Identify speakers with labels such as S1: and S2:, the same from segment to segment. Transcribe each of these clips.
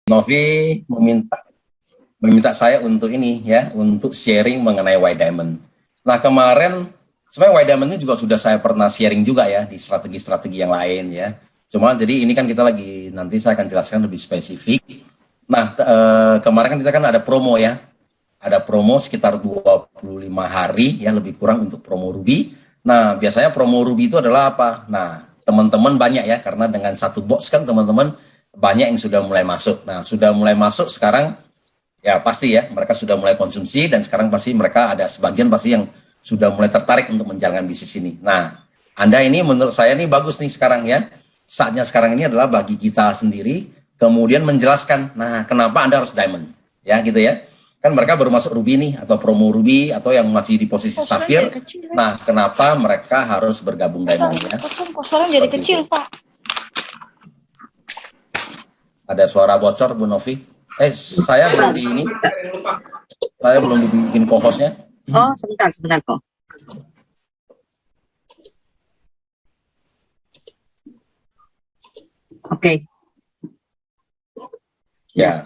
S1: Novi meminta saya untuk ini ya, untuk sharing mengenai White Diamond. Nah kemarin sebenarnya White Diamond ini juga sudah saya pernah sharing juga ya di strategi-strategi yang lain ya. Cuma jadi ini kan kita lagi nanti saya akan jelaskan lebih spesifik. Nah kemarin kan kita kan ada promo ya, ada promo sekitar 25 hari ya lebih kurang untuk promo Ruby. Nah biasanya promo Ruby itu adalah apa? Nah teman-teman banyak ya karena dengan satu box kan teman-teman banyak yang sudah mulai masuk. Nah sudah mulai masuk sekarang ya pasti ya mereka sudah mulai konsumsi dan sekarang pasti mereka ada sebagian pasti yang sudah mulai tertarik untuk menjalankan bisnis ini. Nah Anda ini menurut saya ini bagus nih sekarang ya. Saatnya sekarang ini adalah bagi kita sendiri kemudian menjelaskan nah kenapa Anda harus diamond ya gitu ya. Kan mereka baru masuk Ruby nih atau promo Ruby atau yang masih di posisi Safir. Nah kenapa mereka harus bergabung diamond ya?
S2: Suara jadi kecil Pak.
S1: Ada suara bocor Bu Novi. Saya belum di ini. Saya belum dibikin co-hostnya.
S2: Oh, sebentar kok. Oke.
S1: Ya.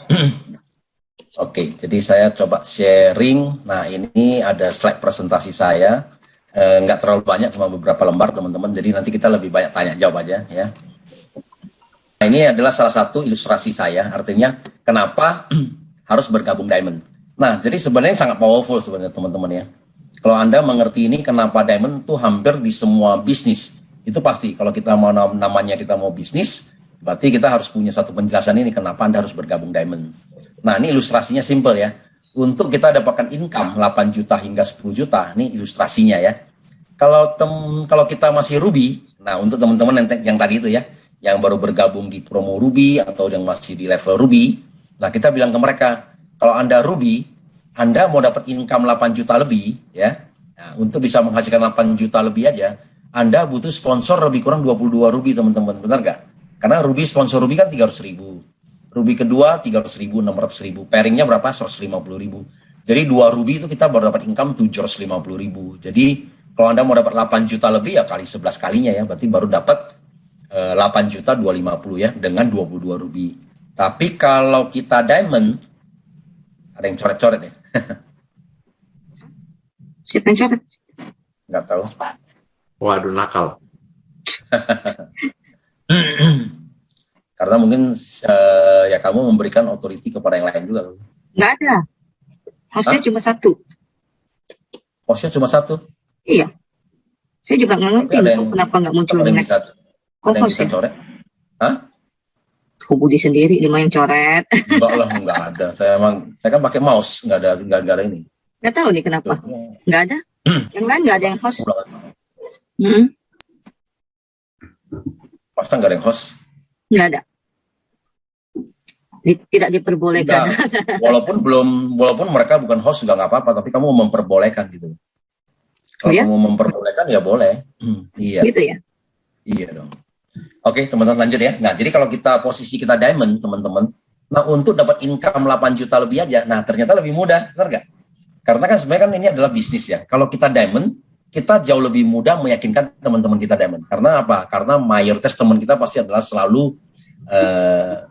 S1: Oke, jadi saya coba sharing. Nah, ini ada slide presentasi saya. Nggak terlalu banyak, cuma beberapa lembar teman-teman. Jadi nanti kita lebih banyak tanya jawab aja ya. Nah, ini adalah salah satu ilustrasi saya. Artinya kenapa harus bergabung Diamond. Nah, jadi sebenarnya sangat powerful sebenarnya teman-teman ya. Kalau Anda mengerti ini kenapa Diamond tuh hampir di semua bisnis. Itu pasti kalau kita mau namanya kita mau bisnis, berarti kita harus punya satu penjelasan ini kenapa Anda harus bergabung Diamond. Nah, ini ilustrasinya simple ya. Untuk kita dapatkan income 8 juta hingga 10 juta, ini ilustrasinya ya. Kalau kita masih Ruby, nah untuk teman-teman yang tadi itu ya, yang baru bergabung di promo Ruby atau yang masih di level Ruby, nah kita bilang ke mereka, kalau Anda Ruby, Anda mau dapat income 8 juta lebih, ya, nah, untuk bisa menghasilkan 8 juta lebih aja, Anda butuh sponsor lebih kurang 22 Ruby teman-teman, benar nggak? Karena Ruby sponsor Ruby kan 300.000, Ruby kedua 300.000, 600.000, pairingnya berapa? 150.000. Jadi 2 Ruby itu kita baru dapat income 750.000. Jadi kalau Anda mau dapat 8 juta lebih ya kali 11 kalinya ya, berarti baru dapat 8 juta 250 ya dengan 22 Ruby. Tapi kalau kita Diamond, ada yang coret-coret ya?
S2: Siapa yang coret?
S1: Nggak tahu.
S3: Waduh, nakal.
S1: Karena mungkin ya kamu memberikan authority kepada yang lain juga.
S2: Nggak ada. Hostnya cuma satu.
S1: Hostnya cuma satu?
S2: Iya. Saya juga nggak ngerti kenapa nggak muncul di next.
S1: Ada yang bisa coret? Hah?
S2: Budi sendiri, 5 yang coret.
S1: Enggak lah, enggak ada. Saya kan pakai mouse, enggak ada ini.
S2: Nggak tahu nih kenapa. Nggak ada. Yang lain nggak ada yang host.
S1: Masa nggak ada yang host?
S2: Nggak ada. Tidak diperbolehkan.
S1: Walaupun mereka bukan host juga nggak apa-apa, tapi kamu memperbolehkan gitu. Kalau kamu memperbolehkan ya boleh. Iya.
S2: Gitu ya.
S1: Iya dong. Oke, teman-teman lanjut ya. Nah, jadi kalau posisi kita diamond, teman-teman, nah untuk dapat income 8 juta lebih aja, nah ternyata lebih mudah, benar nggak? Karena kan sebenarnya kan ini adalah bisnis ya. Kalau kita diamond, kita jauh lebih mudah meyakinkan teman-teman kita diamond. Karena apa? Karena mayoritas teman kita pasti adalah selalu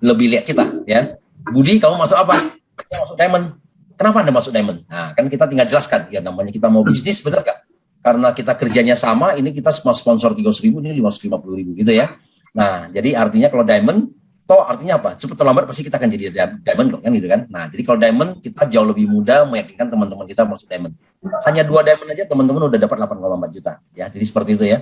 S1: lebih lihat kita ya. Budi, kamu masuk apa? Saya masuk diamond. Kenapa Anda masuk diamond? Nah, kan kita tinggal jelaskan. Ya namanya kita mau bisnis, benar nggak? Karena kita kerjanya sama, ini kita semua sponsor 300.000, ini 550.000 gitu ya. Nah, jadi artinya kalau diamond, toh artinya apa? Cepat atau lambat pasti kita akan jadi diamond kan gitu kan. Nah, jadi kalau diamond kita jauh lebih mudah meyakinkan teman-teman kita masuk diamond. Hanya 2 diamond aja teman-teman udah dapat 8,4 juta ya. Jadi seperti itu ya.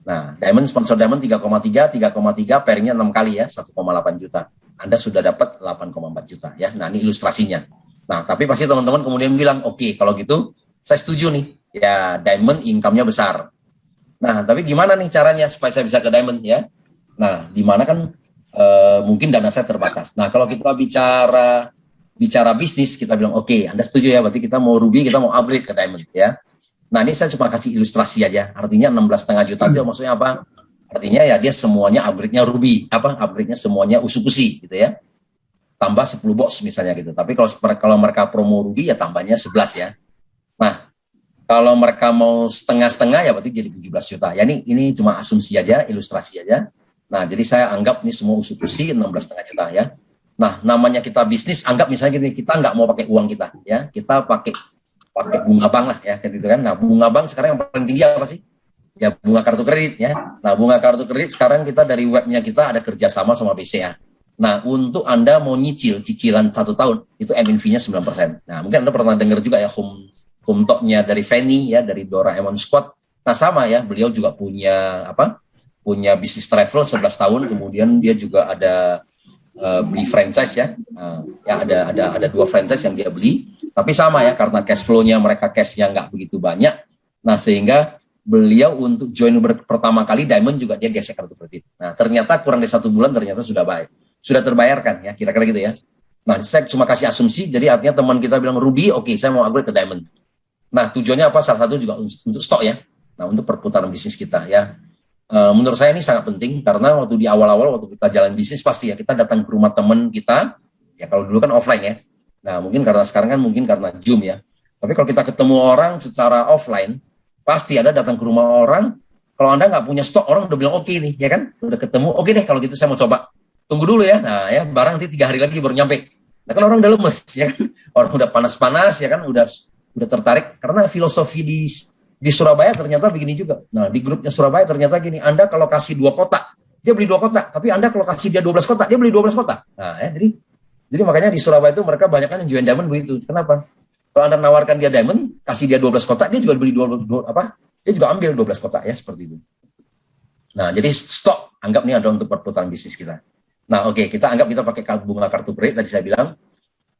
S1: Nah, diamond sponsor diamond 3,3 pairingnya 6 kali ya, 1,8 juta. Anda sudah dapat 8,4 juta ya. Nah, ini ilustrasinya. Nah, tapi pasti teman-teman kemudian bilang, "Oke, kalau gitu saya setuju nih. Ya, diamond income-nya besar." Nah, tapi gimana nih caranya supaya saya bisa ke diamond ya? Nah, di mana kan mungkin dana saya terbatas. Nah, kalau kita bicara bisnis, kita bilang oke, Anda setuju ya, berarti kita mau Ruby, kita mau upgrade ke diamond ya. Nah, ini saya cuma kasih ilustrasi aja. Artinya 16,5 juta itu maksudnya apa? Artinya ya dia semuanya upgrade-nya Ruby, upgrade-nya semuanya Usukushi gitu ya. Tambah 10 box misalnya gitu. Tapi kalau mereka promo Ruby ya tambahnya 11 ya. Nah, kalau mereka mau setengah-setengah ya berarti jadi 17 juta. Ya ini cuma asumsi aja, ilustrasi aja. Nah, jadi saya anggap ini semua Usukushi 16,5 juta ya. Nah, namanya kita bisnis, anggap misalnya gini, kita nggak mau pakai uang kita, ya, kita pakai bunga bank lah, ya, gitu kan. Nah, bunga bank sekarang yang paling tinggi apa sih? Ya, bunga kartu kredit, ya. Nah, bunga kartu kredit sekarang kita dari webnya kita ada kerjasama sama BCA. Nah, untuk Anda mau cicilan 1 tahun, itu admin fee-nya 9%. Nah, mungkin Anda pernah dengar juga ya home talk-nya dari Fanny, ya, dari Doraemon Squad. Nah, sama ya, beliau juga punya punya bisnis travel 11 tahun, kemudian dia juga ada beli franchise ya. Ya ada 2 franchise yang dia beli, tapi sama ya, karena cash flow-nya mereka cashnya nggak begitu banyak. Nah, sehingga beliau untuk join pertama kali Diamond juga dia gesek kartu kredit. Nah, ternyata kurang dari 1 bulan ternyata sudah terbayarkan ya, kira-kira gitu ya. Nah, saya cuma kasih asumsi, jadi artinya teman kita bilang Ruby, oke, saya mau upgrade ke Diamond. Nah, tujuannya apa? Salah satu juga untuk stok ya. Nah, untuk perputaran bisnis kita ya. Menurut saya ini sangat penting karena waktu di awal-awal waktu kita jalan bisnis pasti ya kita datang ke rumah teman kita ya, kalau dulu kan offline ya. Nah, mungkin karena sekarang kan mungkin karena Zoom ya. Tapi kalau kita ketemu orang secara offline pasti ada datang ke rumah orang. Kalau Anda nggak punya stok, orang udah bilang oke nih, ya kan? Udah ketemu, oke deh kalau gitu saya mau coba. Tunggu dulu ya. Nah, ya barang nanti 3 hari lagi baru nyampe. Nah, kan orang udah lemes ya kan? Orang udah panas-panas ya kan, udah tertarik karena filosofi di Surabaya ternyata begini juga. Nah, di grupnya Surabaya ternyata gini, Anda kalau kasih 2 kotak, dia beli 2 kotak. Tapi Anda kalau kasih dia 12 kotak, dia beli 12 kotak. Nah, ya, jadi makanya di Surabaya itu mereka banyak kan yang join Diamond begitu. Kenapa? Kalau Anda nawarkan dia Diamond, kasih dia 12 kotak, dia juga beli 12 dia juga ambil 12 kotak ya, seperti itu. Nah, jadi stok, anggap ini ada untuk perputaran bisnis kita. Nah, oke, kita anggap kita pakai bunga kartu kredit, tadi saya bilang,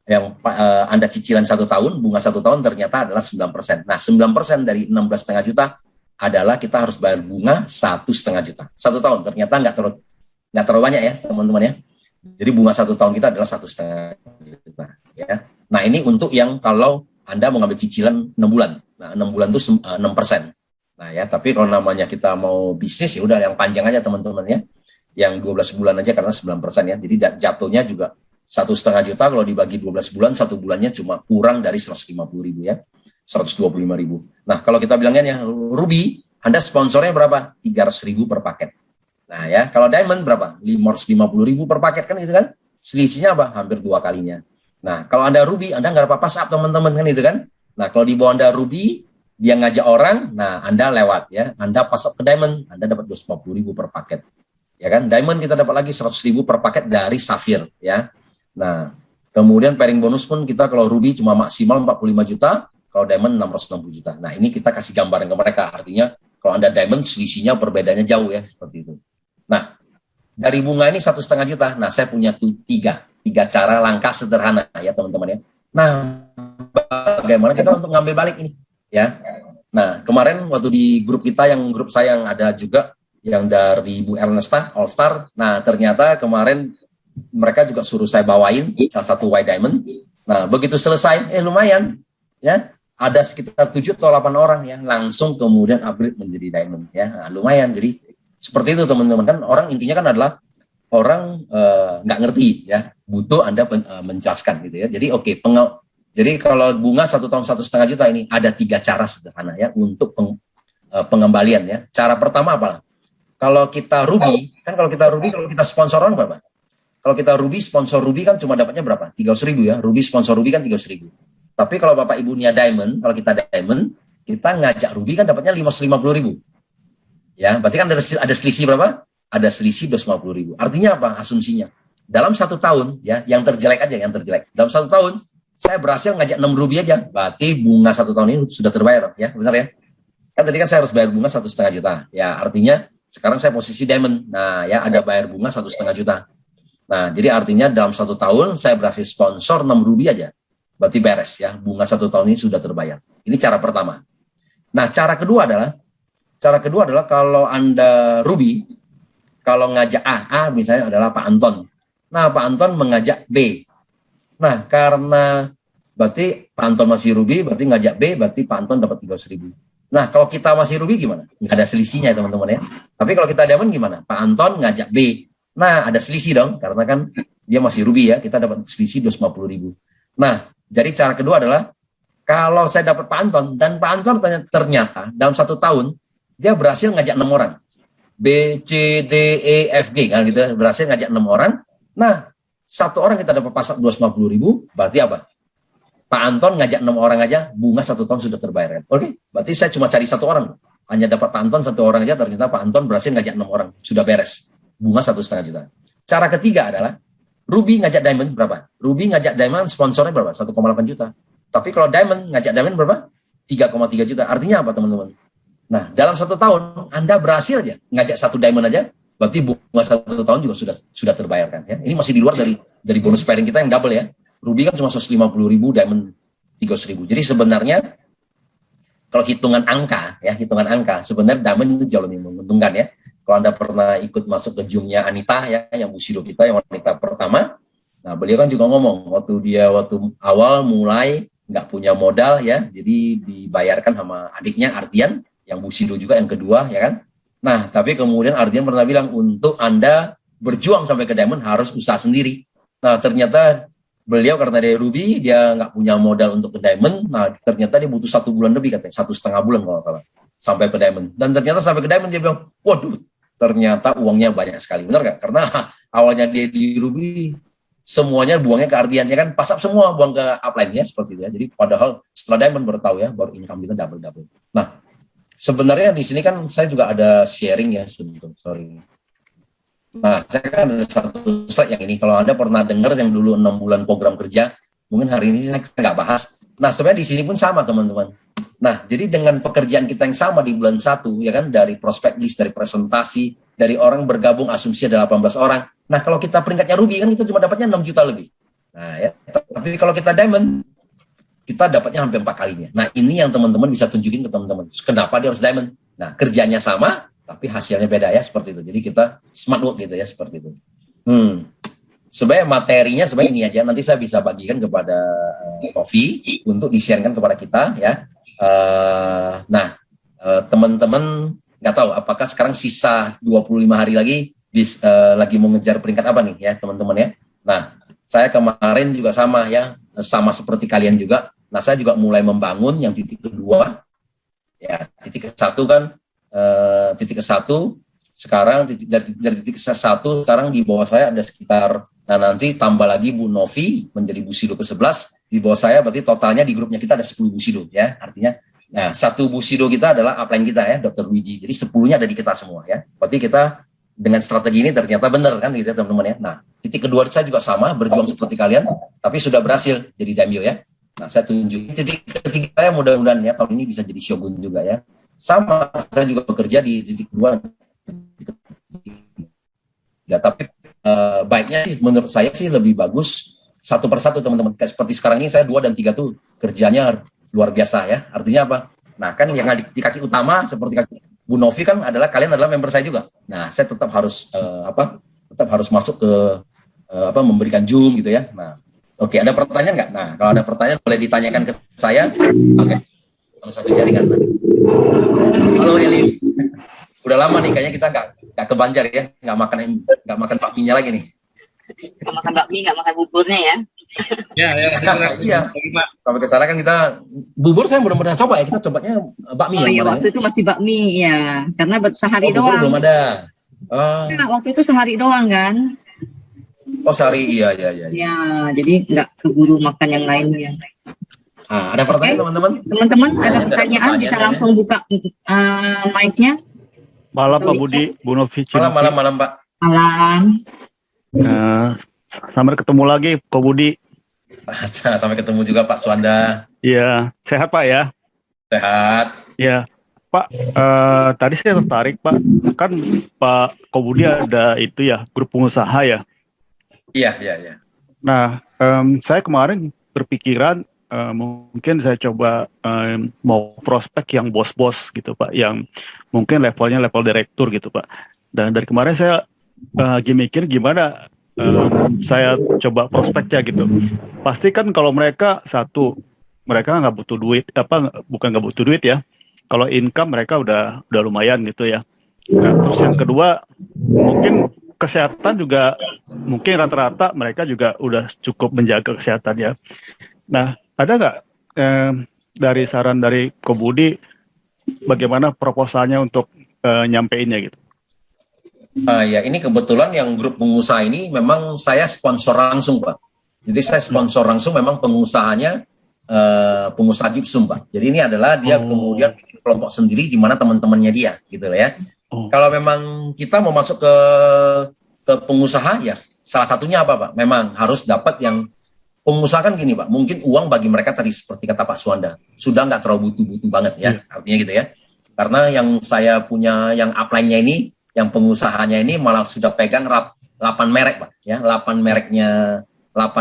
S1: yang Anda cicilan 1 tahun, bunga 1 tahun ternyata adalah 9%. Nah, 9% dari 16,5 juta adalah kita harus bayar bunga 1,5 juta. 1 tahun, ternyata nggak terlalu banyak ya, teman-teman ya. Jadi bunga 1 tahun kita adalah 1,5 juta. Ya. Nah, ini untuk yang kalau Anda mau ngambil cicilan 6 bulan. Nah, 6 bulan itu 6%. Nah ya, tapi kalau namanya kita mau bisnis ya udah yang panjang aja teman-teman ya. Yang 12 bulan aja karena 9% ya. Jadi jatuhnya juga 1,5 juta kalau dibagi 12 bulan, 1 bulannya cuma kurang dari 150.000 ya. 125.000. Nah, kalau kita bilangnya ya, Ruby, Anda sponsornya berapa? 300.000 per paket. Nah ya, kalau Diamond berapa? 550.000 per paket kan itu kan? Selisihnya apa? Hampir 2 kalinya. Nah, kalau Anda Ruby, Anda nggak dapat pass up teman-teman kan itu kan? Nah, kalau di bawah Anda Ruby, dia ngajak orang, nah Anda lewat ya, Anda pass up ke Diamond, Anda dapat 250.000 per paket. Ya kan? Diamond kita dapat lagi 100.000 per paket dari Sapphire ya. Nah, kemudian pairing bonus pun kita kalau Ruby cuma maksimal 45 juta, kalau Diamond 660 juta. Nah, ini kita kasih gambaran ke mereka. Artinya kalau Anda Diamond selisihnya perbedaannya jauh ya, seperti itu. Nah, dari bunga ini 1,5 juta. Nah, saya punya tiga cara langkah sederhana ya teman-teman ya. Nah, bagaimana kita untuk ngambil balik ini ya. Nah, kemarin waktu di grup kita, grup saya yang ada juga yang dari Bu Ernesta All Star. Nah, ternyata kemarin mereka juga suruh saya bawain salah satu white diamond. Nah, begitu selesai, lumayan ya. Ada sekitar 7 atau 8 orang yang langsung kemudian upgrade menjadi diamond ya. Nah, lumayan. Jadi seperti itu teman-teman, kan orang intinya kan adalah orang nggak ngerti ya, butuh Anda menjelaskan gitu ya. Jadi oke, jadi kalau bunga 1 tahun 1,5 juta ini ada 3 cara sederhana ya untuk pengembalian ya. Cara pertama apa? Kalau kita rugi, kalau kita sponsoran berapa? Kalau kita rugi, sponsor rugi kan cuma dapatnya berapa? 300.000 ya. Rugi sponsor rugi kan 300.000. Tapi kalau Bapak Ibunya Diamond, kalau kita Diamond, kita ngajak rugi kan dapatnya 550.000. Ya, berarti kan ada selisih berapa? Ada selisih 250.000. Artinya apa? Asumsinya dalam 1 tahun ya, yang terjelek aja, yang terjelek. Dalam 1 tahun saya berhasil ngajak 6 rubi aja, berarti bunga 1 tahun ini sudah terbayar ya, benar ya? Kan tadi kan saya harus bayar bunga 1,5 juta. Ya, artinya sekarang saya posisi Diamond. Nah, ya ada bayar bunga 1,5 juta. Nah, jadi artinya dalam 1 tahun saya berhasil sponsor 6 rubi aja. Berarti beres ya, bunga 1 tahun ini sudah terbayar. Ini cara pertama. Nah, cara kedua adalah kalau Anda rubi, kalau ngajak A misalnya adalah Pak Anton. Nah, Pak Anton mengajak B. Nah, karena berarti Pak Anton masih rugi, berarti ngajak B, berarti Pak Anton dapat 300.000. Nah, kalau kita masih rugi gimana? Nggak ada selisihnya ya teman-teman ya. Tapi kalau kita Diamond gimana? Pak Anton ngajak B. Nah, ada selisih dong, karena kan dia masih rugi ya, kita dapat selisih 250.000. Nah, jadi cara kedua adalah, kalau saya dapat Pak Anton, dan Pak Anton ternyata dalam 1 tahun, dia berhasil ngajak 6 orang. B, C, D, E, F, G, kan gitu, berhasil ngajak 6 orang. Nah, satu orang kita dapat pasar 250.000, berarti apa? Pak Anton ngajak 6 orang aja, bunga 1 tahun sudah terbayar. Oke, berarti saya cuma cari 1 orang. Hanya dapat Pak Anton 1 orang aja, ternyata Pak Anton berhasil ngajak 6 orang. Sudah beres. Bunga 1,5 juta. Cara ketiga adalah, Ruby ngajak Diamond berapa? Ruby ngajak Diamond sponsornya berapa? 1,8 juta. Tapi kalau Diamond ngajak Diamond berapa? 3,3 juta. Artinya apa teman-teman? Nah, dalam 1 tahun, Anda berhasil aja ngajak 1 Diamond aja, berarti bunga 1 tahun juga sudah terbayarkan. Ya. Ini masih di luar dari bonus pairing kita yang double ya. Ruby kan cuma 150.000, Diamond 300.000. Jadi sebenarnya kalau hitungan angka, sebenarnya Diamond itu jauh lebih menguntungkan ya. Kalau Anda pernah ikut masuk ke Zoom-nya Anita ya, yang Bushido kita, yang wanita pertama, nah beliau kan juga ngomong waktu awal mulai nggak punya modal ya, jadi dibayarkan sama adiknya Ardian, yang Bushido juga yang kedua ya kan. Nah tapi kemudian Ardian pernah bilang untuk Anda berjuang sampai ke Diamond harus usaha sendiri. Nah ternyata beliau karena dari Ruby, dia nggak punya modal untuk ke Diamond. Nah, ternyata dia butuh 1 bulan lebih katanya, 1,5 bulan kalau nggak salah, sampai ke Diamond. Dan ternyata sampai ke Diamond dia bilang, waduh, ternyata uangnya banyak sekali. Benar nggak? Karena awalnya dia di Ruby, semuanya buangnya ke Ardian, ya kan? Pasap semua buang ke upline-nya, seperti itu ya. Jadi padahal setelah Diamond baru tahu ya, baru income kita double-double. Nah, sebenarnya di sini kan saya juga ada sharing ya, sorry. Nah, saya kan ada satu slide yang ini. Kalau Anda pernah dengar yang dulu 6 bulan program kerja, mungkin hari ini saya nggak bahas. Nah, sebenarnya di sini pun sama, teman-teman. Nah, jadi dengan pekerjaan kita yang sama di bulan 1, ya kan, dari prospek list, dari presentasi, dari orang bergabung, asumsi ada 18 orang. Nah, kalau kita peringkatnya Ruby, kan kita cuma dapatnya 6 juta lebih. Nah, ya. Tapi kalau kita Diamond, kita dapatnya hampir 4 kalinya. Nah, ini yang teman-teman bisa tunjukin ke teman-teman. Kenapa dia harus Diamond? Nah, kerjanya sama, tapi hasilnya beda ya, seperti itu. Jadi kita smart work gitu ya, seperti itu. Sebenarnya materinya sebenarnya ini aja. Nanti saya bisa bagikan kepada Kofi untuk di-share-kan kepada kita ya. Teman-teman nggak tahu apakah sekarang sisa 25 hari lagi lagi mau ngejar peringkat apa nih ya teman-teman ya. Nah, saya kemarin juga sama ya, sama seperti kalian juga. Nah, saya juga mulai membangun yang titik kedua. Ya, titik ke-1 kan titik ke-1 sekarang dari titik ke-1 sekarang di bawah saya ada sekitar, nah nanti tambah lagi Bu Novi menjadi Bushido ke-11 di bawah saya, berarti totalnya di grupnya kita ada 10 Bushido ya, artinya nah 1 Bushido kita adalah upline kita ya, Dr. Wiji, jadi 10-nya ada di kita semua ya, berarti kita dengan strategi ini ternyata benar kan gitu ya teman-teman ya. Nah titik kedua saya juga sama, berjuang seperti kalian tapi sudah berhasil jadi Daimyo ya. Nah saya tunjukin titik ketiga saya, mudah-mudahan ya tahun ini bisa jadi Shogun juga ya. Sama, saya juga bekerja di titik 2. Ya, tapi baiknya sih menurut saya sih lebih bagus 1 per 1 teman-teman. Seperti sekarang ini saya 2 dan 3 tuh kerjanya luar biasa ya. Artinya apa? Nah kan yang di kaki utama seperti kaki Bu Novi kan kalian adalah member saya juga. Nah saya tetap harus tetap harus masuk ke memberikan Zoom gitu ya. Nah oke, ada pertanyaan nggak? Nah kalau ada pertanyaan boleh ditanyakan ke saya. Oke. Kalau satu jaringan. Halo Eli, udah lama nih kayaknya kita nggak ke Banjar ya, nggak makan bakminya lagi nih.
S2: Nggak makan bakmi, nggak makan buburnya ya.
S1: Iya. Sampai ke sana kan kita bubur saya belum pernah coba ya, kita cobanya bakmi.
S2: Oh iya, waktu itu masih bakmi ya, karena sehari doang.
S1: Belum ada.
S2: Nah, waktu itu sehari doang kan.
S1: Oh sehari, iya.
S2: Ya, jadi nggak keburu makan yang lainnya.
S1: Nah, ada pertanyaan teman-teman?
S2: Teman-teman ada pertanyaan bisa langsung buka mic-nya.
S4: Malam Pak Budi, Bu Novi.
S1: Malam Pak.
S2: Malam.
S4: Sampai ketemu lagi Pak Budi.
S1: Sampai ketemu juga Pak Suanda.
S4: Iya, sehat Pak ya?
S1: Sehat.
S4: Iya, Pak. Tadi saya tertarik Pak, kan Pak Budi ada itu ya, grup pengusaha ya?
S1: Iya.
S4: Nah, saya kemarin berpikiran mungkin saya coba mau prospek yang bos-bos gitu Pak, yang mungkin levelnya level direktur gitu Pak. Dan dari kemarin saya lagi mikir gimana saya coba prospeknya gitu. Pasti kan kalau mereka nggak butuh duit, bukan nggak butuh duit ya. Kalau income mereka udah lumayan gitu ya. Nah, terus yang kedua mungkin kesehatan juga, mungkin rata-rata mereka juga udah cukup menjaga kesehatan ya. Nah, ada nggak dari saran dari Ko Budi bagaimana proposalnya untuk nyampeinnya gitu?
S1: Ya, ini kebetulan yang grup pengusaha ini memang saya sponsor langsung, Pak. Jadi saya sponsor langsung memang pengusahanya, pengusaha gypsum, Pak. Jadi ini adalah dia kemudian bikin kelompok sendiri di mana teman-temannya dia, gitu loh ya. Kalau memang kita mau masuk ke pengusaha, ya salah satunya apa, Pak? Memang harus dapat yang pengusaha kan gini, Pak. Mungkin uang bagi mereka tadi seperti kata Pak Suwanda sudah nggak terlalu butuh-butuh banget ya, artinya gitu ya. Karena yang saya punya yang upline-nya ini, yang pengusahanya ini malah sudah pegang 8 merek, Pak, ya, 8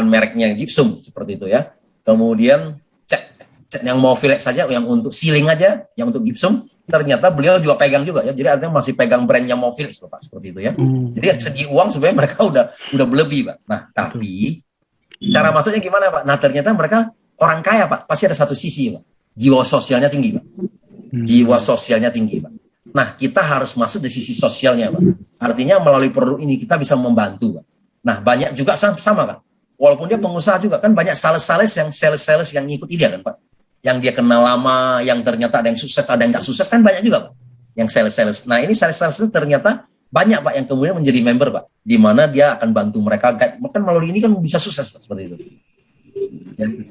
S1: mereknya gypsum seperti itu ya. Kemudian cek yang mau fillet saja, yang untuk ceiling aja, yang untuk gypsum, ternyata beliau juga pegang juga ya. Jadi artinya masih pegang brandnya mau fillet, Pak, seperti itu ya. Jadi segi uang sebenarnya mereka udah berlebih, Pak. Nah, tapi cara masuknya gimana, Pak? Nah, ternyata mereka orang kaya, Pak. Pasti ada satu sisi, Pak. Jiwa sosialnya tinggi, Pak. Jiwa sosialnya tinggi, Pak. Nah, kita harus masuk dari sisi sosialnya, Pak. Artinya melalui produk ini kita bisa membantu, Pak. Nah, banyak juga sama, Pak. Walaupun dia pengusaha juga, kan banyak sales yang ngikuti dia kan, Pak. Yang dia kenal lama, yang ternyata ada yang sukses, ada yang nggak sukses, kan banyak juga, Pak. Yang sales. Nah, ini sales itu ternyata banyak, Pak, yang kemudian menjadi member, Pak. Di mana dia akan bantu mereka. Kan melalui ini kan bisa sukses, Pak, seperti itu.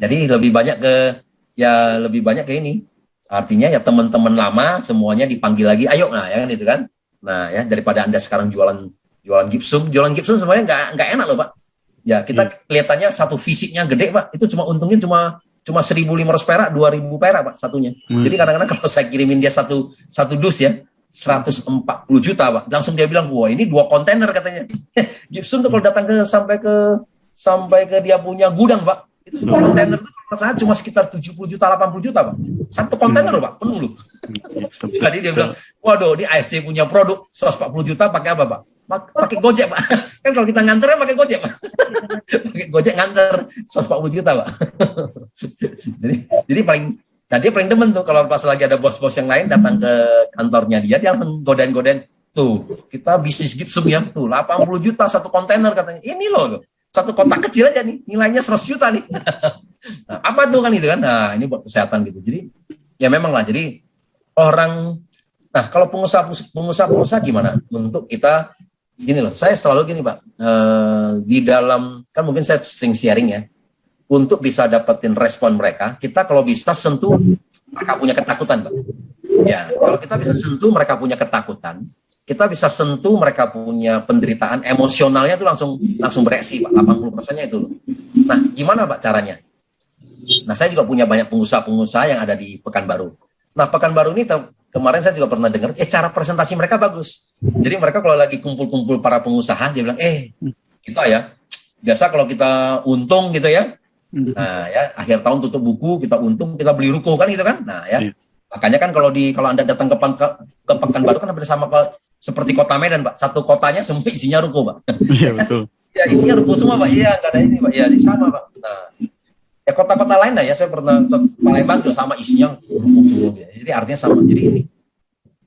S1: Jadi lebih banyak ke ini. Artinya ya teman-teman lama semuanya dipanggil lagi, ayo, nah ya kan itu kan. Nah ya, daripada Anda sekarang jualan gypsum sebenarnya nggak enak loh, Pak. Ya kita kelihatannya satu fisiknya gede, Pak. Itu untungnya cuma 1.500 perak, 2.000 perak, Pak, satunya. Jadi kadang-kadang kalau saya kirimin dia satu dus ya 140 juta, Pak. Langsung dia bilang, wah ini 2 kontainer katanya. Gypsum tuh kalau datang sampai ke dia punya gudang, Pak. Itu kontainer itu masalah cuma sekitar 70 juta, 80 juta, Pak. Satu kontainer, Pak, penuh loh. Jadi dia bilang, waduh, ini AFC punya produk 140 juta pakai apa, Pak? Pakai Gojek, Pak. Kan kalau kita nganter pakai Gojek, Pak. Pakai Gojek nganter 140 juta, Pak. jadi dia paling demen tuh kalau pas lagi ada bos-bos yang lain datang ke kantornya dia langsung godain tuh, kita bisnis gypsum ya, tuh 80 juta satu kontainer katanya. Ini loh. Satu kotak kecil aja nih, nilainya 100 juta nih. Nah, apa tuh kan itu kan? Nah, ini buat kesehatan gitu. Jadi, ya memang lah. Jadi, nah kalau pengusaha gimana? Untuk kita, gini loh, saya selalu gini, Pak. Di dalam, kan mungkin saya sering sharing ya, untuk bisa dapetin respon mereka, kita kalau bisa sentuh mereka punya ketakutan, Pak. Ya, kalau kita bisa sentuh mereka punya ketakutan, kita bisa sentuh mereka punya penderitaan emosionalnya itu langsung bereaksi, Pak. 80%-nya itu loh. Nah, gimana, Pak, caranya? Nah, saya juga punya banyak pengusaha-pengusaha yang ada di Pekanbaru. Nah, Pekanbaru ini kemarin saya juga pernah dengar, cara presentasi mereka bagus. Jadi mereka kalau lagi kumpul-kumpul para pengusaha, dia bilang, kita ya, biasa kalau kita untung gitu ya, nah ya, akhir tahun tutup buku, kita untung, kita beli ruko kan gitu kan. Nah ya, makanya kan kalau Anda datang ke Pekanbaru kan hampir sama seperti kota Medan, Pak. Satu kotanya semua isinya ruko, Pak. Iya, betul. Ya, isinya ruko semua, Pak. Iya, nggak ada ini, Pak. Iya, sama, Pak. Nah, ya kota-kota lain lah ya, saya pernah ke Palembang tuh sama isinya ruko semua. Ya. Jadi artinya sama.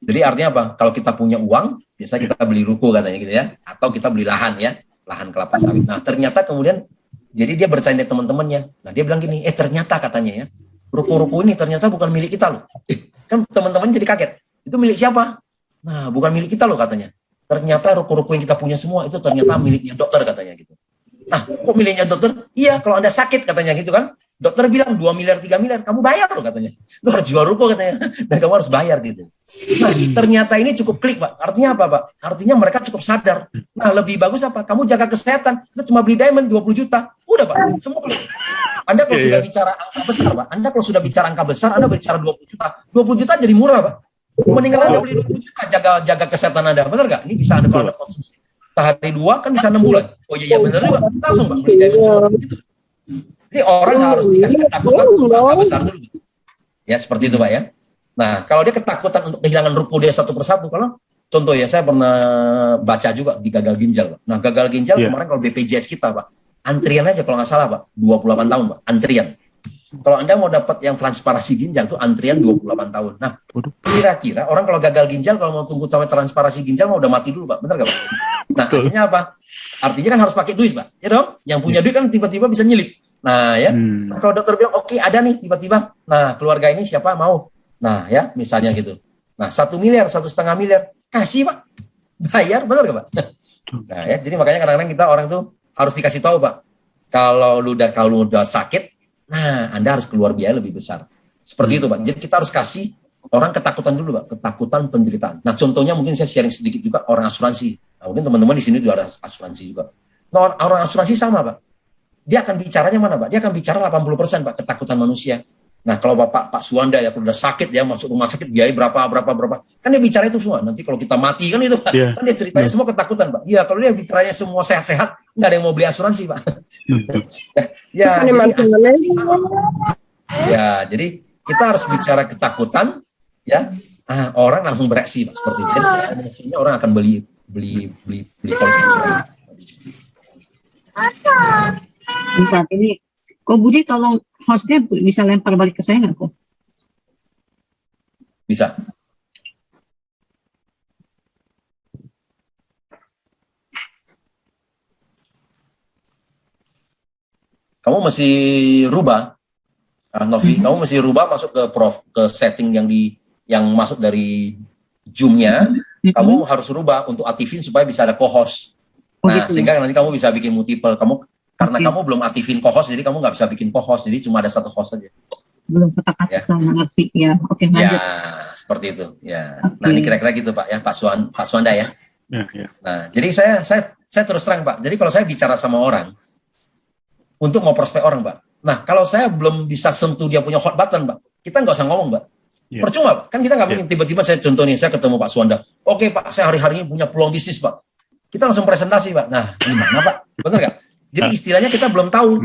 S1: Jadi artinya apa? Kalau kita punya uang, biasa kita beli ruko katanya gitu ya. Atau kita beli lahan ya, lahan kelapa sawit. Nah, ternyata kemudian, jadi dia bercanda teman-temannya. Nah, dia bilang gini, ternyata katanya ya, ruko-ruko ini ternyata bukan milik kita loh. Kan teman-teman jadi kaget. Itu milik siapa? Nah, bukan milik kita loh katanya. Ternyata ruko-ruko yang kita punya semua itu ternyata miliknya dokter katanya gitu. Nah, kok miliknya dokter? Iya, kalau Anda sakit katanya gitu kan. Dokter bilang 2 miliar, 3 miliar, kamu bayar loh katanya. Lu harus jual ruko katanya. Dan kamu harus bayar gitu. Nah, ternyata ini cukup klik, Pak. Artinya apa, Pak? Artinya mereka cukup sadar. Nah, lebih bagus apa? Kamu jaga kesehatan. Kita cuma beli diamond 20 juta. Udah, Pak. Semua klik. Anda kalau sudah bicara angka besar, Pak. Anda kalau sudah bicara angka besar, Anda bicara 20 juta. 20 juta jadi murah, Pak. Mendingan Anda beli 20 juta, jaga kesehatan Anda. Benar nggak? Ini bisa Anda kalau Anda konsumsi. Sehari 2 kan bisa 6 bulan. Oh iya, benar juga. Langsung, Pak, beli diamond semua. Gitu. Jadi orang harus dikasih ketakutan untuk angka besar dulu. Ya, seperti itu, Pak ya. Nah, kalau dia ketakutan untuk kehilangan ruko dia satu persatu, kalau contoh ya, saya pernah baca juga di gagal ginjal, Pak. Nah, gagal ginjal kemarin kalau BPJS kita, Pak, antrian aja kalau nggak salah, Pak, 28 tahun, Pak, antrian. Kalau Anda mau dapat yang transparasi ginjal tuh antrian 28 tahun. Nah, kira-kira orang kalau gagal ginjal, kalau mau tunggu sampai transparasi ginjal mau udah mati dulu, Pak. Benar nggak, Pak? Nah, akhirnya apa? Artinya kan harus pakai duit, Pak. Ya dong? Yang punya duit kan tiba-tiba bisa nyelip. Nah, ya. Nah, kalau dokter bilang, oke, ada nih tiba-tiba. Nah, keluarga ini siapa mau? Nah, ya, misalnya gitu. Nah, 1 miliar, 1,5 miliar. Kasih, Pak. bayar, benar nggak Pak? Nah ya, jadi makanya kadang-kadang kita orang tuh harus dikasih tahu Pak, kalau lu udah sakit, nah Anda harus keluar biaya lebih besar. Seperti itu Pak. Jadi kita harus kasih orang ketakutan dulu Pak, ketakutan penderitaan. Nah contohnya mungkin saya sharing sedikit juga orang asuransi. Nah, mungkin teman-teman di sini juga ada asuransi juga. Nah, orang asuransi sama Pak. Dia akan bicaranya mana Pak? Dia akan bicara 80% Pak, ketakutan manusia. Nah kalau Pak Suwanda ya kalau udah sakit ya masuk rumah sakit biaya berapa, kan dia bicara itu semua. Nanti kalau kita mati kan itu Pak, kan dia ceritanya semua ketakutan Pak. Iya kalau dia bicaranya semua sehat-sehat, nggak ada yang mau beli asuransi Pak. Jadi kita harus bicara ketakutan, ya. Orang langsung bereaksi Pak seperti itu. Jadi emosinya orang akan beli polisi asuransi.
S2: Bentar, ini Ko Budi tolong hostnya bisa lempar balik ke saya nggak kok?
S1: Bisa. Kamu mesti rubah, Novi. Kamu mesti rubah masuk ke setting yang masuk dari Zoom-nya. Kamu harus rubah untuk aktifin supaya bisa ada co-host. Nah, gitu. Sehingga nanti kamu bisa bikin multiple. Karena kamu belum aktifin co-host, jadi kamu nggak bisa bikin co-host. Jadi cuma ada satu host saja.
S2: Belum kata-kata sama ngerti ya. Oke, lanjut.
S1: Ya, seperti itu. Ya. Nah, ini kira-kira gitu Pak ya, Pak Suwanda ya. Nah, jadi saya terus terang Pak. Jadi kalau saya bicara sama orang untuk mau prospek orang Pak. Nah, kalau saya belum bisa sentuh dia punya hot button Pak, kita nggak usah ngomong Pak. Percuma Pak. Kan kita nggak mungkin tiba-tiba saya contohnya saya ketemu Pak Suwanda. Oke Pak, saya hari-hari ini punya peluang bisnis Pak. Kita langsung presentasi Pak. Nah, gimana Pak? Benar nggak? Jadi istilahnya kita belum tahu.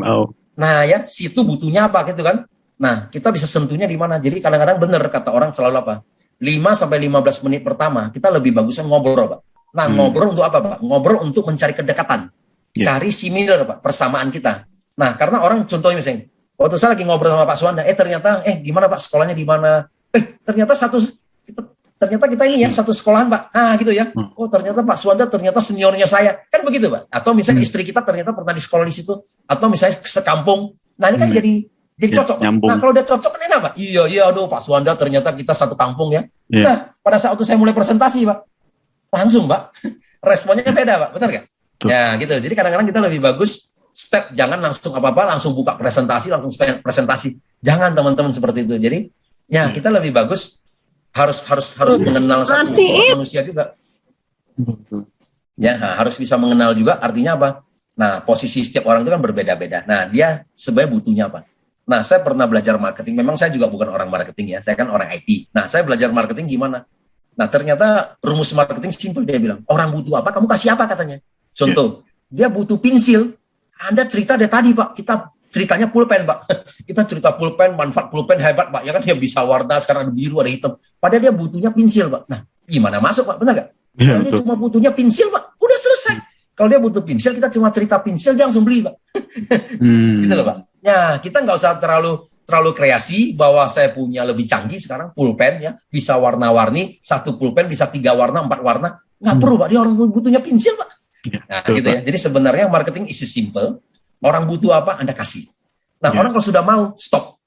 S1: Nah ya, situ butuhnya apa gitu kan. Nah, kita bisa sentuhnya di mana. Jadi kadang-kadang benar kata orang selalu apa? 5-15 menit pertama, kita lebih bagusnya ngobrol Pak. Nah, ngobrol untuk apa Pak? Ngobrol untuk mencari kedekatan. Cari similar Pak, persamaan kita. Nah, karena orang contohnya misalnya, waktu saya lagi ngobrol sama Pak Suwanda, ternyata, gimana Pak sekolahnya di mana? Ternyata kita ini ya satu sekolahan Pak. Nah gitu ya. Oh ternyata Pak Suwanda ternyata seniornya saya. Kan begitu Pak. Atau misalnya istri kita ternyata pernah di sekolah di situ. Atau misalnya sekampung. Nah ini kan jadi cocok. Nah kalau udah cocok kan enak Pak. Iya aduh Pak Suwanda ternyata kita satu kampung ya. Nah pada saat itu saya mulai presentasi Pak. Langsung Pak. Responnya kan beda Pak. Benar nggak? Ya gitu. Jadi kadang-kadang kita lebih bagus step. Jangan langsung apa-apa langsung buka presentasi. Langsung presentasi. Jangan teman-teman seperti itu. Jadi ya kita lebih bagus harus mengenal satu manusia juga. Ya, harus bisa mengenal juga artinya apa? Nah, posisi setiap orang itu kan berbeda-beda. Nah, dia sebenarnya butuhnya apa? Nah, saya pernah belajar marketing. Memang saya juga bukan orang marketing ya. Saya kan orang IT. Nah, saya belajar marketing gimana? Nah, ternyata rumus marketing simple. Dia bilang, orang butuh apa? Kamu kasih apa katanya? Contoh, dia butuh pensil. Anda cerita dari tadi, Pak. Kita ceritanya pulpen, Pak. Kita cerita pulpen, manfaat pulpen hebat, Pak. Ya kan dia bisa warna, sekarang ada biru, ada hitam. Padahal dia butuhnya pensil, Pak. Nah, gimana masuk, Pak? Benar nggak? Kalau dia cuma butuhnya pensil, Pak, udah selesai. Kalau dia butuh pensil, kita cuma cerita pensil, dia langsung beli, Pak. Gitu loh, Pak. Ya, kita nggak usah terlalu kreasi bahwa saya punya lebih canggih sekarang pulpen ya, bisa warna-warni, satu pulpen bisa 3 warna, 4 warna. Nggak perlu, Pak. Dia orang butuhnya pensil, Pak. Nah, gitu ya. Jadi sebenarnya marketing is simple. Orang butuh apa, Anda kasih. Nah, orang kalau sudah mau, stop.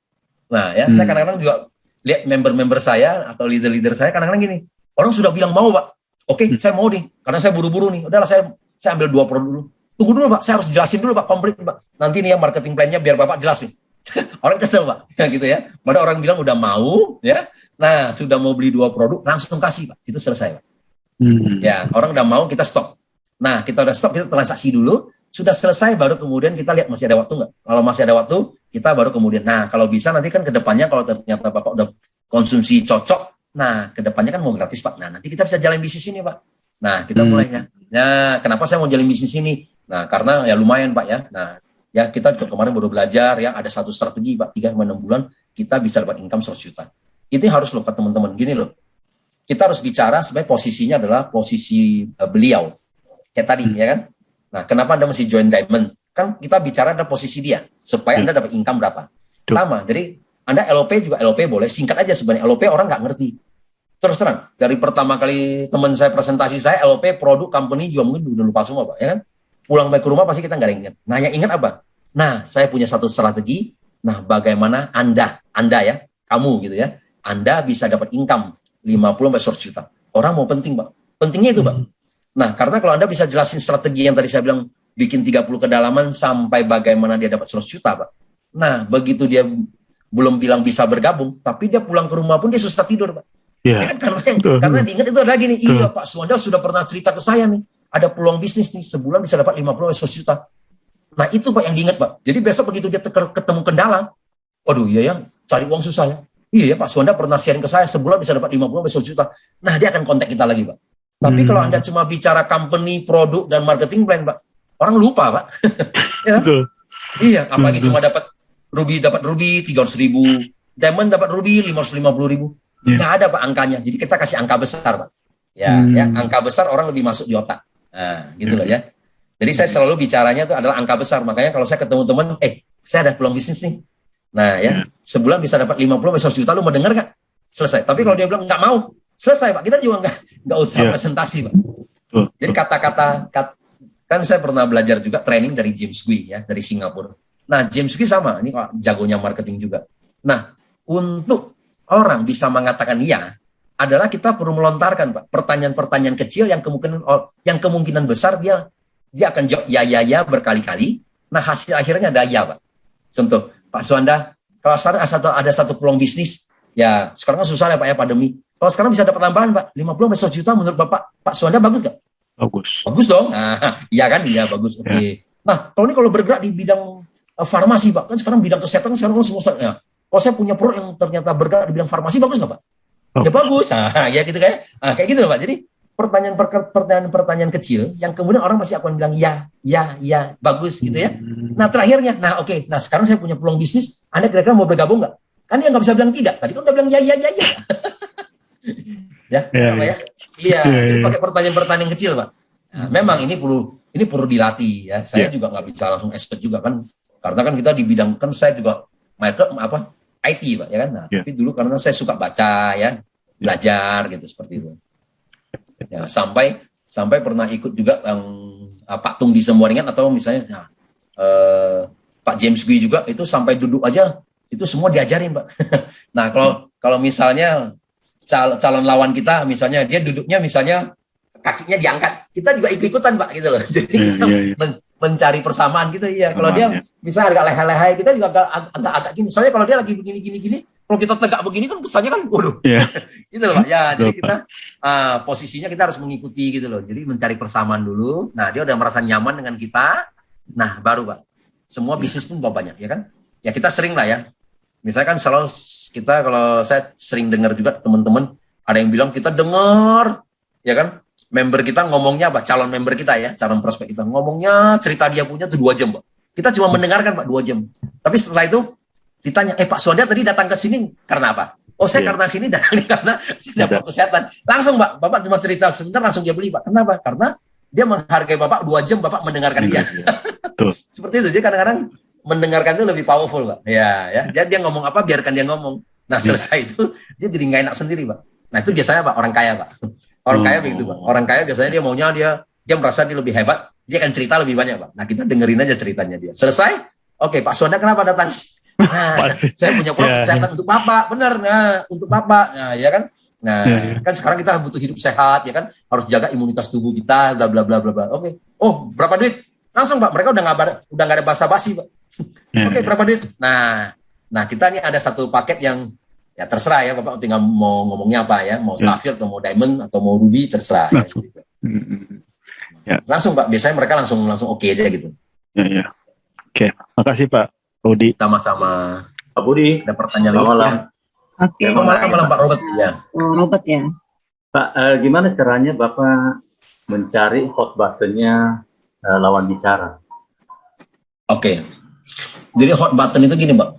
S1: Nah, ya, saya kadang-kadang juga lihat member-member saya atau leader-leader saya kadang-kadang gini. Orang sudah bilang mau, Pak. Oke, saya mau nih. Karena saya buru-buru nih. Udahlah, saya ambil 2 produk dulu. Tunggu dulu, Pak. Saya harus jelasin dulu, Pak. Komplit, Pak. Nanti nih ya marketing plan-nya biar Bapak jelas nih. Orang kesel, Pak. Gitu ya. Padahal orang bilang udah mau, ya. Nah, sudah mau beli 2 produk, langsung kasih, Pak. Itu selesai, Pak. Ya, orang udah mau, kita stop. Nah, kita udah stop, kita transaksi dulu. Sudah selesai, baru kemudian kita lihat masih ada waktu nggak. Kalau masih ada waktu, kita baru kemudian. Nah, kalau bisa nanti kan ke depannya, kalau ternyata Bapak udah konsumsi cocok, nah, ke depannya kan mau gratis, Pak. Nah, nanti kita bisa jalan bisnis ini, Pak. Nah, kita mulainya. Nah, kenapa saya mau jalan bisnis ini? Nah, karena ya lumayan, Pak, ya. Nah, ya kita kemarin baru belajar, ya, ada satu strategi, Pak, 3-6 bulan, kita bisa dapat income 100 juta. Itu harus loh, Pak, teman-teman. Gini loh. Kita harus bicara sebagai posisinya adalah posisi beliau. Kayak tadi, ya kan? Nah, kenapa Anda mesti join Diamond? Kan kita bicara ada posisi dia, supaya Anda dapat income berapa. Sama, jadi Anda LOP juga LOP boleh, singkat aja sebenarnya. LOP orang nggak ngerti. Terus terang, dari pertama kali teman saya presentasi saya, LOP, produk, company juga mungkin udah lupa semua, Pak. Ya kan? Pulang balik ke rumah pasti kita nggak ada yang ingat. Nah, yang ingat apa? Nah, saya punya satu strategi. Nah, bagaimana Anda ya, kamu gitu ya, Anda bisa dapat income 50-100 juta. Orang mau penting, Pak. Pentingnya itu, Pak. Nah, karena kalau Anda bisa jelasin strategi yang tadi saya bilang, bikin 30 kedalaman sampai bagaimana dia dapat 100 juta, Pak. Nah, begitu dia belum bilang bisa bergabung, tapi dia pulang ke rumah pun dia susah tidur, Pak.
S4: Iya.
S1: Ya, karena diingat itu ada gini, iya Pak Suwanda sudah pernah cerita ke saya nih, ada peluang bisnis nih, sebulan bisa dapat 50-100 juta. Nah, itu Pak yang diingat, Pak. Jadi besok begitu dia ketemu kendala, waduh iya ya, cari uang susah ya. Iya ya, Pak Suwanda pernah sharing ke saya, sebulan bisa dapat 50-100 juta. Nah, dia akan kontak kita lagi, Pak. Tapi kalau Anda cuma bicara company, produk, dan marketing plan, Pak, orang lupa, Pak. Ya?
S4: Betul.
S1: Iya, apalagi cuma dapat ruby 300.000, diamond dapat ruby 550.000. Nggak ada, Pak, angkanya. Jadi kita kasih angka besar, Pak. Ya, angka besar orang lebih masuk di otak. Nah, gitu loh ya. Jadi saya selalu bicaranya itu adalah angka besar. Makanya kalau saya ketemu teman, saya ada peluang bisnis nih. Nah, ya, sebulan bisa dapat 50-100 juta, lu mau dengar nggak? Selesai. Tapi kalau dia bilang nggak mau, selesai, Pak. Kita juga nggak usah presentasi, Pak. Jadi kata-kata, kan saya pernah belajar juga training dari James Gui ya, dari Singapura. Nah, James Gui sama, ini jagonya marketing juga. Nah, untuk orang bisa mengatakan iya, adalah kita perlu melontarkan, Pak, pertanyaan-pertanyaan kecil yang kemungkinan besar dia akan jawab ya berkali-kali. Nah, hasil akhirnya ada ya, Pak. Contoh, Pak Suwanda, kalau sekarang ada satu peluang bisnis, ya sekarang kan susah ya Pak ya, pandemi. Kalau sekarang bisa dapat tambahan, Pak, 50-100 juta, menurut Bapak, Pak Suwanda bagus nggak?
S4: Bagus.
S1: Bagus dong. Nah, iya kan? Iya, bagus. Oke. Okay. Nah, kalau bergerak di bidang farmasi, Pak, kan sekarang bidang kesehatan, sekarang semua ya. Kalau saya punya produk yang ternyata bergerak di bidang farmasi, bagus nggak, Pak? Ya bagus. Nah, ya gitu kayak. Nah, kayak gitu loh, Pak. Jadi pertanyaan kecil yang kemudian orang masih akan bilang ya, bagus gitu ya. Nah, terakhirnya, oke. Nah, sekarang saya punya peluang bisnis, Anda kira-kira mau bergabung nggak? Kan dia nggak bisa bilang tidak. Tadi kan udah bilang ya. Ya. Iya, jadi pakai pertanyaan-pertanyaan kecil, Pak. Nah, memang ini perlu dilatih ya. Saya juga nggak bisa langsung expert juga kan. Karena kan kita di bidang, kan saya juga IT, Pak, ya kan. Nah, tapi dulu karena saya suka baca ya, belajar gitu seperti itu. Ya, sampai pernah ikut juga yang Pak Tung di Semuaringan, atau misalnya Pak James Gui juga, itu sampai duduk aja itu semua diajarin, Pak. Nah, kalau misalnya calon lawan kita, misalnya dia duduknya misalnya kakinya diangkat, kita juga ikut-ikutan, Pak, gitu loh. Jadi kita mencari persamaan gitu ya. Kalau dia misalnya agak lehai-lehai, kita juga agak gini. Soalnya kalau dia lagi begini, kalau kita tegak begini kan kesannya kan, waduh. Gitu loh, Pak. Ya, jadi kita posisinya kita harus mengikuti gitu loh. Jadi mencari persamaan dulu. Nah, dia udah merasa nyaman dengan kita. Nah, baru, Pak. Semua bisnis pun banyak, ya kan? Ya kita sering lah ya. Misalnya kan kalau saya sering dengar juga teman-teman ada yang bilang kita dengar, ya kan? Member kita ngomongnya, Pak, calon member kita ya, calon prospek kita ngomongnya, cerita dia punya tuh 2 jam, Pak. Kita cuma mendengarkan, Pak, 2 jam. Tapi setelah itu ditanya, Pak Suwanda tadi datang ke sini karena apa? Oh, saya karena sini datang karena dapat kesehatan. Langsung, Pak, Bapak cuma cerita sebentar langsung dia beli, Pak. Kenapa? Karena dia menghargai Bapak 2 jam, Bapak mendengarkan dia. Seperti itu. Jadi kadang-kadang mendengarkan itu lebih powerful, Pak. Ya. Jadi dia ngomong apa, biarkan dia ngomong. Nah, selesai itu dia jadi nggak enak sendiri, Pak. Nah, itu biasanya, Pak, orang kaya, Pak. Orang kaya begitu, Pak. Orang kaya biasanya dia maunya dia merasa dia lebih hebat, dia akan cerita lebih banyak, Pak. Nah, kita dengerin aja ceritanya dia. Selesai? Oke, Pak Suwanda kenapa datang? Nah, saya punya produk kesehatan untuk Bapak. Benar, untuk Bapak. Nah, ya kan? Nah, kan sekarang kita butuh hidup sehat, ya kan? Harus jaga imunitas tubuh kita, bla bla bla bla bla. Oke. Oh, berapa duit? Langsung, Pak. Mereka udah nggak ada basa-basi, Pak. Oke, berapa duit? Nah, kita ini ada satu paket yang ya terserah ya, Bapak tinggal mau ngomongnya apa ya, mau Safir atau mau Diamond atau mau Ruby, terserah ya, gitu. Langsung, Pak, biasanya mereka langsung oke aja gitu.
S4: Oke, makasih Pak Budi.
S1: Sama-sama
S3: Pak Budi,
S1: ada pertanyaan lagi ya?
S2: Oke.
S1: Malam Pak Robert ya.
S2: Robert ya.
S3: Pak, gimana caranya Bapak mencari hot buttonnya lawan bicara?
S1: Oke. Jadi hot button itu gini, Pak.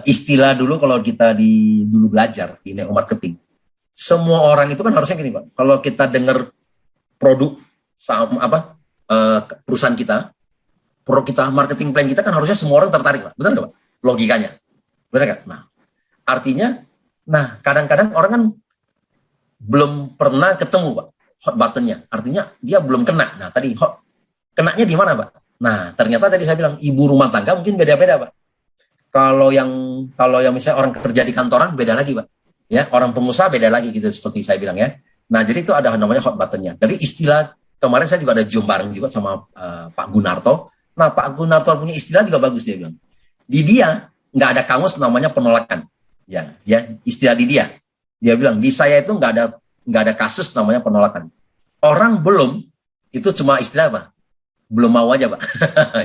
S1: Istilah dulu kalau kita dulu belajar di network marketing, semua orang itu kan harusnya gini, Pak. Kalau kita dengar produk sama perusahaan kita, produk kita, marketing plan kita kan harusnya semua orang tertarik, Pak. Benar nggak, Pak? Logikanya, benar nggak? Nah, artinya, kadang-kadang orang kan belum pernah ketemu, Pak, hot buttonnya. Artinya dia belum kena. Nah, tadi kenanya di mana, Pak? Nah, ternyata tadi saya bilang ibu rumah tangga mungkin beda-beda, Pak. Kalau yang misalnya orang kerja di kantoran beda lagi, Pak. Ya, orang pengusaha beda lagi gitu, seperti saya bilang ya. Nah, jadi itu ada namanya hot buttonnya. Dari istilah, kemarin saya juga ada Zoom bareng juga sama Pak Gunarto. Nah, Pak Gunarto punya istilah juga bagus, dia bilang. Di dia, nggak ada kamus namanya penolakan. Ya, istilah di dia. Dia bilang, di saya itu nggak ada kasus namanya penolakan. Orang belum, itu cuma istilah apa? Belum mau aja, Pak.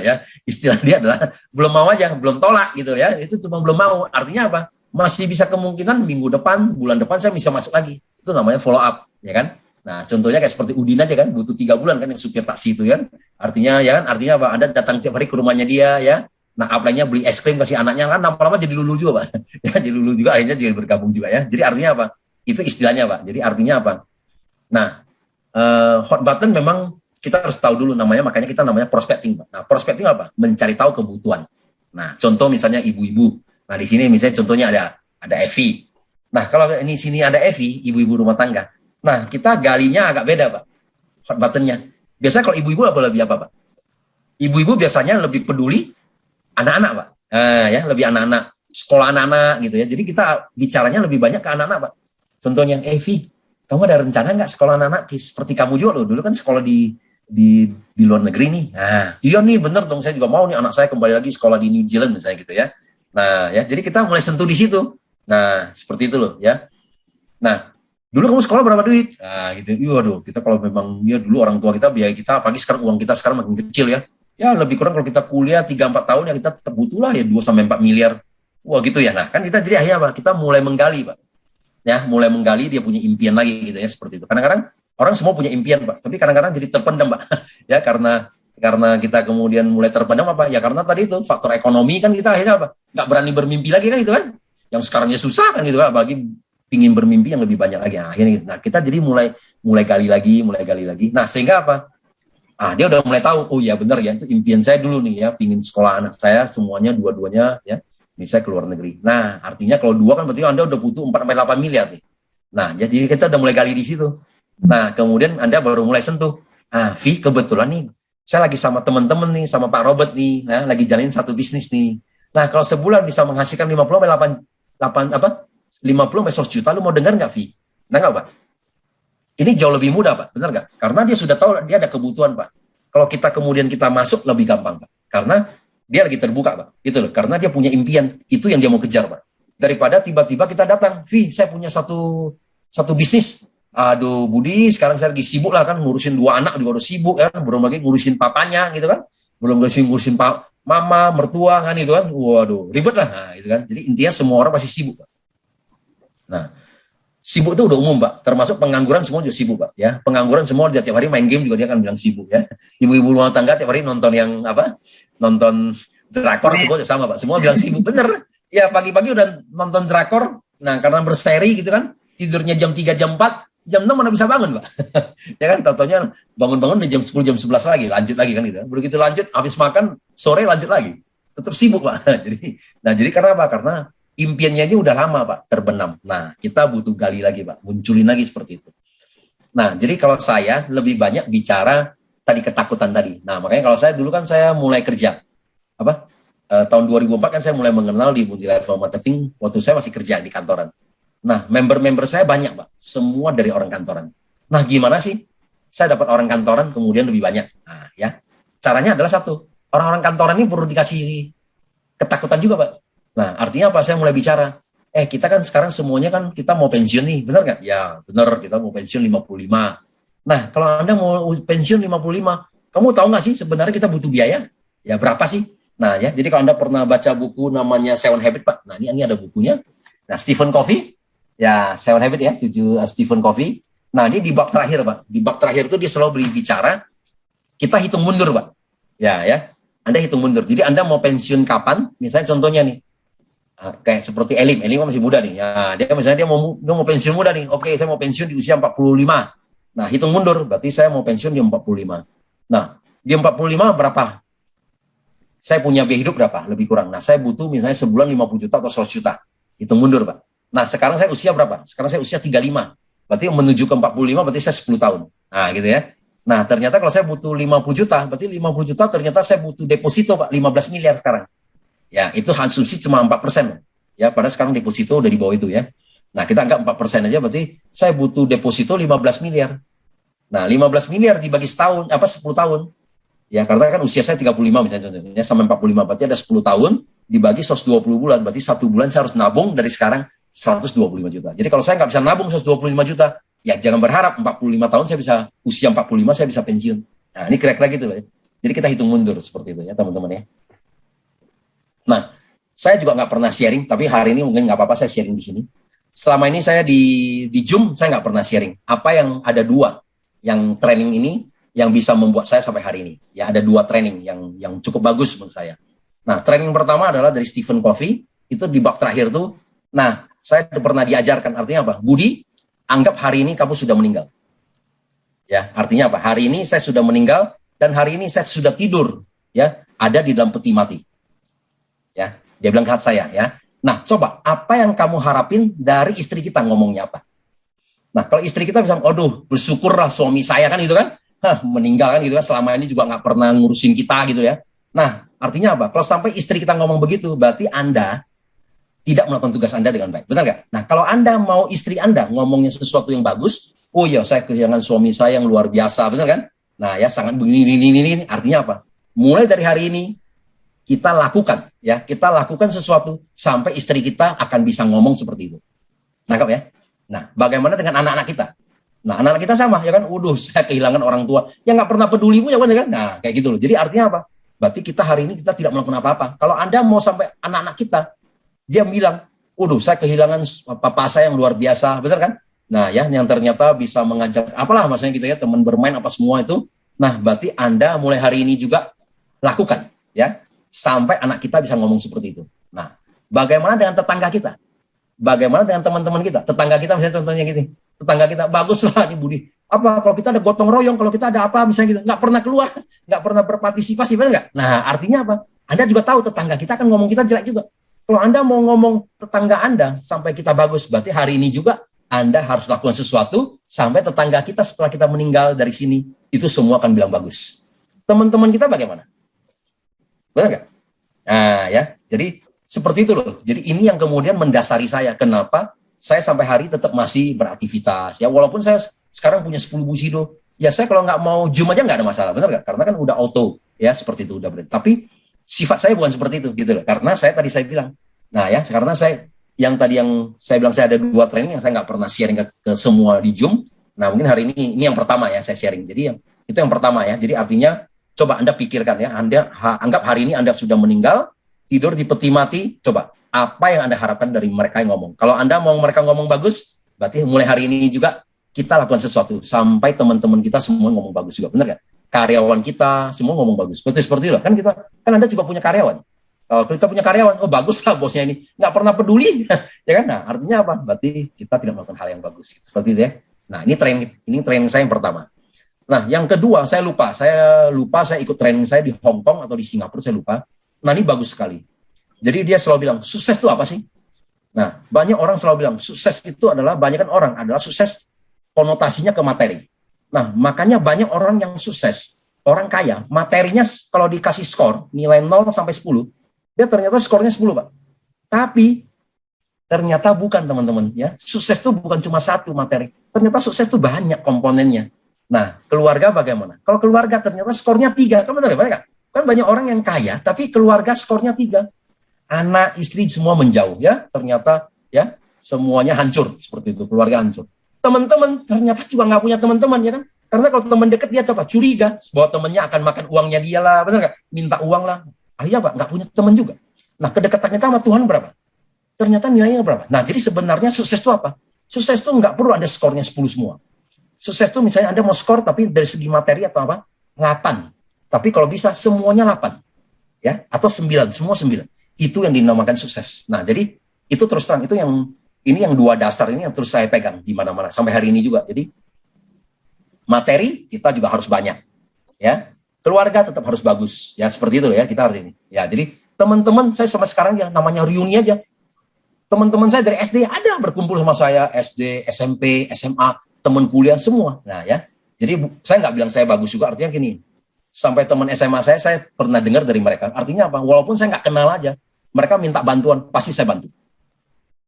S1: Ya, istilah dia adalah belum mau aja, belum tolak gitu ya. Itu cuma belum mau. Artinya apa? Masih bisa kemungkinan minggu depan, bulan depan saya bisa masuk lagi. Itu namanya follow up, ya kan? Nah, contohnya kayak seperti Udin aja kan, butuh 3 bulan kan yang supir taksi itu kan. Artinya apa? Anda datang tiap hari ke rumahnya dia ya. Nah, apply-nya beli es krim kasih anaknya kan, lama-lama jadi lulu juga, Pak. Ya, jadi lulu juga, akhirnya jadi bergabung juga ya. Jadi artinya apa? Itu istilahnya, Pak. Jadi artinya apa? Nah, hot button memang kita harus tahu dulu namanya, makanya kita namanya prospecting, Pak. Nah, prospecting apa? Mencari tahu kebutuhan. Nah, contoh misalnya ibu-ibu. Nah, di sini misalnya contohnya ada Evi. Nah, kalau ini sini ada Evi, ibu-ibu rumah tangga. Nah, kita galinya agak beda, Pak. Hot buttonnya. Biasanya kalau ibu-ibu lebih apa, Pak? Ibu-ibu biasanya lebih peduli anak-anak, Pak. Ya, lebih anak-anak, sekolah anak-anak gitu ya. Jadi kita bicaranya lebih banyak ke anak-anak, Pak. Contohnya, Evi, kamu ada rencana nggak sekolah anak-anak seperti kamu juga loh. Dulu kan sekolah di luar negeri nih. Nah, iya nih, bener dong. Saya juga mau nih anak saya kembali lagi sekolah di New Zealand misalnya gitu ya. Nah, ya, jadi kita mulai sentuh di situ. Nah, seperti itu loh, ya. Nah, dulu kamu sekolah berapa duit? Nah, gitu. Iya, aduh, kita kalau memang ya dulu orang tua kita biaya kita, apalagi sekarang uang kita sekarang makin kecil ya. Ya, lebih kurang kalau kita kuliah 3-4 tahun ya kita tetap butuh lah ya 2-4 miliar. Wah, gitu ya. Nah, kan kita jadi akhirnya apa? Kita mulai menggali, Pak. Ya, mulai menggali dia punya impian lagi gitu ya, seperti itu. Kadang-kadang orang semua punya impian, Pak, tapi kadang-kadang jadi terpendam, Pak. Ya, karena kita kemudian mulai terpendam apa? Ya karena tadi itu faktor ekonomi kan kita akhirnya apa? Nggak berani bermimpi lagi kan itu kan? Yang sekarangnya susah kan gitu kan, apalagi pingin bermimpi yang lebih banyak lagi. Nah, akhirnya nah kita jadi mulai gali lagi. Nah, sehingga apa? Dia udah mulai tahu, oh ya benar ya, itu impian saya dulu nih ya, pingin sekolah anak saya semuanya dua-duanya ya, bisa ke luar negeri. Nah, artinya kalau 2 kan berarti Anda udah butuh 4-8 miliar nih. Nah, jadi kita udah mulai gali di situ. Nah, kemudian Anda baru mulai sentuh. Vi, kebetulan nih, saya lagi sama teman-teman nih, sama Pak Robert nih, nah, lagi jalanin satu bisnis nih. Nah, kalau sebulan bisa menghasilkan 50-100 juta, lu mau dengar nggak, Vi? Nah, nggak, Pak? Ini jauh lebih mudah, Pak. Benar nggak? Karena dia sudah tahu, dia ada kebutuhan, Pak. Kalau kita kemudian kita masuk, lebih gampang, Pak. Karena dia lagi terbuka, Pak. Gitu loh. Karena dia punya impian. Itu yang dia mau kejar, Pak. Daripada tiba-tiba kita datang, Vi, saya punya satu bisnis. Aduh, Budi, sekarang saya lagi sibuk lah kan, ngurusin 2 anak juga udah sibuk ya, belum lagi ngurusin papanya gitu kan, belum ngurusin mama, mertua kan itu kan, waduh, ribet lah, nah, gitu kan. Jadi intinya semua orang pasti sibuk, Pak. Nah, sibuk itu udah umum, Pak, termasuk pengangguran semua juga sibuk, Pak. Ya, pengangguran semua dia tiap hari main game juga dia akan bilang sibuk ya. Ibu-ibu rumah tangga tiap hari nonton nonton drakor semua sama, Pak. Semua bilang sibuk, bener. Ya pagi-pagi udah nonton drakor, nah karena berseri gitu kan, tidurnya jam 3, jam 4. Jam 6 mana bisa bangun, Pak. Ya kan, tau-taunya bangun-bangun di jam 10, jam 11 lagi, lanjut lagi kan gitu. Begitu lanjut, habis makan, sore lanjut lagi. Tetap sibuk, Pak. Jadi karena apa? Karena impiannya ini udah lama, Pak, terbenam. Nah, kita butuh gali lagi, Pak. Munculin lagi seperti itu. Nah, jadi kalau saya lebih banyak bicara tadi ketakutan tadi. Nah, makanya kalau saya dulu kan saya mulai kerja. Tahun 2004 kan saya mulai mengenal di multi level marketing waktu saya masih kerja di kantoran. Nah, member-member saya banyak, Pak. Semua dari orang kantoran. Nah, gimana sih saya dapat orang kantoran kemudian lebih banyak? Nah, ya. Caranya adalah satu. Orang-orang kantoran ini perlu dikasih ketakutan juga, Pak. Nah, artinya apa? Saya mulai bicara. Kita kan sekarang semuanya kan kita mau pensiun nih. Benar nggak? Ya, benar. Kita mau pensiun 55. Nah, kalau Anda mau pensiun 55, kamu tahu nggak sih sebenarnya kita butuh biaya? Ya, berapa sih? Nah, ya. Jadi kalau Anda pernah baca buku namanya Seven Habits, Pak. Nah, ini ada bukunya. Nah, Stephen Covey. Ya, Seven Habits ya, 7 Stephen Covey. Nah, ini di bab terakhir, Pak. Di bab terakhir itu dia selalu bicara, kita hitung mundur, Pak. Ya. Anda hitung mundur. Jadi Anda mau pensiun kapan? Misalnya contohnya nih, kayak seperti Elim masih muda nih. Ya, dia mau pensiun muda nih. Oke, saya mau pensiun di usia 45. Nah, hitung mundur, berarti saya mau pensiun di 45. Nah, di 45 berapa? Saya punya biaya hidup berapa? Lebih kurang. Nah, saya butuh misalnya sebulan 50 juta atau 100 juta. Hitung mundur, Pak. Nah, sekarang saya usia berapa? Sekarang saya usia 35. Berarti menuju ke 45, berarti saya 10 tahun. Nah, gitu ya. Nah, ternyata kalau saya butuh 50 juta, berarti 50 juta ternyata saya butuh deposito, Pak, 15 miliar sekarang. Ya, itu asumsi cuma 4%. Ya, padahal sekarang deposito udah di bawah itu ya. Nah, kita anggap 4% aja, berarti saya butuh deposito 15 miliar. Nah, 15 miliar dibagi setahun, 10 tahun. Ya, karena kan usia saya 35 misalnya contohnya, sampai 45, berarti ada 10 tahun, dibagi 120 bulan, berarti 1 bulan saya harus nabung dari sekarang 125 juta. Jadi kalau saya nggak bisa nabung 125 juta, ya jangan berharap 45 tahun saya bisa, usia 45 saya bisa pensiun. Nah, ini kira-kira gitu loh. Jadi kita hitung mundur seperti itu ya, teman-teman ya. Nah, saya juga nggak pernah sharing, tapi hari ini mungkin nggak apa-apa saya sharing di sini. Selama ini saya di Zoom, saya nggak pernah sharing. Apa yang ada 2 yang training ini yang bisa membuat saya sampai hari ini. Ya, ada 2 training yang cukup bagus menurut saya. Nah, training pertama adalah dari Stephen Covey, itu di bab terakhir tuh. Nah, saya pernah diajarkan, artinya apa? Budi, anggap hari ini kamu sudah meninggal. Ya, artinya apa? Hari ini saya sudah meninggal, dan hari ini saya sudah tidur, ya, ada di dalam peti mati. Ya, dia bilang ke saya, ya. Nah, coba, apa yang kamu harapin dari istri kita, ngomongnya apa? Nah, kalau istri kita bisa, aduh, bersyukurlah suami saya kan gitu kan, meninggal kan gitu kan, selama ini juga nggak pernah ngurusin kita gitu ya. Nah, artinya apa? Kalau sampai istri kita ngomong begitu, berarti Anda tidak melakukan tugas Anda dengan baik. Benar nggak? Nah, kalau Anda mau istri Anda ngomongnya sesuatu yang bagus, oh ya, saya kehilangan suami saya yang luar biasa, benar kan? Nah, ya sangat begini, artinya apa? Mulai dari hari ini, kita lakukan, ya, kita lakukan sesuatu sampai istri kita akan bisa ngomong seperti itu. Nangkap ya? Nah, bagaimana dengan anak-anak kita? Nah, anak-anak kita sama, ya kan? Saya kehilangan orang tua yang nggak pernah peduli punya, kan? Nah, kayak gitu loh. Jadi artinya apa? Berarti kita hari ini kita tidak melakukan apa-apa. Kalau Anda mau sampai anak-anak kita, dia bilang, saya kehilangan papa saya yang luar biasa, benar kan? Nah, ya, yang ternyata bisa mengajak, apalah maksudnya gitu ya, teman bermain apa semua itu. Nah, berarti Anda mulai hari ini juga lakukan, ya. Sampai anak kita bisa ngomong seperti itu. Nah, bagaimana dengan tetangga kita? Bagaimana dengan teman-teman kita? Tetangga kita misalnya contohnya gini. Tetangga kita, baguslah nih Budi. Apa, kalau kita ada gotong royong, kalau kita ada apa misalnya gitu. Nggak pernah keluar, nggak pernah berpartisipasi, benar nggak? Nah, artinya apa? Anda juga tahu tetangga kita akan ngomong kita jelek juga. Kalau Anda mau ngomong tetangga Anda sampai kita bagus, berarti hari ini juga Anda harus lakukan sesuatu sampai tetangga kita setelah kita meninggal dari sini, itu semua akan bilang bagus. Teman-teman kita bagaimana? Benar nggak? Nah, ya, jadi seperti itu loh. Jadi ini yang kemudian mendasari saya. Kenapa saya sampai hari tetap masih beraktivitas. Ya, walaupun saya sekarang punya 10 Bushido, ya saya kalau nggak mau Zoom aja nggak ada masalah, benar nggak? Karena kan udah auto, ya seperti itu udah berarti. Tapi sifat saya bukan seperti itu, gitu loh. Karena saya tadi saya bilang, nah ya, karena saya yang saya bilang saya ada 2 training yang saya nggak pernah sharing ke semua di Zoom. Nah, mungkin hari ini yang pertama ya saya sharing. Jadi itu yang pertama ya. Jadi artinya coba Anda pikirkan ya, Anda anggap hari ini Anda sudah meninggal, tidur di peti mati, coba apa yang Anda harapkan dari mereka yang ngomong. Kalau Anda mau mereka ngomong bagus, berarti mulai hari ini juga kita lakukan sesuatu sampai teman-teman kita semua ngomong bagus juga, benar nggak? Karyawan kita semua ngomong bagus. Seperti itu kan Anda juga punya karyawan. Kalau kita punya karyawan, oh bagus lah bosnya ini, nggak pernah peduli, ya kan? Nah, artinya apa? Berarti kita tidak melakukan hal yang bagus, seperti itu ya. Nah, ini training saya yang pertama. Nah, yang kedua saya lupa saya ikut training saya di Hong Kong atau di Singapura, saya lupa. Nah, ini bagus sekali. Jadi dia selalu bilang, sukses itu apa sih? Nah, banyak orang selalu bilang, sukses itu adalah, banyak orang adalah sukses konotasinya ke materi. Nah, makanya banyak orang yang sukses, orang kaya, materinya kalau dikasih skor, nilai 0 sampai 10, dia ternyata skornya 10, Pak. Tapi, ternyata bukan, teman-teman. Ya, sukses itu bukan cuma satu materi. Ternyata sukses itu banyak komponennya. Nah, keluarga bagaimana? Kalau keluarga ternyata skornya 3, kan benar ya? Kan banyak orang yang kaya, tapi keluarga skornya 3. Anak, istri semua menjauh, ya. Ternyata, ya, semuanya hancur. Seperti itu, keluarga hancur. Teman-teman ternyata juga nggak punya teman-teman, ya kan? Karena kalau teman dekat dia apa? Curiga bahwa temannya akan makan uangnya dia lah, benar nggak? Minta uang lah. Akhirnya apa? Nggak punya teman juga. Nah, kedekatannya sama Tuhan berapa? Ternyata nilainya berapa? Nah, jadi sebenarnya sukses itu apa? Sukses itu nggak perlu ada skornya 10 semua. Sukses itu misalnya Anda mau skor, tapi dari segi materi atau apa? 8. Tapi kalau bisa semuanya 8. Ya, atau 9, semua 9. Itu yang dinamakan sukses. Nah, jadi itu terus terang, itu ini yang 2 dasar ini yang terus saya pegang di mana-mana sampai hari ini juga. Jadi materi kita juga harus banyak, ya. Keluarga tetap harus bagus, ya seperti itu ya kita hari ini. Ya, jadi teman-teman saya sampai sekarang ya namanya reuni aja. Teman-teman saya dari SD ada berkumpul sama saya, SD, SMP, SMA, teman kuliah semua. Nah, ya. Jadi saya nggak bilang saya bagus juga, artinya gini. Sampai teman SMA saya pernah dengar dari mereka. Artinya apa? Walaupun saya nggak kenal aja, mereka minta bantuan, pasti saya bantu.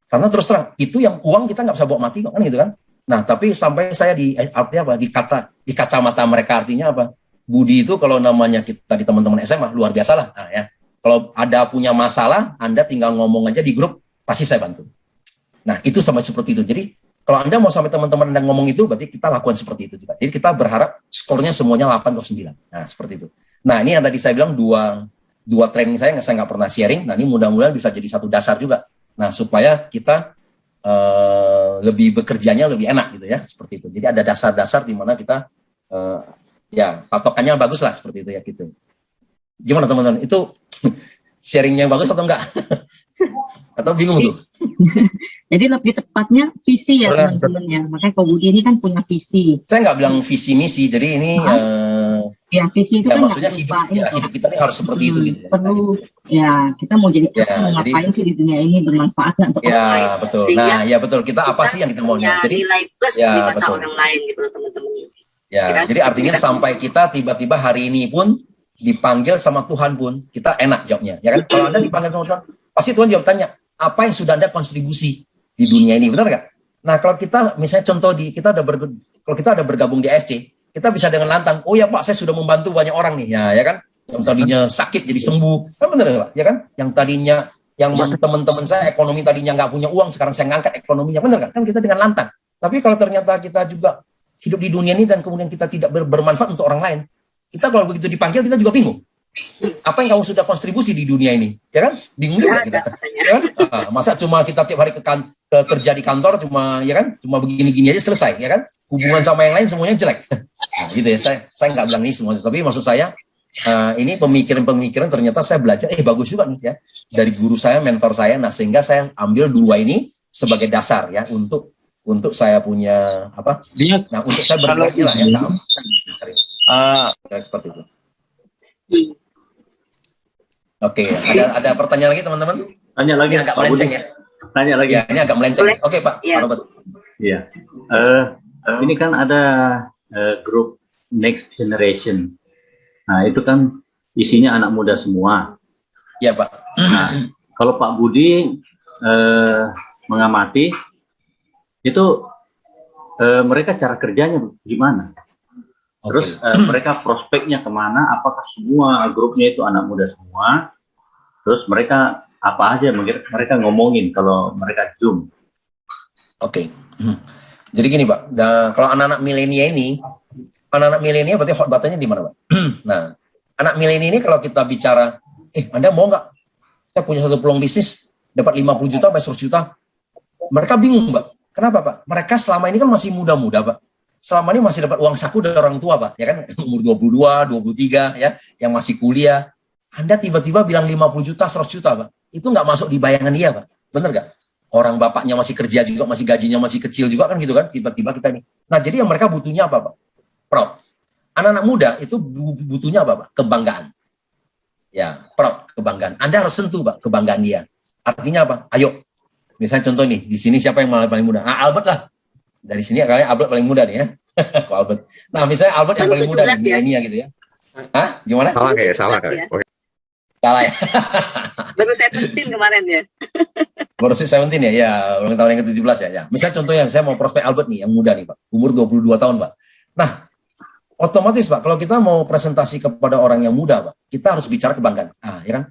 S1: Karena terus terang, itu yang uang kita nggak bisa bawa mati kok, kan gitu kan. Nah, tapi sampai saya artinya apa? Di kacamata mereka artinya apa? Budi itu kalau namanya kita di teman-teman SMA, luar biasa lah. Nah, ya. Kalau ada punya masalah, Anda tinggal ngomong aja di grup, pasti saya bantu. Nah, itu sama seperti itu. Jadi, kalau Anda mau sampai teman-teman Anda ngomong itu, berarti kita lakukan seperti itu juga. Jadi, kita berharap skornya semuanya 8 atau 9. Nah, seperti itu. Nah, ini yang tadi saya bilang dua training saya nggak pernah sharing. Nah, ini mudah-mudahan bisa jadi satu dasar juga. Nah, supaya kita lebih bekerjanya lebih enak gitu ya, seperti itu. Jadi ada dasar-dasar di mana kita ya patokannya bagus lah seperti itu ya gitu. Gimana teman-teman? Itu sharingnya bagus atau enggak? Atau bingung tuh?
S2: Jadi lebih tepatnya visi ya teman-teman ya. Makanya Ko Budi ini kan punya visi.
S1: Saya nggak bilang visi misi. Jadi ini
S2: ya visi itu
S1: ya,
S2: kan
S1: maksudnya hidup kita ini harus seperti itu gitu.
S2: Perlu ya kita mau jadi mau ngapain sih di dunia ini, bermanfaat nggak untuk orang lain.
S1: Betul. Nah, ya betul. Kita apa sih yang kita mau? Jadi
S2: nilai plus di mata orang lain gitu teman-teman.
S1: Ya, jadi artinya sampai kita tiba-tiba hari ini pun dipanggil sama Tuhan pun kita enak jawabnya, ya kan? Kalau Anda dipanggil sama Tuhan, pasti Tuhan jawab tanya, apa yang sudah Anda kontribusi di dunia ini, benar nggak? Nah, kalau kita misalnya contoh kalau kita ada bergabung di AFC, kita bisa dengan lantang, oh ya Pak, saya sudah membantu banyak orang nih, ya kan? Yang tadinya sakit jadi sembuh, kan benar Pak, ya kan? Yang tadinya teman-teman saya ekonomi tadinya nggak punya uang, sekarang saya ngangkat ekonominya, benar kan? Kan kita dengan lantang. Tapi kalau ternyata kita juga hidup di dunia ini dan kemudian kita tidak bermanfaat untuk orang lain, kita kalau begitu dipanggil kita juga bingung. Apa yang kamu sudah kontribusi di dunia ini, ya kan? Bingung juga kita, ya kan? Masa cuma kita tiap hari kerja di kantor cuma, ya kan? Cuma begini-gini aja selesai, ya kan? Hubungan sama yang lain semuanya jelek. Nah, gitu ya. Saya nggak bilang ini semua, tapi maksud saya ini pemikiran ternyata saya belajar, bagus juga nih ya dari guru saya, mentor saya. Nah, sehingga saya ambil dua ini sebagai dasar ya untuk saya punya apa? Nah, untuk saya berbagi lah ya sama. Seperti itu. Oke, ada pertanyaan lagi teman-teman?
S3: Tanya lagi.
S1: Ini agak melenceng ya.
S3: Tanya lagi.
S1: Ya, ini agak melenceng. Oke, Pak.
S2: Ya.
S1: Pak Robert.
S3: Iya. Ini kan ada grup Next Generation. Nah, itu kan isinya anak muda semua.
S1: Iya, Pak.
S3: Nah, kalau Pak Budi mengamati, itu mereka cara kerjanya gimana? Terus mereka prospeknya kemana? Apakah semua grupnya itu anak muda semua? Terus mereka apa aja mereka ngomongin kalau mereka Zoom?
S1: Oke. Jadi gini Pak, kalau anak-anak milenial ini, berarti hot buttonnya di mana Pak? Nah, anak milenial ini kalau kita bicara, Anda mau nggak? Saya punya satu peluang bisnis, dapat 50 juta, sampai 100 juta. Mereka bingung Pak. Kenapa Pak? Mereka selama ini kan masih muda-muda Pak. Selama ini masih dapat uang saku dari orang tua Pak, ya kan? Umur 22, 23 ya, yang masih kuliah. Anda tiba-tiba bilang 50 juta, 100 juta Pak. Itu nggak masuk di bayangan dia Pak. Bener nggak? Orang bapaknya masih kerja juga, masih gajinya masih kecil juga kan gitu kan. Tiba-tiba kita ini. Nah jadi yang mereka butuhnya apa Pak? Proud. Anak-anak muda itu butuhnya apa Pak? Kebanggaan. Ya, proud, kebanggaan. Anda harus sentuh Pak, kebanggaan dia. Artinya apa? Ayo. Misalnya contoh nih, di sini siapa yang paling muda? Albert lah. Dari sini kayaknya Albert paling muda nih ya. Kok Albert. Nah, misalnya Albert yang paling muda nih, milenial gitu ya. Hah? Gimana?
S5: Salah kayak. Oke.
S1: Salah ya.
S2: Baru 17 kemarin ya.
S1: Baru 17 ya, ya, ulang tahun yang ke-17 ya. Misalnya contohnya saya mau prospek Albert nih, yang muda nih Pak. Umur 22 tahun Pak. Nah, otomatis Pak, kalau kita mau presentasi kepada orang yang muda Pak, kita harus bicara kebanggaan. Ya kan?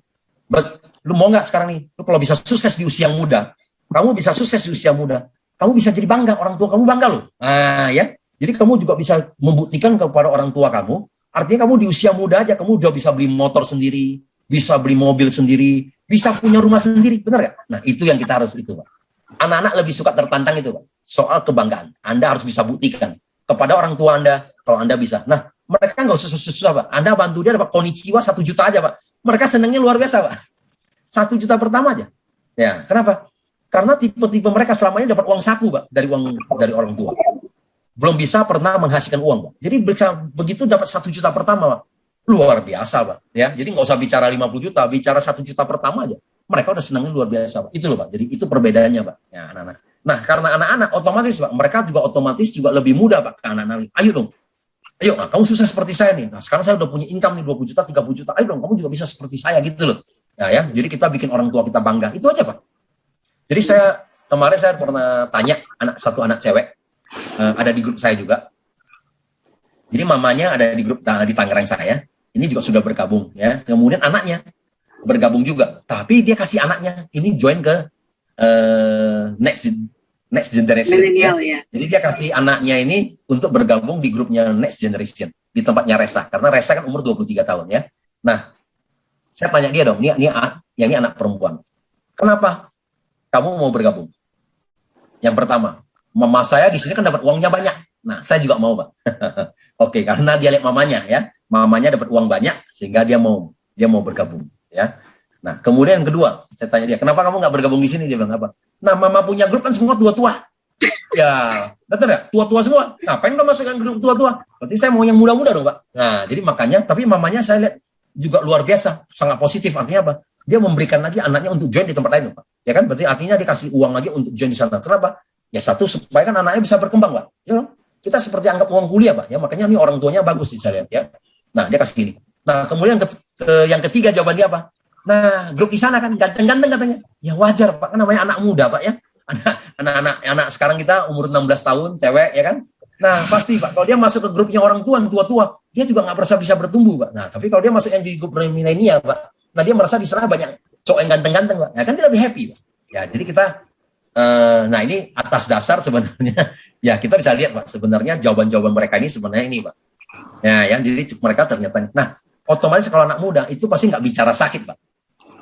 S1: Lu mau nggak sekarang nih? Lu kalau bisa sukses di usia muda, kamu bisa sukses di usia muda, kamu bisa jadi bangga, orang tua kamu bangga loh. Ya. Jadi kamu juga bisa membuktikan kepada orang tua kamu, artinya kamu di usia muda aja, kamu udah bisa beli motor sendiri, bisa beli mobil sendiri, bisa punya rumah sendiri, benar nggak? Nah, itu yang kita harus itu, Pak. Anak-anak lebih suka tertantang itu, Pak. Soal kebanggaan. Anda harus bisa buktikan kepada orang tua Anda, kalau Anda bisa. Nah, mereka nggak usah susah-susah, Pak. Anda bantu dia dapat konnichiwa 1 juta aja, Pak. Mereka senangnya luar biasa, Pak. 1 juta pertama aja. Ya, kenapa? Karena tipe-tipe mereka selama ini dapat uang saku, Pak, dari orang tua. Belum bisa pernah menghasilkan uang, Pak. Jadi begitu dapat 1 juta pertama, Pak. Luar biasa, Pak. Ya, jadi nggak usah bicara 50 juta, bicara 1 juta pertama aja. Mereka udah senangnya luar biasa, Pak. Itu loh, Pak. Jadi itu perbedaannya, Pak. Ya, anak-anak. Nah, karena anak-anak otomatis, Pak, mereka juga otomatis juga lebih mudah, Pak, ke anak-anak. Ayo dong. Ayo, nah, kamu sukses seperti saya nih. Nah, sekarang saya udah punya income nih 20 juta, 30 juta. Ayo dong, kamu juga bisa seperti saya gitu loh. Ya, jadi kita bikin orang tua kita bangga. Itu aja, Pak. Jadi saya kemarin saya pernah tanya satu anak cewek, ada di grup saya juga. Jadi mamanya ada di grup di Tangerang saya, ini juga sudah bergabung ya. Kemudian anaknya bergabung juga, tapi dia kasih anaknya ini join ke next generation.
S2: Millennial, ya.
S1: Jadi dia kasih anaknya ini untuk bergabung di grupnya next generation di tempatnya Resa, karena Resa kan umur 23 tahun ya. Nah, saya tanya dia dong, ini anak perempuan, kenapa kamu mau bergabung? Yang pertama, mama saya di sini kan dapat uangnya banyak. Nah, saya juga mau, Pak. Oke, karena dia lihat mamanya dapat uang banyak sehingga dia mau bergabung ya. Nah, kemudian yang kedua, saya tanya dia, kenapa kamu nggak bergabung di sini? Dia bilang apa? Nah, mama punya grup kan semua tua-tua. Ya, betul ya? Tua-tua semua. Ngapain kamu masukkan grup tua-tua? Berarti saya mau yang muda-muda dong, Pak. Nah, jadi makanya, tapi mamanya saya lihat juga luar biasa, sangat positif. Artinya apa? Dia memberikan lagi anaknya untuk join di tempat lain, Pak. Ya kan? Berarti artinya dikasih uang lagi untuk join di sana. Kenapa? Ya satu, supaya kan anaknya bisa berkembang, Pak. Ya, kita seperti anggap uang kuliah, Pak. Ya, makanya ini orang tuanya bagus sih saya lihat ya. Nah, dia kasih ini. Nah, kemudian yang ketiga jawaban dia apa? Nah, grup di sana kan ganteng-ganteng katanya. Ya wajar, Pak, kan namanya anak muda, Pak ya. Anak sekarang kita umur 16 tahun, cewek ya kan. Nah, pasti Pak, kalau dia masuk ke grupnya orang tua-tua, dia juga nggak merasa bisa bertumbuh, Pak. Nah, tapi kalau dia masuk yang di grup milenial, Pak, nah dia merasa di sana banyak cowok yang ganteng-ganteng, Pak. Ya kan dia lebih happy, Pak. Ya, jadi kita nah ini atas dasar sebenarnya ya kita bisa lihat, Pak, sebenarnya jawaban-jawaban mereka ini sebenarnya ini, Pak. Ya, jadi mereka ternyata, nah, otomatis kalau anak muda itu pasti nggak bicara sakit, Pak.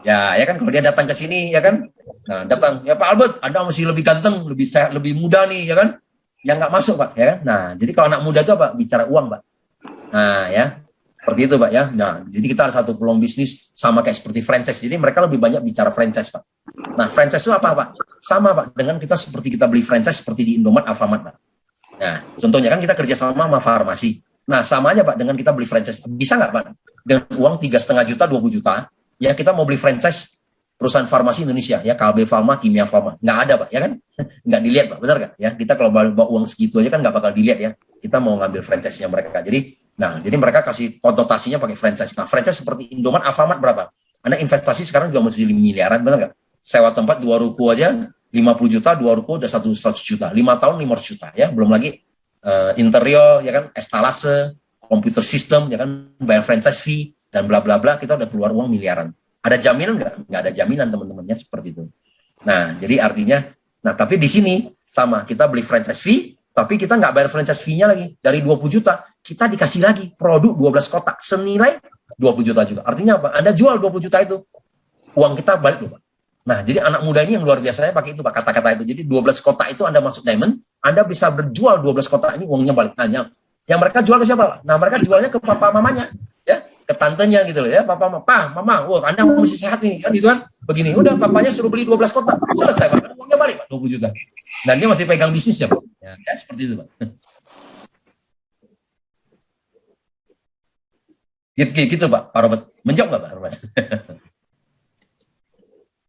S1: Ya kan kalau dia datang ke sini ya kan, nah datang ya Pak Albert, Anda masih lebih ganteng, lebih sehat, lebih muda nih ya kan, yang nggak masuk, Pak ya kan. Nah, jadi kalau anak muda itu apa? Bicara uang, Pak. Nah ya seperti itu, Pak ya. Nah, jadi kita ada satu peluang bisnis sama kayak seperti franchise. Jadi mereka lebih banyak bicara franchise, Pak. Nah, franchise itu apa, Pak? Sama, Pak, dengan kita seperti kita beli franchise seperti di Indomaret, Alfamart, Pak. Nah, contohnya kan kita kerja sama farmasi. Nah, sama aja, Pak, dengan kita beli franchise. Bisa nggak, Pak? Dengan uang 3,5 juta, 20 juta, ya kita mau beli franchise perusahaan farmasi Indonesia, ya Kalbe Farma, Kimia Farma. Nggak ada, Pak, ya kan? Nggak dilihat, Pak, benar nggak? Ya, kita kalau bawa uang segitu aja kan nggak bakal dilihat ya. Kita mau ngambil franchise-nya mereka. Jadi mereka kasih konotasinya pakai franchise. Nah, franchise seperti Indomaret, Alfamart berapa? Karena investasi sekarang juga masih miliaran, benar nggak? Sewa tempat 2 ruko aja 50 juta, 2 ruko udah 100 juta. 5 tahun 500 juta ya, belum lagi interior ya kan, estalase, komputer sistem ya kan, bayar franchise fee dan bla bla bla, kita udah keluar uang miliaran. Ada jaminan nggak? Nggak ada jaminan, teman-temannya seperti itu. Nah, jadi artinya, nah tapi di sini sama, kita beli franchise fee, tapi kita nggak bayar franchise fee-nya lagi. Dari 20 juta, kita dikasih lagi produk 12 kotak senilai 20 juta juga. Artinya apa? Anda jual 20 juta itu, uang kita balik loh, Pak. Nah, jadi anak muda ini yang luar biasanya pakai itu, Pak, kata-kata itu. Jadi 12 kotak itu Anda masuk diamond, Anda bisa berjual 12 kotak ini, uangnya balik. Nah, yang mereka jual ke siapa, Pak? Nah, mereka jualnya ke papa mamanya, ya, ke tantenya gitu loh ya, papa, mama, wah, Anda masih sehat nih, kan gitu kan, begini, udah papanya suruh beli 12 kotak, selesai, Pak, uangnya balik, Pak, 20 juta. Dan dia masih pegang bisnis ya, Pak. Ya, seperti itu, Pak. Gitu, Pak Robert. Menjawab nggak, Pak Robert?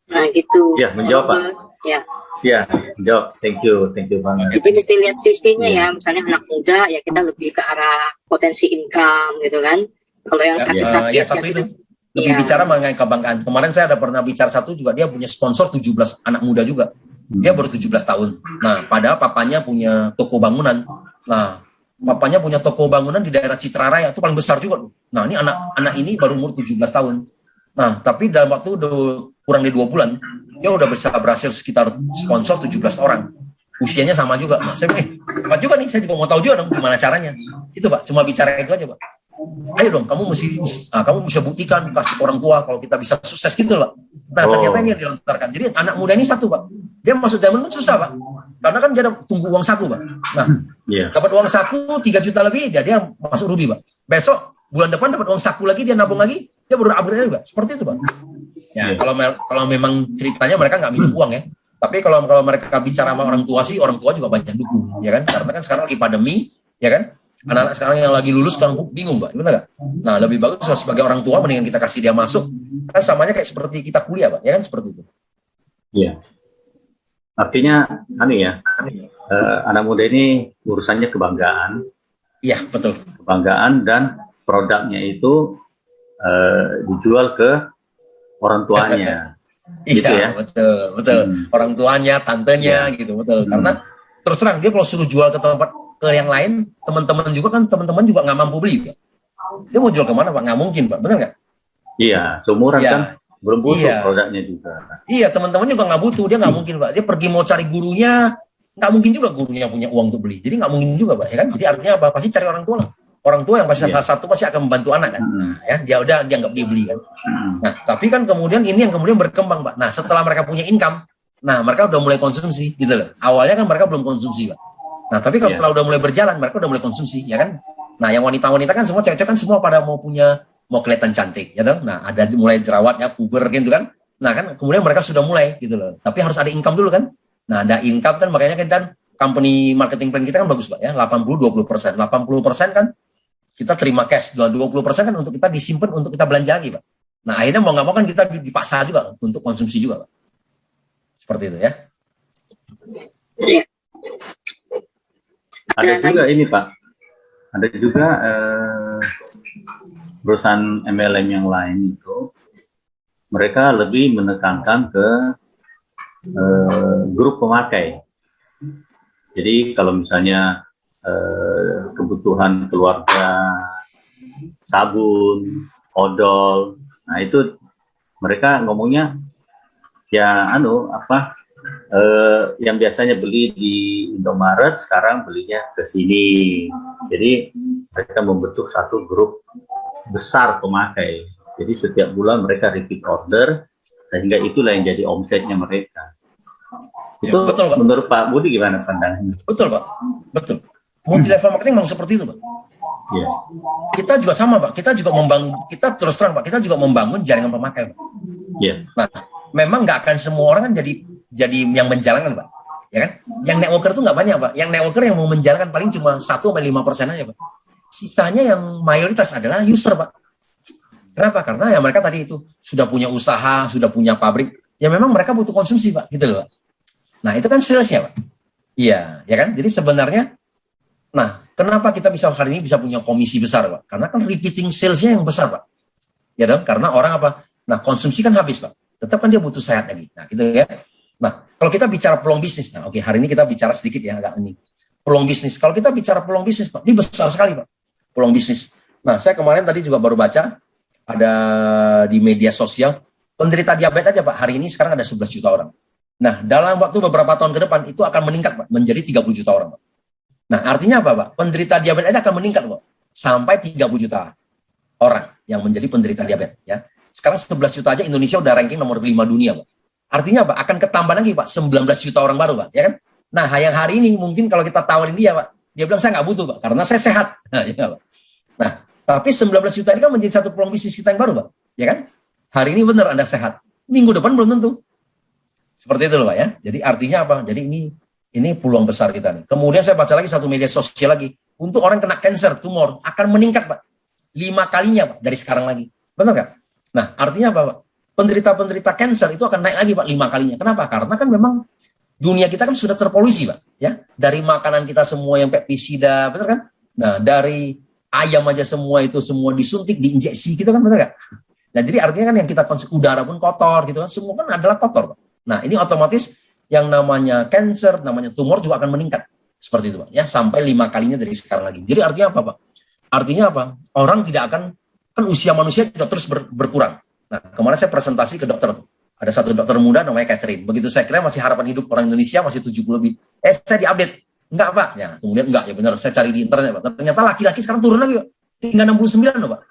S2: Nah, gitu.
S3: Ya, menjawab, Pak.
S2: Ya.
S3: Ya, menjawab. Thank you banget.
S2: Jadi mesti lihat sisinya ya, misalnya anak muda ya kita lebih ke arah potensi income gitu kan. Kalau yang sakit-sakit
S1: ya satu itu lebih bicara mengenai kebanggaan. Kemarin saya ada pernah bicara satu juga, dia punya sponsor 17 anak muda juga. Dia baru 17 tahun. Nah, padahal papanya punya toko bangunan. Nah, papanya punya toko bangunan di daerah Citra Raya, itu paling besar juga. Nah, ini anak ini baru umur 17 tahun. Nah, tapi dalam waktu kurang dari 2 bulan, dia udah bisa berhasil sekitar sponsor 17 orang. Usianya sama juga. Nah, saya apa juga nih, saya juga mau tahu juga dong gimana caranya. Itu, Pak, cuma bicara itu aja, Pak. Ayo dong, kamu bisa buktikan kasih orang tua kalau kita bisa sukses gitu, Pak. Nah, ternyata ini yang dilontarkan. Jadi anak muda ini satu, Pak. Dia masuk zaman pun susah, Pak. Karena kan dia tunggu uang saku, Pak. Nah, dapat uang saku 3 juta lebih, dia masuk Ruby, Pak. Besok bulan depan dapat uang saku lagi, dia nabung lagi, dia baru upgrade lagi, Pak. Seperti itu, Pak. Ya, kalau memang ceritanya mereka nggak minjem uang ya. Tapi kalau mereka bicara sama orang tua sih, orang tua juga banyak dukung, ya kan? Karena kan sekarang lagi pandemi, ya kan? Anak-anak sekarang yang lagi lulus sekarang bingung, Pak. Benar nggak? Nah, lebih bagus sebagai orang tua mendingan kita kasih dia masuk. Kan samanya kayak seperti kita kuliah, Pak. Ya kan seperti itu.
S3: Iya. Artinya, anak muda ini urusannya kebanggaan.
S1: Iya, betul.
S3: Kebanggaan dan produknya itu dijual ke orang tuanya. Gitu
S1: Iya,
S3: ya.
S1: betul. Orang tuanya, tantenya gitu, betul. Karena terus terang dia kalau suruh jual ke tempat ke yang lain, teman-teman juga nggak mampu beli, Pak. Dia mau jual kemana, Pak? Nggak mungkin, Pak. Benar nggak?
S3: Iya, seumuran
S1: Iya.
S3: kan belum butuh
S1: Iya.
S3: produknya juga.
S1: Iya, teman-teman juga nggak butuh, dia nggak mungkin, Pak. Dia pergi mau cari gurunya, nggak mungkin juga gurunya punya uang untuk beli. Jadi nggak mungkin juga, Pak. Ya kan? Jadi artinya apa? Pasti cari orang tua lah. Orang tua yang pasti salah satu pasti akan membantu anak kan. Nah, ya dia udah dia nggak beli kan. Nah, tapi kan kemudian ini yang kemudian berkembang, Pak. Nah, setelah mereka punya income, nah mereka udah mulai konsumsi, gitu loh. Awalnya kan mereka belum konsumsi, Pak. Nah, tapi kalau setelah udah mulai berjalan, mereka udah mulai konsumsi, ya kan? Nah, yang wanita-wanita kan semua cewek-cewek kan semua pada mau kelihatan cantik, ya dong. Nah, ada mulai jerawat ya, puber gitu kan. Nah, kan kemudian mereka sudah mulai gitu loh. Tapi harus ada income dulu kan. Nah, ada income kan makanya kan company marketing plan kita kan bagus, Pak ya. 80-20%. 80% kan kita terima cash, 20% kan untuk kita disimpan untuk kita belanja lagi, Pak. Nah, akhirnya mau nggak mau kan kita dipaksa juga untuk konsumsi juga, Pak. Seperti itu ya.
S2: Iya.
S3: Ada juga ini, Pak. Ada juga perusahaan MLM yang lain itu mereka lebih menekankan ke grup pemakai. Jadi kalau misalnya kebutuhan keluarga, sabun, odol, nah itu mereka ngomongnya ya yang biasanya beli di Indomaret sekarang belinya ke sini. Jadi mereka membentuk satu grup besar pemakai. Jadi setiap bulan mereka repeat order sehingga itulah yang jadi omsetnya mereka. Itu
S1: betul, Pak.
S3: Menurut Pak Budi gimana pandangannya?
S1: Betul, Pak. Betul. Multi level marketing memang seperti itu, Pak.
S3: Iya.
S1: Kita juga sama, Pak. Kita terus terang, Pak. Kita juga membangun jaringan pemakai, Pak.
S3: Iya.
S1: Nah, memang nggak akan semua orang kan jadi yang menjalankan, Pak. Ya kan? Yang networker itu nggak banyak, Pak. Yang networker yang mau menjalankan paling cuma 1-5% aja, Pak. Sisanya yang mayoritas adalah user, Pak. Kenapa? Karena ya mereka tadi itu sudah punya usaha, sudah punya pabrik. Ya memang mereka butuh konsumsi, Pak. Gitu loh, Pak. Nah, itu kan salesnya, Pak. Iya, ya kan? Jadi sebenarnya, nah, kenapa kita bisa hari ini bisa punya komisi besar, Pak? Karena kan repeating salesnya yang besar, Pak. Ya dong, karena orang apa? Nah, konsumsi kan habis, Pak. Tetap kan dia butuh sehat lagi. Nah, gitu ya. Nah, kalau kita bicara peluang bisnis, nah, oke, hari ini kita bicara sedikit ya, agak ini. Peluang bisnis. Kalau kita bicara peluang bisnis, Pak, ini besar sekali, Pak. Peluang bisnis. Nah, saya kemarin tadi juga baru baca, ada di media sosial, penderita diabetes aja, Pak, hari ini sekarang ada 11 juta orang. Nah, dalam waktu beberapa tahun ke depan, itu akan meningkat, Pak, menjadi 30 juta orang, Pak. Nah, artinya apa, Pak? Penderita diabetes aja akan meningkat, Pak, sampai 30 juta orang yang menjadi penderita diabetes, ya. Sekarang 11 juta aja Indonesia udah ranking nomor 5 dunia, Pak. Artinya apa? Akan ketambah lagi, Pak, 19 juta orang baru, Pak, ya kan? Nah, yang hari ini mungkin kalau kita tawarin dia, Pak, dia bilang saya nggak butuh, Pak, karena saya sehat. Nah, ya, Pak. Nah, tapi 19 juta ini kan menjadi satu peluang bisnis kita yang baru, Pak, ya kan? Hari ini benar Anda sehat, minggu depan belum tentu. Seperti itu loh, Pak, ya. Jadi artinya apa? Jadi ini peluang besar kita nih. Kemudian saya baca lagi satu media sosial lagi, untuk orang kena cancer, tumor akan meningkat, Pak, 5 kalinya, Pak, dari sekarang lagi. Benar nggak? Nah, artinya apa, Pak? Penderita-penderita cancer itu akan naik lagi, Pak, 5 kalinya. Kenapa? Karena kan memang dunia kita kan sudah terpolusi, Pak, ya. Dari makanan kita semua yang pestisida, benar kan? Nah, dari ayam aja semua itu semua disuntik, diinjeksi, gitu kan, benar nggak? Nah, jadi artinya kan yang kita konsumsi, udara pun kotor, gitu kan, semua kan adalah kotor, Pak. Nah, ini otomatis yang namanya cancer, namanya tumor juga akan meningkat. Seperti itu, Pak, ya, sampai 5 kalinya dari sekarang lagi. Jadi artinya apa, Pak? Artinya apa? Orang tidak akan, kan usia manusia juga terus berkurang. Nah, kemarin saya presentasi ke dokter. Ada satu dokter muda namanya Catherine. Begitu saya kira masih harapan hidup orang Indonesia masih 70 lebih. Saya diupdate. Enggak, Pak. Ya, kemudian enggak, ya benar. Saya cari di internet, Pak. Ternyata laki-laki sekarang turun lagi, Pak. Tinggal 69 loh, Pak.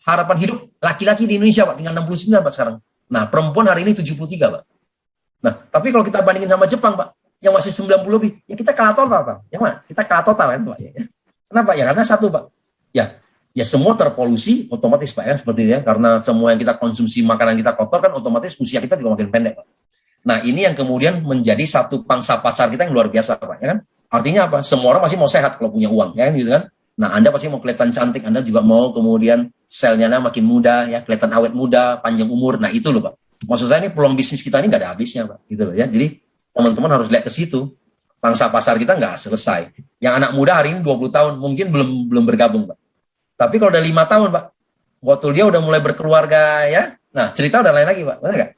S1: Harapan hidup laki-laki di Indonesia, Pak, tinggal 69, Pak, sekarang. Nah, perempuan hari ini 73, Pak. Nah, tapi kalau kita bandingin sama Jepang, Pak, yang masih 90 lebih, ya kita kalah total, Pak. Yang mana? Kita kalah total kan, Pak. Ya. Kenapa? Ya karena satu, Pak. Ya semua terpolusi otomatis, Pak, ya, seperti itu ya. Karena semua yang kita konsumsi makanan kita kotor kan otomatis usia kita juga makin pendek, Pak. Nah, ini yang kemudian menjadi satu pangsa pasar kita yang luar biasa, Pak, ya kan? Artinya apa? Semua orang pasti mau sehat kalau punya uang, ya kan, gitu kan? Nah, Anda pasti mau kelihatan cantik, Anda juga mau kemudian selnya makin muda, ya, kelihatan awet muda, panjang umur. Nah, itu loh, Pak. Maksud saya ini peluang bisnis kita ini nggak ada habisnya, Pak, gitu loh ya. Jadi teman-teman harus lihat ke situ. Pangsa pasar kita nggak selesai. Yang anak muda hari ini 20 tahun mungkin belum bergabung, Pak. Tapi kalau udah 5 tahun, Pak, waktu dia udah mulai berkeluarga, ya, nah cerita udah lain lagi, Pak, benar nggak?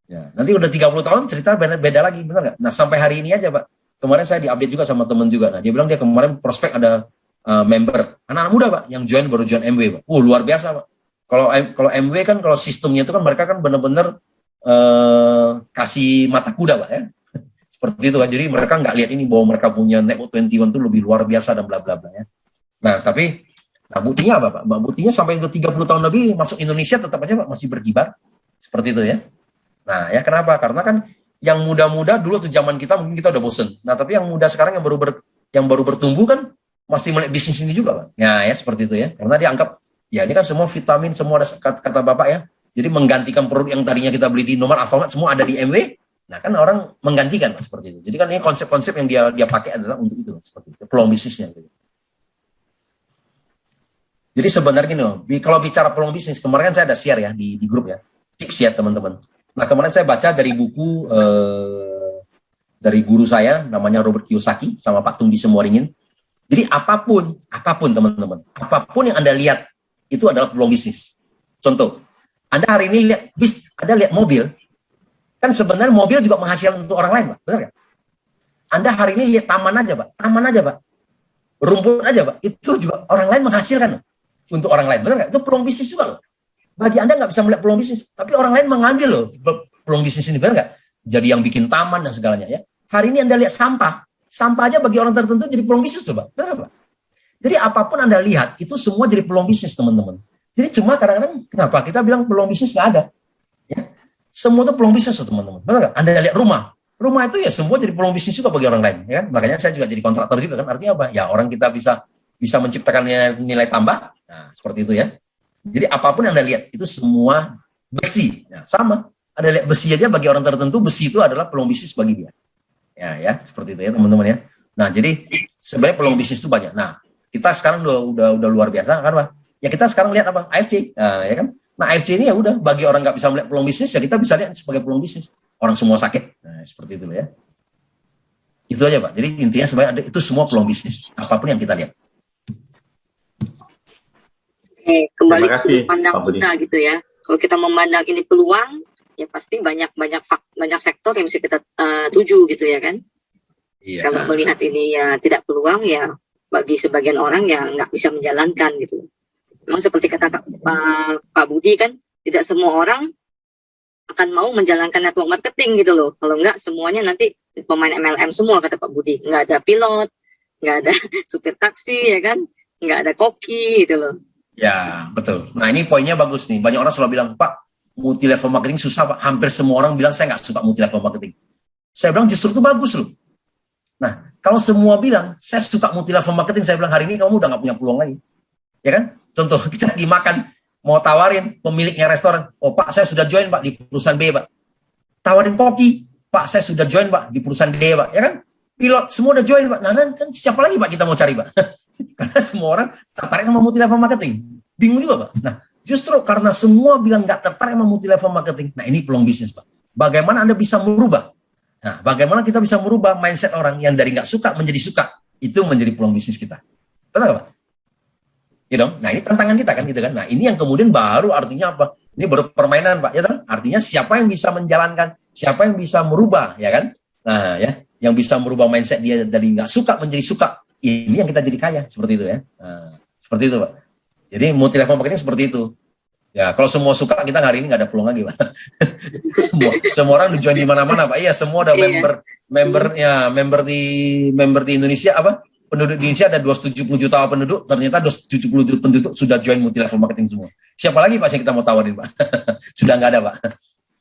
S1: Ya, nanti udah 30 tahun cerita beda lagi, benar nggak? Nah, sampai hari ini aja, Pak. Kemarin saya diupdate juga sama teman juga. Nah, dia bilang dia kemarin prospek ada member anak-anak muda, Pak, yang baru join MW, Pak. Luar biasa, Pak. Kalau MW kan kalau sistemnya itu kan mereka kan benar-benar kasih mata kuda, Pak, ya. Seperti itu kan. Jadi mereka nggak lihat ini bahwa mereka punya network 21 itu lebih luar biasa dan bla bla bla, ya. Nah, tapi buktinya apa, Pak? Buktinya sampai ke 30 tahun lebih masuk Indonesia tetap aja, Pak, masih berkibar. Seperti itu, ya. Nah, ya kenapa? Karena kan yang muda-muda dulu tuh zaman kita mungkin kita udah bosen. Nah, tapi yang muda sekarang yang baru bertumbuh kan masih melek bisnis ini juga, Pak. Nah, ya seperti itu, ya. Karena dia anggap ya ini kan semua vitamin, semua ada kata Bapak, ya. Jadi menggantikan produk yang tadinya kita beli di nomor Alfamart semua ada di MW. Nah, kan orang menggantikan, Pak, seperti itu. Jadi kan ini konsep-konsep yang dia pakai adalah untuk itu, seperti itu. Peluang bisnisnya gitu. Jadi sebenarnya gini loh, kalau bicara peluang bisnis, kemarin kan saya ada share ya di grup ya. Tips ya, teman-teman. Nah, kemarin saya baca dari buku dari guru saya, namanya Robert Kiyosaki, sama Pak Tumbi Semuaringin. Jadi apapun teman-teman, apapun yang Anda lihat, itu adalah peluang bisnis. Contoh, Anda hari ini lihat mobil, kan sebenarnya mobil juga menghasilkan untuk orang lain, Pak. Benar nggak? Anda hari ini lihat taman aja, Pak. Rumput aja, Pak. Itu juga orang lain menghasilkan loh, untuk orang lain. Benar nggak? Itu peluang bisnis juga loh. Bagi Anda nggak bisa melihat peluang bisnis, tapi orang lain mengambil loh peluang bisnis ini, benar nggak? Jadi yang bikin taman dan segalanya, ya. Hari ini Anda lihat sampah aja bagi orang tertentu jadi peluang bisnis, coba, benar nggak? Jadi apapun Anda lihat itu semua jadi peluang bisnis, teman-teman. Jadi cuma kadang-kadang kenapa kita bilang peluang bisnis nggak ada, ya? Semua itu peluang bisnis, teman-teman, benar nggak? Anda lihat rumah itu ya semua jadi peluang bisnis juga bagi orang lain, ya kan? Makanya saya juga jadi kontraktor juga kan, artinya apa? Ya orang kita bisa menciptakan nilai tambah, nah seperti itu ya. Jadi apapun yang Anda lihat itu semua besi. Nah, sama. Anda lihat besi aja bagi orang tertentu, besi itu adalah peluang bisnis bagi dia. Ya, seperti itu ya teman-teman ya. Nah, jadi sebenarnya peluang bisnis itu banyak. Nah, kita sekarang udah luar biasa kan, Pak? Ya kita sekarang lihat apa? AFC. Nah, ya kan? Nah, AFC ini ya udah bagi orang nggak bisa melihat peluang bisnis, ya kita bisa lihat sebagai peluang bisnis. Orang semua sakit. Nah, seperti itu ya. Itu aja, Pak. Jadi intinya sebenarnya itu semua peluang bisnis. Apapun yang kita lihat.
S2: Kembali ke sudut pandang kita gitu ya. Kalau kita memandang ini peluang, ya pasti banyak sektor yang bisa kita tuju gitu ya kan. Iya. Kalau melihat ini ya tidak peluang, ya bagi sebagian orang ya nggak bisa menjalankan gitu. Memang seperti kata Pak Budi kan, tidak semua orang akan mau menjalankan network marketing gitu loh. Kalau nggak semuanya nanti pemain MLM semua, kata Pak Budi. Nggak ada pilot, nggak ada supir taksi ya kan, nggak ada koki gitu loh.
S1: Ya, betul. Nah, ini poinnya bagus nih. Banyak orang selalu bilang, Pak, multi level marketing susah, Pak. Hampir semua orang bilang, saya nggak suka multi level marketing. Saya bilang, justru itu bagus loh. Nah, kalau semua bilang, saya suka multi level marketing, saya bilang, hari ini kamu udah nggak punya peluang lagi. Ya kan? Contoh, kita lagi makan, mau tawarin pemiliknya restoran, oh Pak, saya sudah join, Pak, di perusahaan B, Pak. Tawarin koki, Pak, saya sudah join, Pak, di perusahaan D, Pak. Ya kan? Pilot, semua udah join, Pak. Nah, kan siapa lagi, Pak, kita mau cari, Pak? Karena semua orang tertarik sama multi level marketing. Bingung juga, Pak. Nah, justru karena semua bilang nggak tertarik sama multi level marketing, nah ini peluang bisnis, Pak. Bagaimana Anda bisa merubah? Nah, bagaimana kita bisa merubah mindset orang yang dari nggak suka menjadi suka? Itu menjadi peluang bisnis kita. Betul nggak, Pak? You know? Nah, ini tantangan kita kan, gitu kan. Nah, ini yang kemudian baru artinya apa? Ini baru permainan, Pak. Ya kan? Artinya siapa yang bisa menjalankan, siapa yang bisa merubah, ya kan? Nah, ya, yang bisa merubah mindset dia dari nggak suka menjadi suka. Ini yang kita jadi kaya, seperti itu ya. Nah, seperti itu, Pak. Jadi multi level marketing seperti itu. Ya, kalau semua suka, kita hari ini nggak ada peluang lagi, Pak. semua orang join di mana-mana, Pak. Iya, semua ada member di Indonesia apa? Penduduk di Indonesia ada 270 juta penduduk, ternyata 270 juta penduduk sudah join multi level marketing semua. Siapa lagi, Pak, yang kita mau tawarin, Pak? Sudah nggak ada, Pak.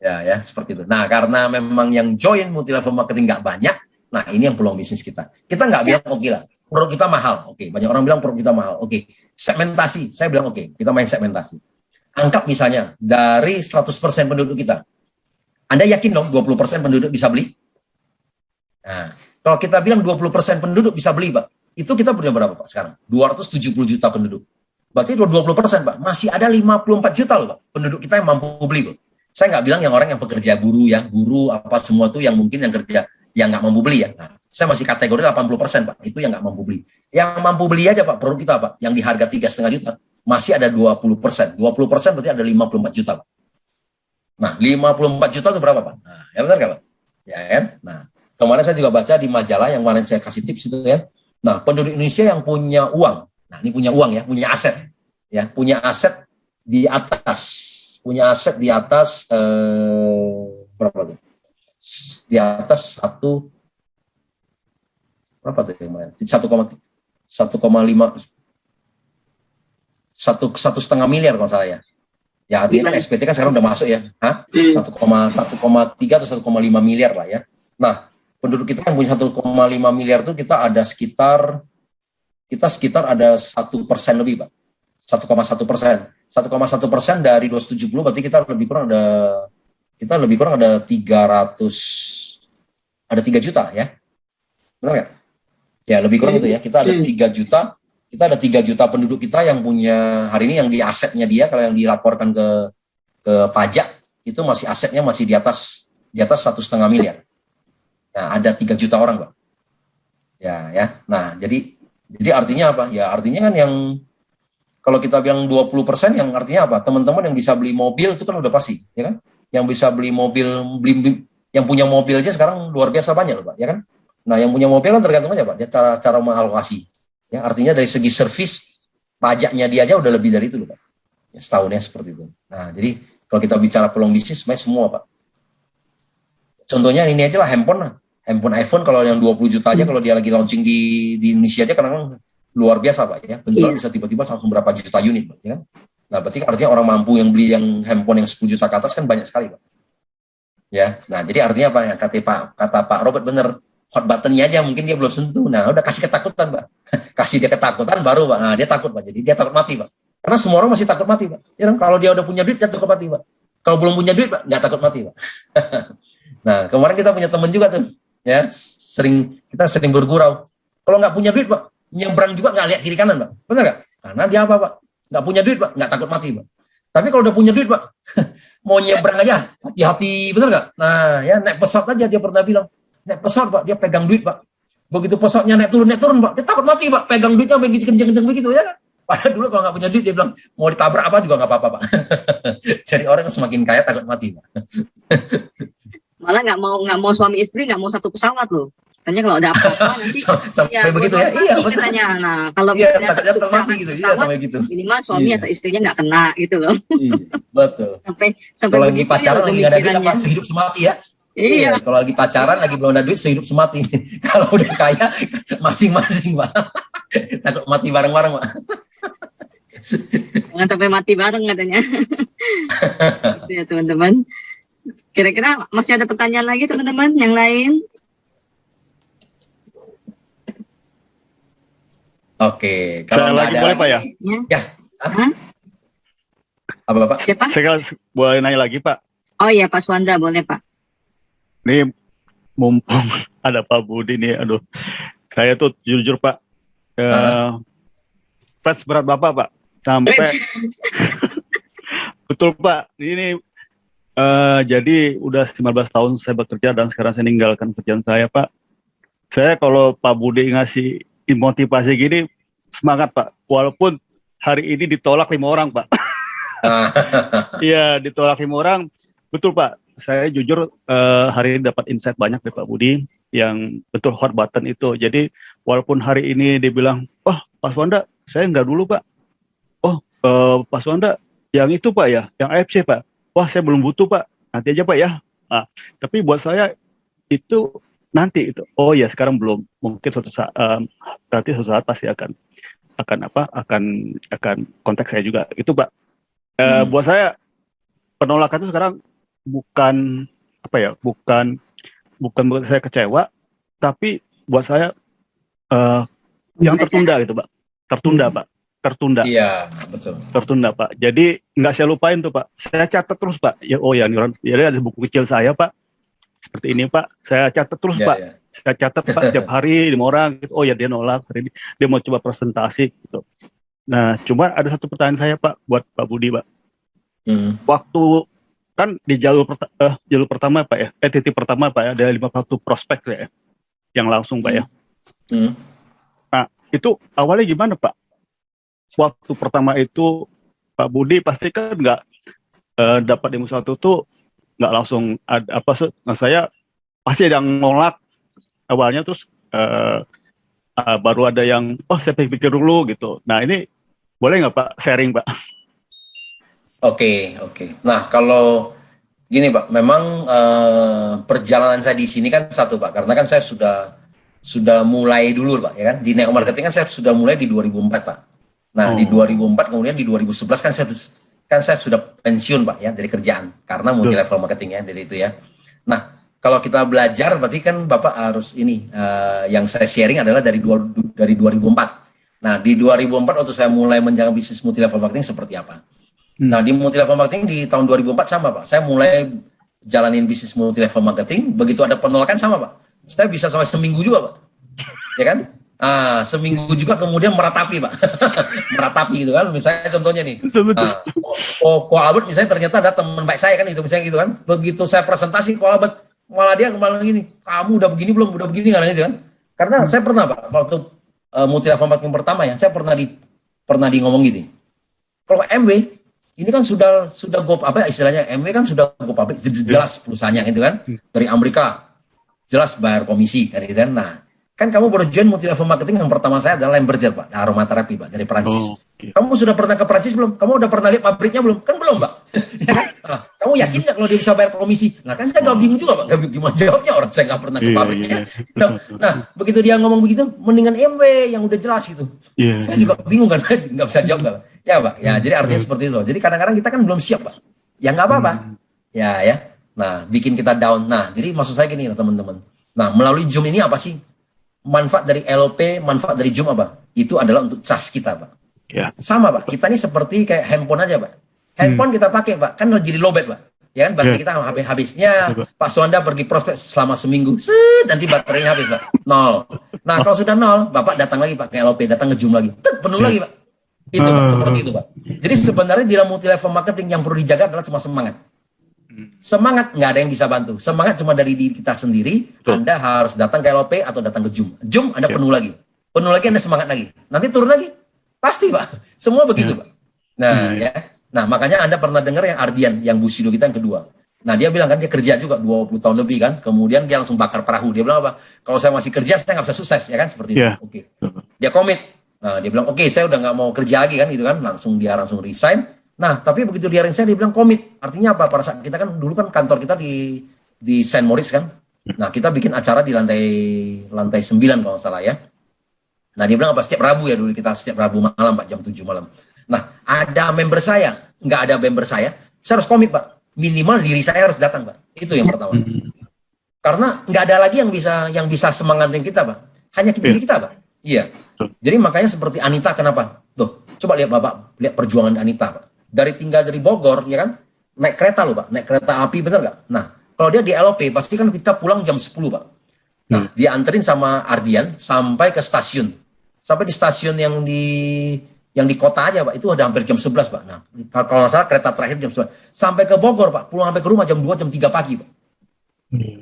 S1: Ya, seperti itu. Nah, karena memang yang join multi level marketing nggak banyak, nah ini yang peluang bisnis kita. Kita nggak bilang oke lah, produk kita mahal. Oke, banyak orang bilang produk kita mahal. Oke, segmentasi. Saya bilang oke, kita main segmentasi. Anggap misalnya dari 100% penduduk kita, Anda yakin dong 20% penduduk bisa beli? Nah, kalau kita bilang 20% penduduk bisa beli, Pak, itu kita punya berapa, Pak, sekarang? 270 juta penduduk. Berarti 20%, Pak, masih ada 54 juta loh, Pak, penduduk kita yang mampu beli, Pak. Saya nggak bilang yang orang yang pekerja guru apa semua tuh yang mungkin yang kerja yang nggak mampu beli ya. Nah, saya masih kategori 80%, Pak, itu yang nggak mampu beli. Yang mampu beli aja, Pak, produk kita, Pak, yang di harga 3,5 juta, masih ada 20%. 20% berarti ada 54 juta, Pak. Nah, 54 juta itu berapa, Pak? Nah, ya benar nggak, Pak? Ya kan? Nah, kemarin saya juga baca di majalah yang kemarin saya kasih tips itu kan. Nah, penduduk Indonesia yang punya uang, nah ini punya uang ya, punya aset, ya, punya aset di atas, berapa tuh? Di atas berapa tuh kemarin? 1,5 miliar kalau saya. Ya artinya kan SPT kan sekarang udah masuk ya, 1,3 atau 1,5 miliar lah ya. Nah, penduduk kita yang punya 1,5 miliar itu kita sekitar ada 1% lebih, Pak. 1,1%. 1,1% dari 270 berarti kita lebih kurang ada 3 juta ya. Benar nggak? Ya lebih kurang itu ya. Kita ada 3 juta. Kita ada 3 juta penduduk kita yang punya hari ini yang di asetnya dia kalau yang dilaporkan ke pajak itu masih asetnya masih di atas 1,5 miliar. Nah, ada 3 juta orang, Pak. Ya. Nah, jadi artinya apa? Ya artinya kan yang kalau kita bilang 20% yang artinya apa? Teman-teman yang bisa beli mobil itu kan udah pasti, ya kan? Yang bisa beli mobil, yang punya mobil aja sekarang luar biasa banyak loh, Pak, ya kan? Nah, yang punya mobil kan tergantung aja, Pak, dia cara mengalokasi. Ya, artinya dari segi servis pajaknya dia aja udah lebih dari itu loh, Pak. Ya, setahunnya seperti itu. Nah, jadi kalau kita bicara peluang bisnis sebenarnya semua, Pak. Contohnya ini aja lah handphone iPhone kalau yang 20 juta aja kalau dia lagi launching di Indonesia aja kadang luar biasa, Pak, ya. Penjualan bisa tiba-tiba langsung berapa juta unit, Pak, ya kan? Nah, berarti artinya orang mampu yang beli yang handphone yang 10 juta ke atas kan banyak sekali, Pak. Ya. Nah, jadi artinya apa ya? Kata Pak Robert bener, hot button-nya aja mungkin dia belum sentuh. Nah, udah kasih ketakutan, Pak. Kasih dia ketakutan baru, Pak. Nah, dia takut, Pak. Jadi dia takut mati, Pak. Karena semua orang masih takut mati, Pak. Ya, kalau dia udah punya duit, dia takut mati, Pak. Kalau belum punya duit, Pak, nggak takut mati, Pak. Nah, kemarin kita punya teman juga tuh, ya, kita sering bergurau. Kalau nggak punya duit, Pak, nyebrang juga nggak lihat kiri kanan, Pak. Benar nggak? Karena dia apa, Pak? Nggak punya duit, Pak, nggak takut mati, Pak. Tapi kalau udah punya duit, Pak, mau nyebrang aja, hati-hati, benar nggak? Nah, ya naik pesawat aja dia pernah bilang. Naik pesawat, Pak, dia pegang duit, Pak. Begitu pesawatnya naik turun, Pak, dia takut mati, Pak. Pegang duitnya begitu kenceng-kenceng begitu, ya kan? Padahal dulu kalau nggak punya duit, dia bilang, mau ditabrak apa juga nggak apa-apa, Pak. Jadi orang yang semakin kaya takut mati, Pak.
S2: Malah nggak mau suami istri, nggak mau satu pesawat loh. Katanya kalau ada apa-apa nanti
S1: sampai begitu ya. Iya,
S2: katanya. Nah, kalau
S1: bisa
S2: ada satu pesawat
S1: gitu, pesawat, gitu.
S2: Minimal suami atau istrinya nggak kena gitu loh.
S1: Iya, betul.
S2: sampai
S1: kalau lagi pacaran lagi nggak ada duit apa sehidup semati ya. Iya, kalau lagi pacaran lagi belum ada duit sehidup semati. Kalau udah kaya masing-masing, Pak. Takut mati bareng-bareng, Pak.
S2: Jangan sampai mati bareng katanya. Gitu ya, teman-teman. Kira-kira masih ada pertanyaan lagi, teman-teman, yang lain?
S1: Oke, kalau
S4: lagi boleh, Pak, ya?
S1: Ya. Apa, Pak?
S2: Siapa?
S4: Saya boleh nanya lagi, Pak.
S2: Oh iya, Pak Swanda, boleh, Pak.
S4: Ini mumpung ada Pak Budi nih, aduh, saya tuh jujur, Pak, fans berat Bapak, Pak, sampai betul, Pak, ini jadi udah 15 tahun saya bekerja dan sekarang saya meninggalkan pekerjaan saya, Pak. Saya kalau Pak Budi ngasih motivasi gini, semangat, Pak, walaupun hari ini ditolak 5 orang, Pak. Iya, ditolak 5 orang, betul, Pak. Saya jujur hari ini dapat insight banyak dari Pak Budi yang betul hot button itu. Jadi walaupun hari ini dibilang, wah Pak Swanda saya nggak dulu, Pak. Oh Pak Swanda yang itu, Pak, ya, yang AFC, Pak. Wah saya belum butuh, Pak. Nanti aja, Pak, ya. Nah, tapi buat saya itu nanti itu. Oh ya sekarang belum. Mungkin suatu saat nanti suatu saat pasti akan kontak saya juga. Itu, Pak. Buat saya penolakan itu sekarang bukan saya kecewa, tapi buat saya yang tertunda gitu, Pak. Tertunda.
S1: Iya, betul.
S4: Tertunda, Pak. Jadi nggak saya lupain tuh, Pak. Saya catat terus, Pak. Ya, oh ya, jadi ada buku kecil saya, Pak. Seperti ini, Pak. Saya catat terus, Pak. Ya. Saya catat, Pak, setiap hari 5 orang. Gitu. Oh ya, dia nolak hari ini. Dia mau coba presentasi gitu. Nah, cuma ada satu pertanyaan saya, Pak, buat Pak Budi, Pak. Waktu kan di jalur pertama, Pak, ya, titik pertama, Pak, ya, ada 51 prospek ya, yang langsung, Pak, ya. Nah, itu awalnya gimana, Pak? Waktu pertama itu Pak Budi pasti kan nggak dapat 51 tuh nggak langsung ada nah saya pasti ada yang nolak awalnya, terus baru ada yang saya pikir dulu gitu. Nah ini boleh nggak Pak sharing Pak?
S1: Oke. Nah kalau gini Pak, memang perjalanan saya di sini kan satu Pak, karena kan saya sudah mulai dulu Pak, ya kan, di network marketing kan saya sudah mulai di 2004 Pak. Nah di 2004 kemudian di 2011 kan saya sudah pensiun Pak ya dari kerjaan karena multi level marketing ya, dari itu ya. Nah kalau kita belajar berarti kan Bapak harus ini yang saya sharing adalah dari 2004. Nah di 2004 waktu saya mulai menjalankan bisnis multi level marketing seperti apa. Nah di multi level marketing di tahun 2004 sama Pak, saya mulai jalanin bisnis multi level marketing. Begitu ada penolakan sama Pak, saya bisa sampai seminggu juga Pak, ya kan? Seminggu juga kemudian meratapi Pak. Meratapi gitu kan, misalnya contohnya nih, Ko Albert misalnya ternyata ada teman baik saya kan, itu misalnya gitu kan, begitu saya presentasi Ko Albert malah gini, kamu udah begini belum, udah begini kan, gitu kan. Karena saya pernah Pak waktu multi level marketing pertama ya, saya pernah di ngomong gitu, kalau MW ini kan sudah go istilahnya, MW kan sudah go public, jelas perusahaannya gitu kan, dari Amerika jelas bayar komisi kan gitu kan. Nah kan kamu baru join multi level marketing, yang pertama saya adalah Lemberger Pak, aromaterapi Pak, dari Perancis. Kamu sudah pernah ke Perancis belum? Kamu udah pernah lihat pabriknya belum? Kan belum Pak. Kamu yakin nggak kalau dia bisa bayar komisi? Nah kan saya nggak bingung juga Pak, gimana jawabnya, orang saya nggak pernah ke pabriknya. Nah begitu dia ngomong begitu, mendingan MW yang udah jelas gitu. Saya juga bingung kan, nggak bisa jawab Pak. Ya Pak, ya jadi artinya seperti itu. Jadi kadang-kadang kita kan belum siap Pak. Ya nggak apa-apa. Ya. Nah bikin kita down. Nah jadi maksud saya gini teman-teman. Nah melalui Zoom ini apa sih? Manfaat dari LOP, manfaat dari Zoom apa? Itu adalah untuk cas kita, Pak. Sama, Pak. Kita ini seperti kayak handphone aja, Pak. Handphone kita pakai, Pak. Kan jadi lowbat, Pak. Ya kan, baterai kita habisnya. Pak Suanda pergi prospek selama seminggu. Nanti baterainya habis, Pak. 0. Nah, kalau sudah 0, Bapak datang lagi, Pak, ke LOP. Datang ke Zoom lagi. Penuh lagi, Pak. Itu, Pak. Seperti itu, Pak. Jadi sebenarnya di dalam multi level marketing yang perlu dijaga adalah cuma semangat. Semangat nggak ada yang bisa bantu. Semangat cuma dari diri kita sendiri. Anda harus datang ke LOP atau datang ke Zoom. Zoom Anda penuh lagi Anda semangat lagi. Nanti turun lagi. Pasti Pak. Semua begitu Pak. Nah ya. Nah makanya Anda pernah dengar yang Ardian, yang Bushido kita yang kedua. Nah dia bilang kan dia kerja juga 20 tahun lebih kan. Kemudian dia langsung bakar perahu. Dia bilang apa? Kalau saya masih kerja saya nggak bisa sukses ya kan, seperti itu. Oke. Dia komit. Nah dia bilang oke, saya udah nggak mau kerja lagi kan, gitu kan. Langsung resign. Nah, tapi begitu dia resign, dia bilang komit. Artinya apa? Pada saat kita kan dulu kan kantor kita di Saint Moritz kan. Nah, kita bikin acara di lantai 9 kalau salah ya. Nah, dia bilang apa? Setiap Rabu ya dulu kita, setiap Rabu malam Pak, jam 7 malam. Nah, ada member saya, nggak ada member saya harus komit Pak. Minimal diri saya harus datang Pak. Itu yang pertama. Karena nggak ada lagi yang bisa semangatin kita Pak. Hanya diri kita Pak. Iya. Jadi makanya seperti Anita, kenapa? Tuh, coba lihat Bapak, lihat perjuangan Anita Pak. Tinggal dari Bogor, ya kan, naik kereta loh Pak, naik kereta api, bener nggak? Nah, kalau dia di LOP, pasti kan kita pulang jam 10 Pak. Nah, dia anterin sama Ardian sampai ke stasiun. Sampai di stasiun yang di kota aja Pak, itu ada hampir jam 11 Pak. Nah, kalau nggak salah kereta terakhir jam 11. Sampai ke Bogor Pak, pulang sampai ke rumah jam 2, jam 3 pagi Pak.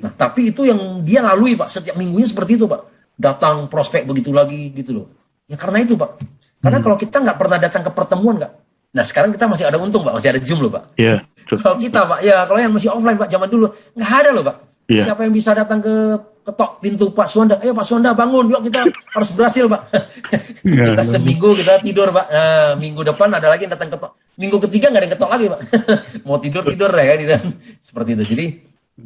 S1: Nah, tapi itu yang dia lalui Pak, setiap minggunya seperti itu Pak. Datang prospek begitu lagi, gitu loh. Ya karena itu Pak. Karena kalau kita nggak pernah datang ke pertemuan nggak, nah sekarang kita masih ada untung Pak, masih ada Zoom loh Pak. Iya. Kalau kita Pak, ya kalau yang masih offline Pak, zaman dulu nggak ada loh Pak. Siapa yang bisa datang ketok pintu Pak Suanda? Ayo Pak Suanda bangun, yuk kita harus berhasil Pak. Kita seminggu kita tidur Pak. Nah, minggu depan ada lagi yang datang ketok. Minggu ketiga nggak ada yang ketok lagi Pak. Mau tidur ya gitu. Seperti itu. Jadi,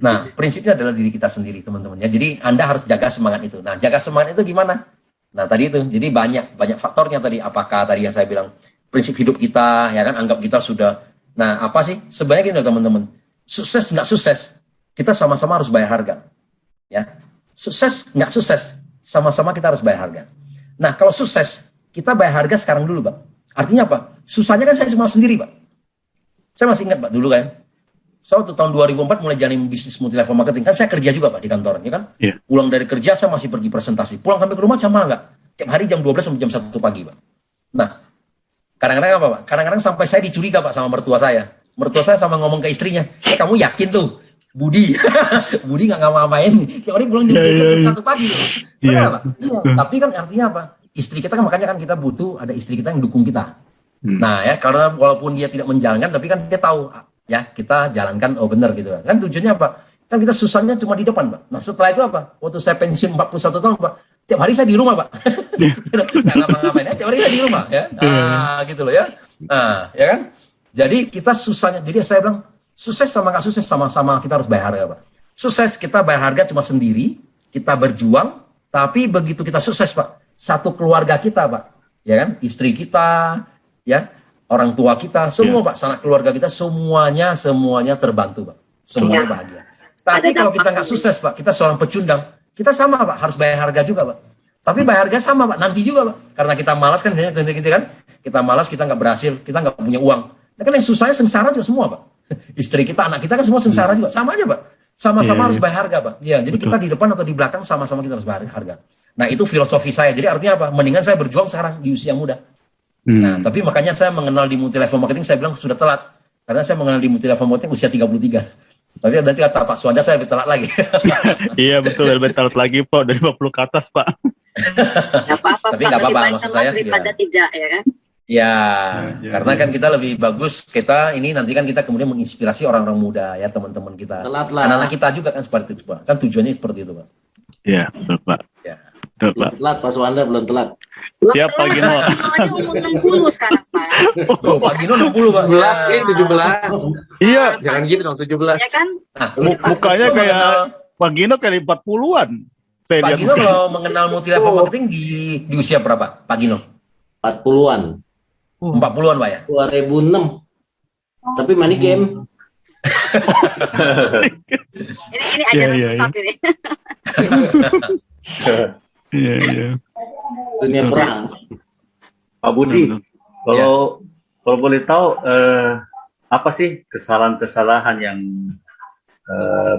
S1: nah prinsipnya adalah diri kita sendiri teman-teman ya. Jadi Anda harus jaga semangat itu. Nah jaga semangat itu gimana? Nah tadi itu, jadi banyak faktornya tadi. Apakah tadi yang saya bilang prinsip hidup kita, ya kan, anggap kita sudah. Nah, apa sih? Sebenarnya gini teman-teman, sukses nggak sukses, kita sama-sama harus bayar harga. Ya, sukses nggak sukses, sama-sama kita harus bayar harga. Nah, kalau sukses, kita bayar harga sekarang dulu, Pak. Artinya apa? Susahnya kan saya cuma sendiri, Pak. Saya masih ingat, Pak, dulu kan. So, waktu tahun 2004 mulai jalan bisnis multi level marketing. Kan saya kerja juga, Pak, di kantor, ya kan? Pulang dari kerja, saya masih pergi presentasi. Pulang sampai ke rumah sama nggak? Tiap hari jam 12 sampai jam 1 pagi, Pak. Nah, kadang-kadang apa Pak? Kadang-kadang sampai saya dicuriga Pak sama mertua saya. Mertua saya sama ngomong ke istrinya, kamu yakin tuh Budi nggak ngapa-ngapain, tiap hari pulang jam 1 pagi. Benar Pak? Iya. Tapi kan artinya apa? Istri kita kan, makanya kan kita butuh ada istri kita yang dukung kita. Nah ya, karena walaupun dia tidak menjalankan, tapi kan dia tahu ya kita jalankan, oh benar gitu kan tujuannya apa, kan kita susahnya cuma di depan Pak. Nah setelah itu apa, waktu saya pensiun 41 tahun Pak, tiap hari saya di rumah Pak. Nggak ngapa-ngapain ya, tiap hari saya di rumah ya, gitu loh ya. Nah ya kan, jadi kita susahnya, jadi saya bilang sukses sama nggak sukses sama-sama kita harus bayar harga Pak. Sukses kita bayar harga cuma sendiri, kita berjuang, tapi begitu kita sukses Pak, satu keluarga kita Pak, ya kan, istri kita, ya, orang tua kita, semua Pak, sanak keluarga kita, semuanya terbantu Pak, semuanya bahagia. Tapi kalau kita nggak sukses Pak, kita seorang pecundang, kita sama Pak, harus bayar harga juga Pak. Tapi bayar harga sama Pak, nanti juga Pak, karena kita malas kan, kita malas, kita nggak berhasil, kita nggak punya uang. Nah, kan yang susahnya sengsara juga semua Pak. Istri kita, anak kita kan semua sengsara juga, sama aja Pak. Sama-sama harus bayar harga Pak. Ya, jadi kita di depan atau di belakang sama-sama kita harus bayar harga. Nah itu filosofi saya. Jadi artinya apa? Mendingan saya berjuang sekarang di usia muda. Nah, tapi makanya saya mengenal di multi level marketing, saya bilang sudah telat. Karena saya mengenal di multi level marketing usia 33. Tapi nanti kata Pak Suwanda saya lebih telat lagi.
S4: Iya betul, lebih telat lagi Pak, dari 50 ke atas Pak.
S1: Tapi nggak apa-apa maksud saya.
S2: Daripada tidak ya kan?
S1: Ya, karena kan kita lebih bagus, kita ini nanti kan kita kemudian menginspirasi orang-orang muda ya, teman-teman kita. Anak-anak kita juga kan seperti itu Pak. Kan tujuannya seperti itu Pak.
S4: Iya, betul Pak.
S1: Ya.
S4: Betul Pak.
S5: Telat Pak Suwanda, belum telat.
S4: Siap Pak Gino.
S2: Namanya umur 60 sekarang Pak.
S1: Oh, Pak Gino 60 Pak.
S6: 17 sih, 17.
S4: Iya.
S6: Jangan gitu dong, 17.
S2: Ya kan?
S1: Nah,
S4: mukanya kayak Pak Gino kayak 40-an.
S1: Pak Gino kalau mengenal multi level marketing di usia berapa Pak Gino?
S5: 40-an.
S1: 40-an Pak ya?
S5: 2006. Tapi money game.
S2: ini ajaran sesat ini.
S4: Iya.
S5: Dunia perang.
S3: Pak Budi, kalau boleh tahu apa sih kesalahan-kesalahan yang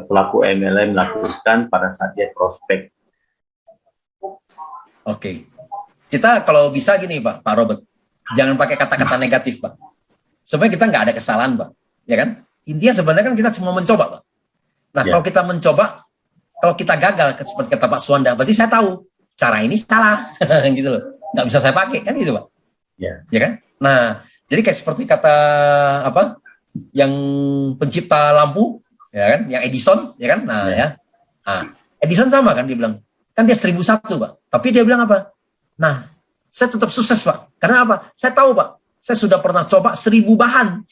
S3: pelaku MLM lakukan pada saat dia prospek?
S1: Oke. Kita kalau bisa gini Pak Robert, jangan pakai kata-kata negatif Pak. Sebenarnya kita nggak ada kesalahan Pak, ya kan? Intinya sebenarnya kan kita cuma mencoba Pak. Nah kalau kita mencoba, kalau kita gagal seperti kata Pak Suwanda, berarti saya tahu cara ini salah, gitu loh. Nggak bisa saya pakai kan gitu Pak. Ya kan? Nah jadi kayak seperti kata apa? Yang pencipta lampu, ya kan? Yang Edison, ya kan? Nah ya, Edison sama kan dia bilang, kan dia 1001 Pak. Tapi dia bilang apa? Nah, saya tetap sukses Pak. Karena apa? Saya tahu Pak, saya sudah pernah coba 1000 bahan.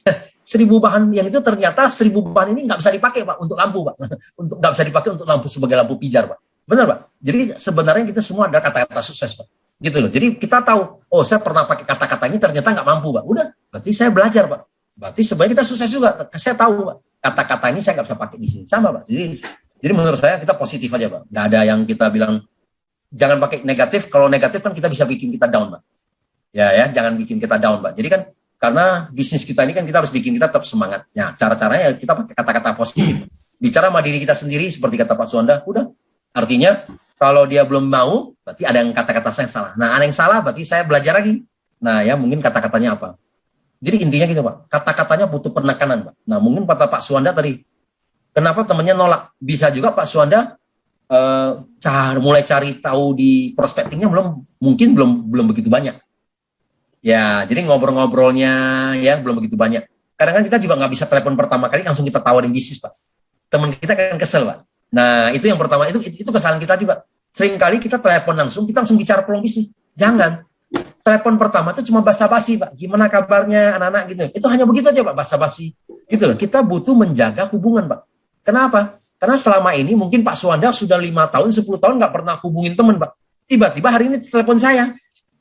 S1: 1000 bahan yang itu ternyata 1000 bahan ini nggak bisa dipakai Pak untuk lampu Pak. Nggak bisa dipakai untuk lampu sebagai lampu pijar Pak. Benar Pak? Jadi sebenarnya kita semua ada kata-kata sukses Pak. Gitu loh. Jadi kita tahu, oh saya pernah pakai kata-kata ini ternyata nggak mampu Pak. Udah, berarti saya belajar Pak. Berarti sebenarnya kita sukses juga. Saya tahu Pak, kata-kata ini saya nggak bisa pakai di sini. Sama Pak. Jadi menurut saya kita positif aja Pak. Nggak ada yang kita bilang jangan pakai negatif. Kalau negatif kan kita bisa bikin kita down Pak. Ya, jangan bikin kita down Pak. Jadi kan karena bisnis kita ini kan kita harus bikin kita tetap semangat. Nah, cara-caranya kita pakai kata-kata positif. Bicara sama diri kita sendiri seperti kata Pak Suwanda, udah. Artinya kalau dia belum mau, berarti ada yang kata-kata saya salah. Nah, ada yang salah berarti saya belajar lagi. Nah, ya mungkin kata-katanya apa. Jadi intinya gitu Pak, kata-katanya butuh penekanan Pak. Nah, mungkin kata Pak Suwanda tadi, kenapa temannya nolak? Bisa juga Pak Suwanda mulai cari tahu di prospectingnya belum begitu banyak. Ya, jadi ngobrol-ngobrolnya ya belum begitu banyak. Kadang-kadang kita juga nggak bisa telepon pertama kali langsung kita tawarin bisnis Pak. Teman kita kan kesel Pak. Nah itu yang pertama, itu kesalahan kita juga. Seringkali kita telepon langsung, kita langsung bicara peluang bisnis. Jangan. Telepon pertama itu cuma basa-basi Pak. Gimana kabarnya anak-anak gitu. Itu hanya begitu aja Pak, basa-basi. Gitu loh. Kita butuh menjaga hubungan Pak. Kenapa? Karena selama ini mungkin Pak Suwanda sudah 5 tahun, 10 tahun nggak pernah hubungin teman Pak. Tiba-tiba hari ini telepon saya.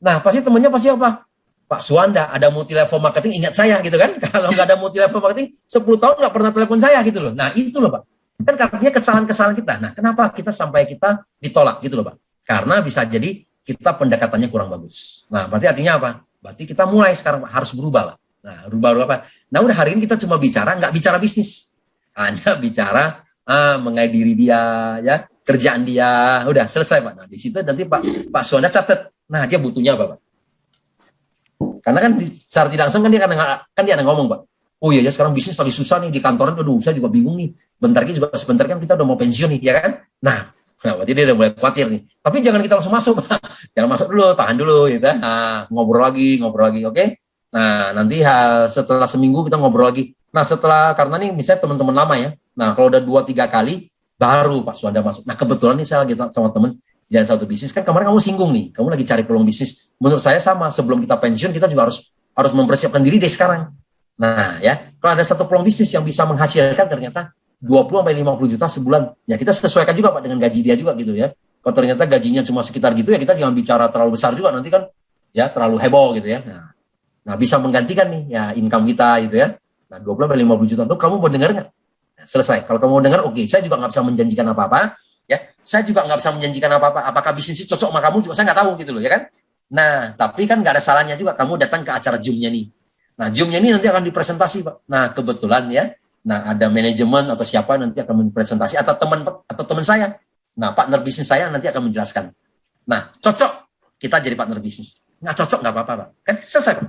S1: Nah pasti temannya pasti apa? Pak Suwanda ada multi level marketing, ingat saya gitu kan. Kalau nggak ada multi level marketing 10 tahun nggak pernah telepon saya gitu loh. Nah itu loh Pak. Kan artinya kesalahan-kesalahan kita. Nah kenapa kita sampai kita ditolak gitu loh Pak. Karena bisa jadi kita pendekatannya kurang bagus. Nah berarti artinya apa? Berarti kita mulai sekarang Pak, harus berubah Pak. Nah berubah apa? Nah udah hari ini kita cuma bicara, nggak bicara bisnis. Hanya bicara mengenai diri dia, ya kerjaan dia. Udah selesai Pak. Nah di situ nanti Pak Suwanda catat. Nah dia butuhnya apa Pak? Karena kan secara tidak langsung kan dia ada ngomong Pak. Oh iya ya sekarang bisnis lagi susah nih di kantoran, aduh saya juga bingung nih. Sebentar kan kita udah mau pensiun nih, ya kan? Nah berarti dia udah mulai khawatir nih. Tapi jangan kita langsung masuk, jangan masuk dulu, tahan dulu, gitu. Nah, ngobrol lagi, oke? Nah, nanti setelah seminggu kita ngobrol lagi. Nah, karena nih misalnya teman-teman lama ya. Nah, kalau udah 2-3 kali, baru Pak Suwanda masuk. Nah, kebetulan nih saya lagi sama teman jalan satu bisnis. Kan kemarin kamu singgung nih, kamu lagi cari peluang bisnis. Menurut saya sama, sebelum kita pensiun, kita juga harus mempersiapkan diri deh sekarang. Nah, ya, kalau ada satu peluang bisnis yang bisa menghasilkan ternyata 20-50 juta sebulan, ya kita sesuaikan juga Pak dengan gaji dia juga gitu ya. Kalau ternyata gajinya cuma sekitar gitu ya, kita jangan bicara terlalu besar juga, nanti kan ya terlalu heboh gitu ya. Nah, bisa menggantikan nih ya income kita gitu ya. Nah, 20-50 juta itu kamu mau dengar nggak? Nah, selesai. Kalau kamu mau dengar, oke. Saya juga nggak bisa menjanjikan apa-apa. Ya, saya juga nggak bisa menjanjikan apa-apa. Apakah bisnis ini cocok sama kamu juga saya nggak tahu gitu loh, ya kan? Nah, tapi kan nggak ada salahnya juga kamu datang ke acara Zoom-nya nih. Nah, Zoom-nya ini nanti akan dipresentasi, Pak. Nah, kebetulan ya. Nah, ada manajemen atau siapa nanti akan mempresentasi atau teman saya. Nah, partner bisnis saya nanti akan menjelaskan. Nah, cocok kita jadi partner bisnis. Nggak cocok nggak apa-apa, Pak. Kan selesai, Pak.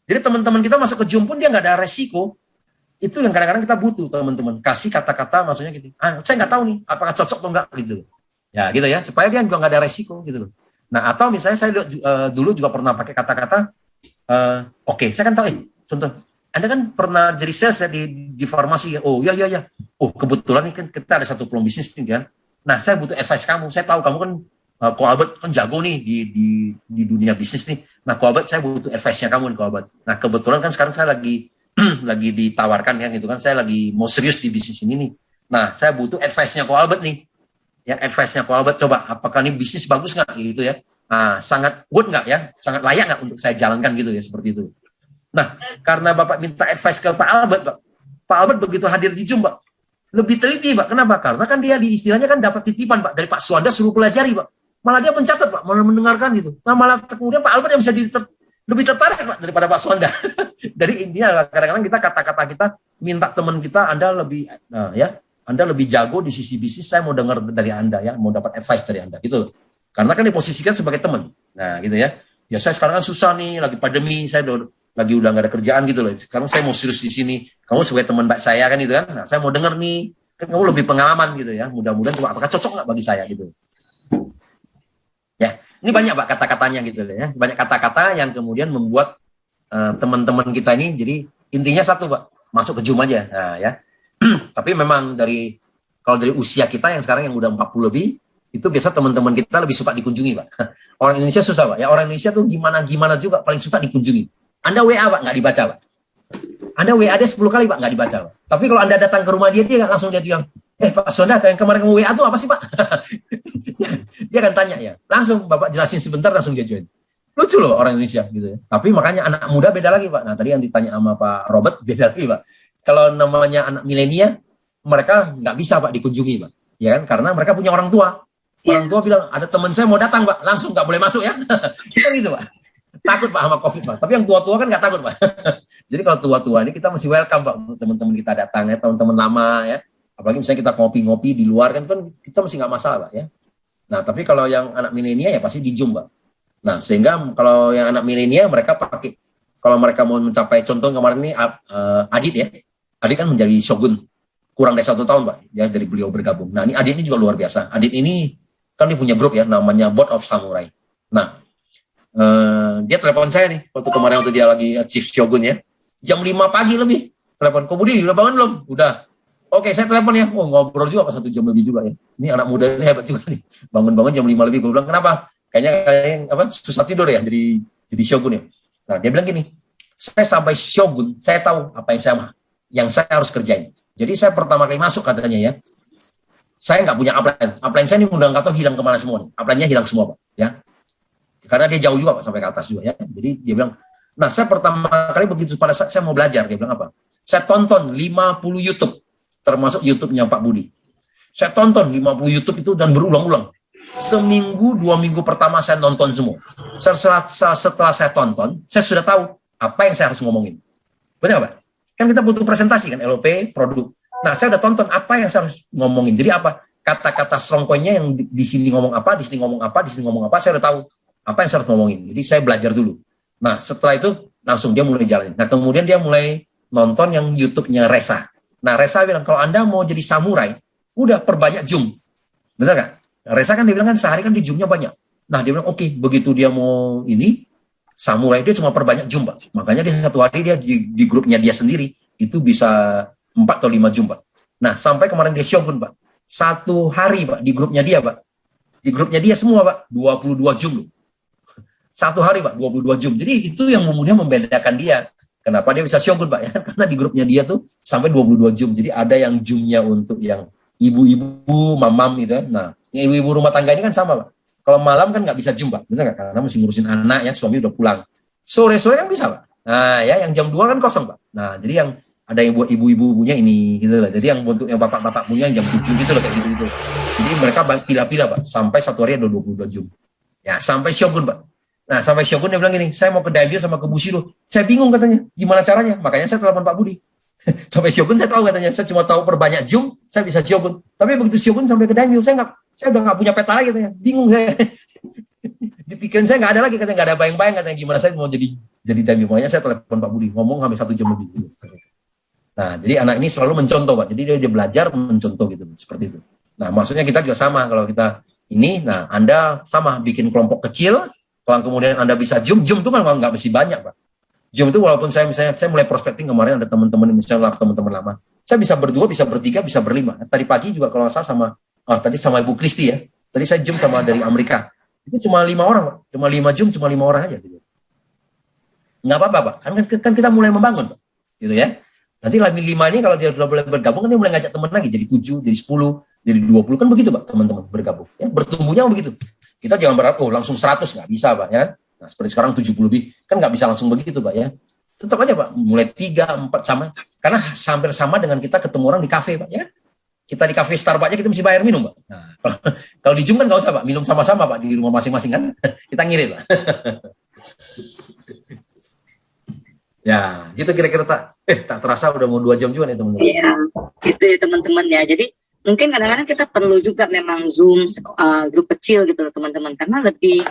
S1: Jadi teman-teman kita masuk ke Zoom pun dia nggak ada resiko. Itu yang kadang-kadang kita butuh, teman-teman. Kasih kata-kata maksudnya gitu. Saya nggak tahu nih apakah cocok atau enggak gitu. Ya gitu ya, supaya dia juga nggak ada resiko gitu loh. Nah, atau misalnya saya dulu juga pernah pakai kata-kata oke, saya kan tahu contoh. Anda kan pernah jadi sales ya di farmasi ya. Oh, ya. Oh, kebetulan nih kan kita ada satu peluang bisnis nih kan. Nah, saya butuh advice kamu. Saya tahu kamu kan Ko Albert kan jago nih di dunia bisnis nih. Nah, Ko Albert saya butuh advice-nya kamu nih, Ko Albert. Nah, kebetulan kan sekarang saya lagi ditawarkan kan gitu kan. Saya lagi mau serius di bisnis ini nih. Nah, saya butuh advice-nya Ko Albert nih. Ya, advice-nya Ko Albert, coba apakah ini bisnis bagus nggak gitu ya. Nah, sangat good nggak ya? Sangat layak nggak untuk saya jalankan gitu ya, seperti itu. Nah, karena Bapak minta advice ke Pak Albert, Pak. Pak Albert begitu hadir di Zoom, Pak, lebih teliti, Pak. Kenapa? Karena kan dia di istilahnya kan dapat titipan, Pak, dari Pak Suwanda suruh pelajari, Pak. Malah dia mencatat, Pak, malah mendengarkan gitu. Nah, malah kemudian Pak Albert yang bisa lebih tertarik, Pak, daripada Pak Suwanda. Jadi intinya kadang-kadang kita kata-kata kita minta teman kita, Anda lebih jago di sisi bisnis, saya mau dengar dari Anda ya, mau dapat advice dari Anda gitu loh. Karena kan diposisikan sebagai teman. Nah, gitu ya. Ya saya sekarang kan susah nih, lagi pandemi, saya lagi udah nggak ada kerjaan gitu loh. Sekarang saya mau serius di sini. Kamu sebagai teman baik saya kan gitu kan. Nah, saya mau denger nih. Kan kamu lebih pengalaman gitu ya. Mudah-mudahan apakah cocok nggak bagi saya gitu. Ya, ini banyak Pak kata-katanya gitu loh ya. Banyak kata-kata yang kemudian membuat teman-teman kita ini jadi intinya satu Pak, masuk ke Zoom aja. Nah, ya. Tapi memang kalau dari usia kita yang sekarang yang udah 40 lebih, itu biasa teman-teman kita lebih suka dikunjungi Pak. Orang Indonesia susah Pak. Ya orang Indonesia tuh gimana juga paling suka dikunjungi. Anda WA Pak, nggak dibaca Pak. Anda WA dia 10 kali Pak, nggak dibaca Pak. Tapi kalau Anda datang ke rumah dia nggak langsung dia bilang, Pak Suwanda, yang kemarin kamu WA itu apa sih Pak? Dia akan tanya ya. Langsung Bapak jelasin sebentar, langsung dia join. Lucu loh orang Indonesia gitu ya. Tapi makanya anak muda beda lagi Pak. Nah tadi yang ditanya sama Pak Robert beda lagi Pak. Kalau namanya anak milenial, mereka nggak bisa Pak dikunjungi Pak. Ya kan? Karena mereka punya orang tua. Orang tua bilang, ada teman saya mau datang Pak, langsung nggak boleh masuk ya. Kan gitu Pak. Takut Pak sama COVID Pak. Tapi yang tua-tua kan nggak takut Pak. Jadi kalau tua-tua ini kita masih welcome Pak. Teman-teman kita datang ya, teman-teman lama ya. Apalagi misalnya kita ngopi-ngopi di luar kan kita masih nggak masalah Pak ya. Nah tapi kalau yang anak milenial ya pasti di Zoom Pak. Nah sehingga kalau yang anak milenial mereka pakai, kalau mereka mau mencapai, contoh kemarin ini Adit ya. Adit kan menjadi shogun kurang dari 1 tahun Pak ya dari beliau bergabung. Nah ini Adit ini juga luar biasa. Adit ini kan dia punya grup ya namanya Board of Samurai. Nah dia telepon saya nih waktu dia lagi Chief Shogun ya, jam 5 pagi lebih telepon, "Kok Budi udah bangun belum?" "Udah." "Oke, saya telepon ya." Oh ngobrol juga pas 1 jam lebih juga ya. Ini anak muda ini hebat juga nih, bangun-bangun jam 5 lebih. Gue bilang, "Kenapa?" Kayaknya susah tidur ya jadi Shogun ya. Nah dia bilang gini, "Saya sampai Shogun, saya tahu apa yang saya harus kerjain. Jadi saya pertama kali masuk," katanya ya, "saya nggak punya upline saya ini udah nggak tahu hilang kemana semua nih, upline-nya hilang semua Pak ya. Karena dia jauh juga Pak sampai ke atas juga ya." Jadi dia bilang, "Nah saya pertama kali begitu pada saat saya mau belajar," dia bilang apa, "saya tonton 50 YouTube, termasuk YouTube-nya Pak Budi. Saya tonton 50 YouTube itu dan berulang-ulang. Seminggu 2 minggu pertama saya nonton semua. Setelah saya tonton, saya sudah tahu apa yang saya harus ngomongin." Benar Pak? Kan kita butuh presentasi kan, LOP, produk. Nah saya udah tonton apa yang saya harus ngomongin. Jadi apa? Kata-kata strong point-nya yang di sini ngomong apa, di sini ngomong apa, di sini ngomong apa, saya udah tahu apa yang saya harus ngomongin. Jadi saya belajar dulu. Nah setelah itu langsung dia mulai jalanin. Nah kemudian dia mulai nonton yang YouTube-nya Reza. Nah Reza bilang, "Kalau Anda mau jadi samurai, udah perbanyak Zoom." Benar nggak? Reza kan dia bilang kan sehari kan di Zoom-nya banyak. Nah dia bilang, "Oke, begitu dia mau ini, Samurai dia cuma perbanyak Zoom, Pak. Makanya dia satu hari dia di grupnya dia sendiri itu bisa 4 atau 5 Zoom, Pak. Nah, sampai kemarin dia Shogun, Pak. Satu hari, Pak, di grupnya dia, Pak. Di grupnya dia semua, Pak, 22 Zoom loh. Satu hari, Pak, 22 Zoom. Jadi itu yang kemudian membedakan dia. Kenapa dia bisa Shogun, Pak? Ya, karena di grupnya dia tuh sampai 22 Zoom. Jadi ada yang Zoom-nya untuk yang ibu-ibu, mamam gitu. Nah, yang ibu-ibu rumah tangga ini kan sama, Pak. Kalau malam kan nggak bisa Zoom, Pak. Benar nggak? Karena mesti ngurusin anak ya, suami udah pulang. Sore-sore kan bisa, Pak. Nah, ya yang jam 2 kan kosong, Pak. Nah, jadi yang ada yang buat ibu-ibu punya ini gitu loh. Jadi yang untuk yang bapak-bapak punya yang jam 7 gitu loh, kayak gitu-gitu. Jadi mereka pilih-pilih, Pak. Sampai satu hari ada 22 Zoom. Ya, sampai Shogun, Pak. Nah, sampai Shogun dia bilang gini, saya mau ke Daimyo sama ke Bushido. Saya bingung katanya, gimana caranya? Makanya saya telepon Pak Budi. Sampai Shogun saya tahu katanya, saya cuma tahu perbanyak Zoom, saya bisa Shogun. Tapi begitu Shogun sampai ke Daimyo, saya udah nggak punya peta lagi katanya. Bingung saya. Di pikiran saya nggak ada lagi katanya, nggak ada bayang-bayang katanya gimana saya mau jadi Daimyo. Makanya saya telepon Pak Budi, ngomong sampai 1 jam lebih. Nah, jadi anak ini selalu mencontoh, Pak. Jadi dia belajar mencontoh gitu, seperti itu. Nah, maksudnya kita juga sama kalau kita ini, nah Anda sama bikin kelompok kecil. Kalau kemudian Anda bisa Zoom itu kan nggak mesti banyak, Pak. Zoom itu walaupun saya mulai prospecting kemarin ada teman-teman misalnya teman-teman lama, saya bisa berdua, bisa bertiga, bisa berlima. Tadi pagi juga kalau saya sama Ibu Kristi ya, tadi saya Zoom sama dari Amerika, itu cuma 5 orang, Pak. Cuma 5 Zoom, cuma 5 orang aja gitu. Nggak apa-apa, Pak. Kan kita mulai membangun, Pak. Gitu ya. Nanti lagi 5 ini kalau dia sudah boleh bergabung, kan dia mulai ngajak teman lagi, jadi 7, jadi 10, jadi 20, kan begitu, Pak, teman-teman bergabung. Ya, bertumbuhnya begitu. Kita jangan berharap, langsung 100, nggak bisa, Pak. Ya. Nah, seperti sekarang 70 lebih, kan nggak bisa langsung begitu, Pak. Ya. Tetap aja, Pak, mulai 3, 4 sama. Karena hampir sama dengan kita ketemu orang di kafe, Pak. Ya. Kita di kafe Starbucks kita mesti bayar minum, Pak. Nah, kalau di Zoom kan nggak usah, Pak. Minum sama-sama, Pak, di rumah masing-masing kan. Kita ngirit, Pak. Ya, gitu kira-kira tak terasa udah mau 2 jam juga nih, teman-teman.
S2: Iya, gitu ya teman-teman ya. Jadi mungkin kadang-kadang kita perlu juga memang Zoom grup kecil gitu loh teman-teman, karena lebih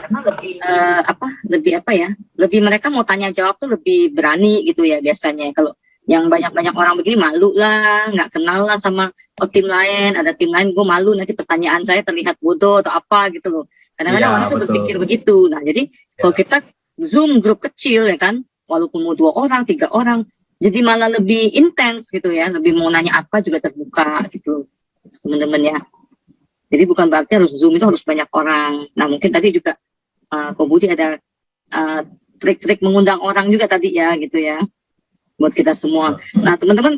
S2: lebih mereka mau tanya jawab tuh lebih berani gitu ya biasanya. Kalau yang banyak-banyak orang begini malu lah, nggak kenal lah sama tim lain, ada tim lain gue malu nanti pertanyaan saya terlihat bodoh atau apa gitu loh. Kadang-kadang orang tuh berpikir begitu. Nah jadi kalau kita Zoom grup kecil ya kan, walaupun mau 2 orang, 3 orang, jadi malah lebih intens gitu ya, lebih mau nanya apa juga terbuka gitu. Teman-teman ya. Jadi bukan berarti harus Zoom itu harus banyak orang. Nah mungkin tadi juga Ko Budi ada trik-trik mengundang orang juga tadi ya gitu ya buat kita semua. Nah teman-teman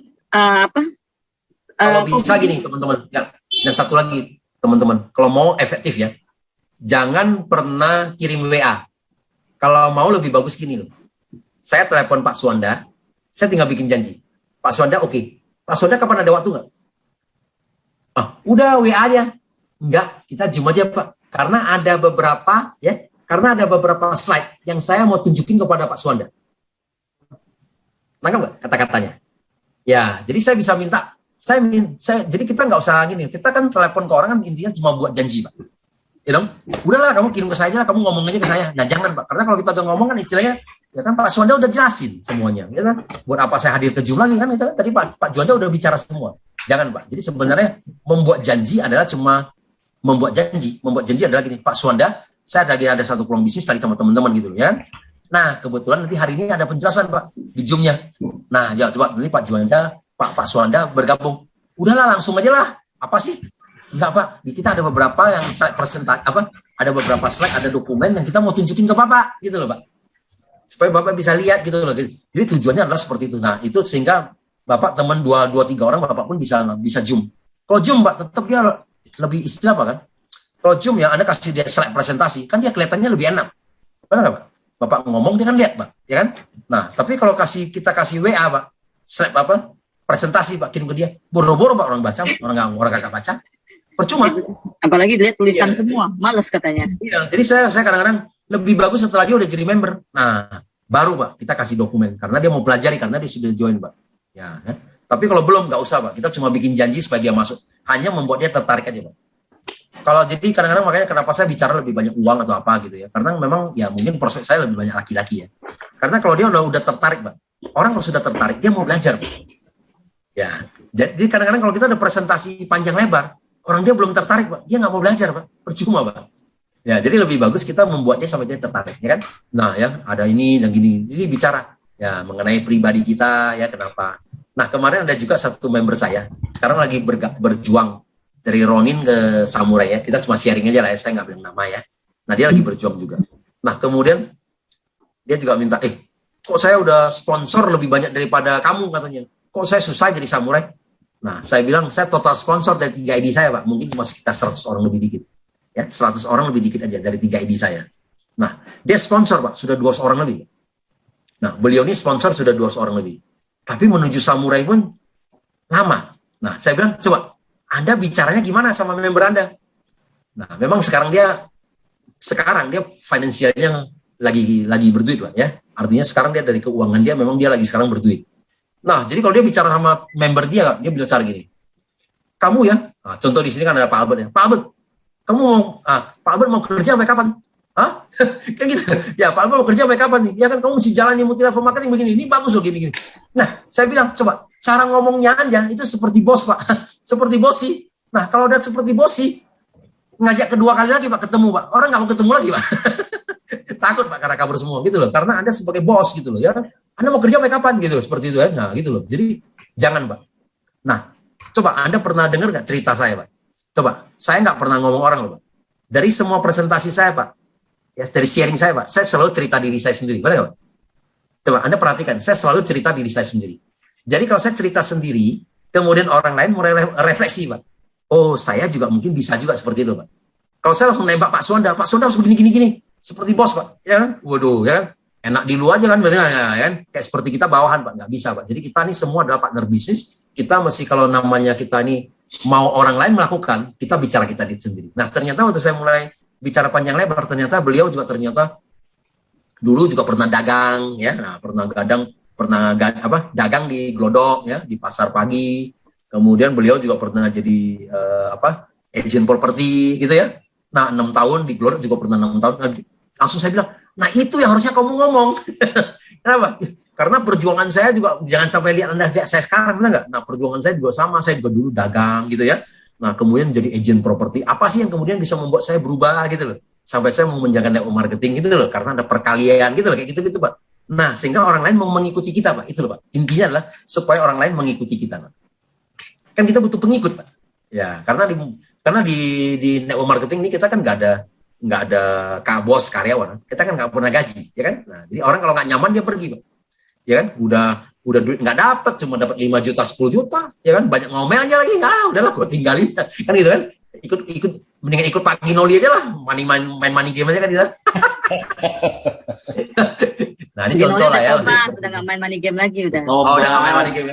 S1: kalau bisa gini teman-teman ya, dan satu lagi teman-teman, kalau mau efektif ya, jangan pernah kirim WA. Kalau mau lebih bagus gini loh. Saya telepon Pak Suwanda, saya tinggal bikin janji. Pak Suwanda oke. Pak Suwanda kapan ada waktu nggak? Udah WA aja. Enggak, kita Zoom aja, Pak. Karena ada beberapa slide yang saya mau tunjukin kepada Pak Suwanda. Nangkap nggak kata-katanya? Ya, jadi saya bisa minta, jadi kita nggak usah gini. Kita kan telepon ke orang kan intinya cuma buat janji, Pak. Ya dong? Udahlah, kamu kirim ke saya, kamu ngomong aja ke saya. Nah, jangan, Pak. Karena kalau kita udah ngomong kan istilahnya, ya kan Pak Suwanda udah jelasin semuanya. Ya kan? Buat apa saya hadir ke Zoom lagi kan? Itu tadi Pak Juanda udah bicara semua. Jangan, Pak. Jadi sebenarnya membuat janji adalah cuma membuat janji. Membuat janji adalah gini, Pak Suwanda, saya lagi ada satu peluang bisnis lagi sama teman-teman gitu ya. Nah, kebetulan nanti hari ini ada penjelasan, Pak, di Zoom-nya. Nah, ya coba nanti Pak Juanda, Pak Suwanda bergabung. Udahlah, langsung aja lah. Apa sih? Enggak, Pak. Kita ada beberapa yang ada beberapa slide, ada dokumen yang kita mau tunjukin ke Bapak gitu loh, Pak. Supaya Bapak bisa lihat gitu loh. Jadi tujuannya adalah seperti itu. Nah, itu sehingga Bapak teman 2-3 orang Bapak pun bisa Zoom. Kalau Zoom, Pak, tetap dia lebih istilah apa kan? Kalau Zoom ya Anda kasih dia slide presentasi, kan dia kelihatannya lebih enak. Benar nggak, Pak? Bapak ngomong dia kan lihat, Pak, ya kan? Nah, tapi kalau kita kasih WA, Pak, slide presentasi, Pak, kirim ke dia, boro-boro, Pak, orang kakak baca, percuma.
S2: Apalagi dia tulisan semua, males katanya.
S1: Iya, jadi saya kadang-kadang lebih bagus setelah dia udah jadi member. Nah, baru, Pak, kita kasih dokumen karena dia mau pelajari karena dia sudah join, Pak. Ya, kan? Tapi kalau belum nggak usah, Pak. Kita cuma bikin janji supaya dia masuk. Hanya membuat dia tertarik aja, Pak. Kalau jadi kadang-kadang makanya kenapa saya bicara lebih banyak uang atau apa gitu ya. Karena memang ya mungkin prospek saya lebih banyak laki-laki ya. Karena kalau dia udah tertarik, Pak. Orang kalau sudah tertarik dia mau belajar, Pak. Ya. Jadi kadang-kadang kalau kita ada presentasi panjang lebar, orang dia belum tertarik, Pak. Dia nggak mau belajar, Pak. Percuma, Pak. Ya, jadi lebih bagus kita membuatnya sampai dia tertarik, ya kan? Nah, ya ada ini dan gini, jadi bicara ya mengenai pribadi kita, ya kenapa? Nah, kemarin ada juga satu member saya, sekarang lagi berjuang dari Ronin ke Samurai ya. Kita cuma sharing aja lah, ya, saya nggak bilang nama ya. Nah, dia lagi berjuang juga. Nah, kemudian dia juga minta, kok saya udah sponsor lebih banyak daripada kamu katanya. Kok saya susah jadi Samurai? Nah, saya bilang saya total sponsor dari 3 ID saya, Pak. Mungkin cuma sekitar 100 orang lebih dikit. Ya, 100 orang lebih dikit aja dari 3 ID saya. Nah, dia sponsor, Pak, sudah 200 orang lebih. Nah, beliau ini sponsor sudah 200 orang lebih. Tapi menuju Samurai pun lama. Nah, saya bilang, coba, Anda bicaranya gimana sama member Anda? Nah, memang sekarang dia finansialnya lagi berduit, Pak, ya. Artinya sekarang dia dari keuangan dia, memang dia lagi sekarang berduit. Nah, jadi kalau dia bicara sama member dia bicara gini, kamu ya, nah, contoh di sini kan ada Pak Albert ya, Pak Albert, kamu mau, Pak Albert mau kerja sampai kapan? Hah? Kan gitu. Ya, Pak Albert mau kerja sampai kapan nih? Ya kan kamu mesti jalani multi level marketing begini. Ini bagus loh gini-gini. Nah, saya bilang, coba cara ngomongnya aja itu seperti bos, Pak. Seperti bos sih. Nah, kalau udah seperti bos sih, ngajak kedua kali lagi, Pak, ketemu, Pak. Orang nggak mau ketemu lagi, Pak. Takut, Pak, karena kabur semua gitu loh. Karena Anda sebagai bos gitu loh, ya. Anda mau kerja sampai kapan gitu loh, seperti itu ya. Nah, gitu loh. Jadi jangan, Pak. Nah, coba Anda pernah dengar nggak cerita saya, Pak? Coba, saya nggak pernah ngomong orang loh, Pak. Dari semua presentasi saya, Pak, ya dari sharing saya, Pak, saya selalu cerita diri saya sendiri. Benar nggak, Pak? Coba Anda perhatikan, saya selalu cerita diri saya sendiri. Jadi kalau saya cerita sendiri, kemudian orang lain mulai refleksi, Pak. Oh, saya juga mungkin bisa juga seperti itu, Pak. Kalau saya langsung nembak Pak Suanda harus begini-gini, seperti bos, Pak. Ya kan? Waduh, ya kan? Enak di luar aja kan, benar ya kan? Kayak seperti kita bawahan, Pak, nggak bisa, Pak. Jadi kita ini semua adalah partner bisnis. Kita mesti kalau namanya kita ini mau orang lain melakukan, kita bicara kita sendiri. Nah, ternyata waktu saya mulai bicara panjang lebar, ternyata beliau juga ternyata dulu juga pernah dagang, ya, nah, dagang di Glodok, ya, di pasar pagi. Kemudian beliau juga pernah jadi agent properti, gitu ya. Nah, 6 tahun di Glodok juga pernah 6 tahun. Langsung saya bilang, nah itu yang harusnya kamu ngomong. Kenapa? Karena perjuangan saya juga, jangan sampai lihat Anda saya sekarang, benar nggak? Nah, perjuangan saya juga sama, saya juga dulu dagang gitu ya. Nah, kemudian jadi agent properti. Apa sih yang kemudian bisa membuat saya berubah gitu loh? Sampai saya mau menjaga network marketing gitu loh, karena ada perkalian gitu loh, kayak gitu-gitu, Pak. Nah, sehingga orang lain mau mengikuti kita, Pak. Itu loh, Pak. Intinya adalah supaya orang lain mengikuti kita, Pak. Kan kita butuh pengikut, Pak. Ya, karena di network marketing ini kita kan nggak ada bos karyawan, kita kan nggak pernah gaji, ya kan? Nah, jadi orang kalau nggak nyaman dia pergi, Pak. Ya kan? Udah duit nggak dapat, cuma dapat 5 juta, 10 juta, ya kan? Banyak ngomel aja lagi, udahlah gue tinggalin, kan gitu kan? Mendingan ikut Pak Ginoli aja lah, main money game aja kan gitu. Nah, ini contoh lah ya.
S2: Udah nggak main money game lagi udah.
S1: Oh, udah nggak main money game.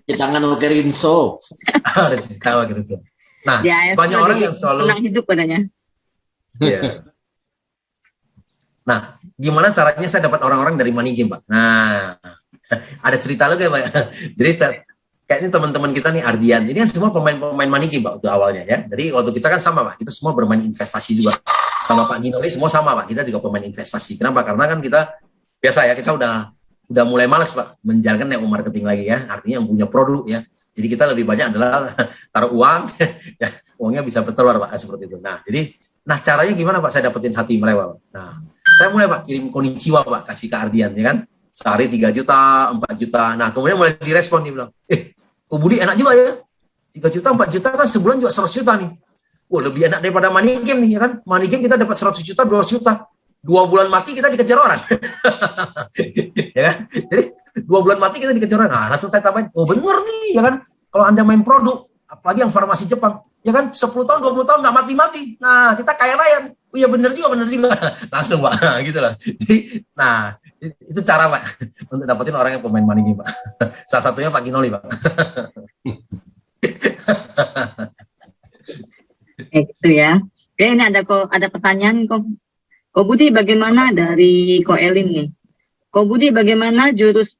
S5: Jangan pakai Rinso.
S1: Udah cerita gitu. Nah, banyak orang yang selalu
S2: senang hidup padanya.
S1: Yeah. Nah, gimana caranya saya dapat orang-orang dari money game, Pak? Nah, ada cerita lagi, Pak. Jadi kayak ini teman-teman kita nih, Ardian, ini kan semua pemain money game, Pak, waktu awalnya ya. Jadi waktu kita kan sama, Pak, kita semua bermain investasi juga. Sama Pak Gino ini semua sama, Pak, kita juga pemain investasi. Kenapa? Karena kan kita biasa ya, kita udah mulai malas, Pak, menjalankan network marketing lagi ya. Artinya yang punya produk ya. Jadi kita lebih banyak adalah taruh uang, ya, uangnya bisa bertelur, Pak, seperti itu. Nah, caranya gimana, Pak, saya dapetin hati mereka, Pak? Nah, saya mulai, Pak, kirim konnichiwa, Pak, kasih ke Ardian, ya kan? Sehari 3 juta, 4 juta. Nah, kemudian mulai direspon, dia bilang, Ko Budi enak juga ya. 3 juta, 4 juta kan sebulan juga 100 juta nih. Wah, lebih enak daripada money game nih, ya kan? Money game kita dapat 100 juta, 200 juta. 2 bulan mati kita dikejar orang. Ya kan? Jadi 2 bulan mati kita dikejar orang. Nah, langsung saya tambahin, oh bener nih, ya kan? Kalau Anda main produk, apalagi yang farmasi Jepang, ya kan 10 tahun, 20 tahun nggak mati-mati. Nah, kita kaya raya. Oh iya bener juga. Langsung, Pak. Gitu lah. Jadi, nah, itu cara, Pak, untuk dapetin orang yang pemain money game, Pak. Salah satunya Pak Ginoli, Pak.
S2: Gitu ya. Oke, ini ada pertanyaan kok. Ko Budi, bagaimana dari Ko Elin nih? Ko Budi, bagaimana jurus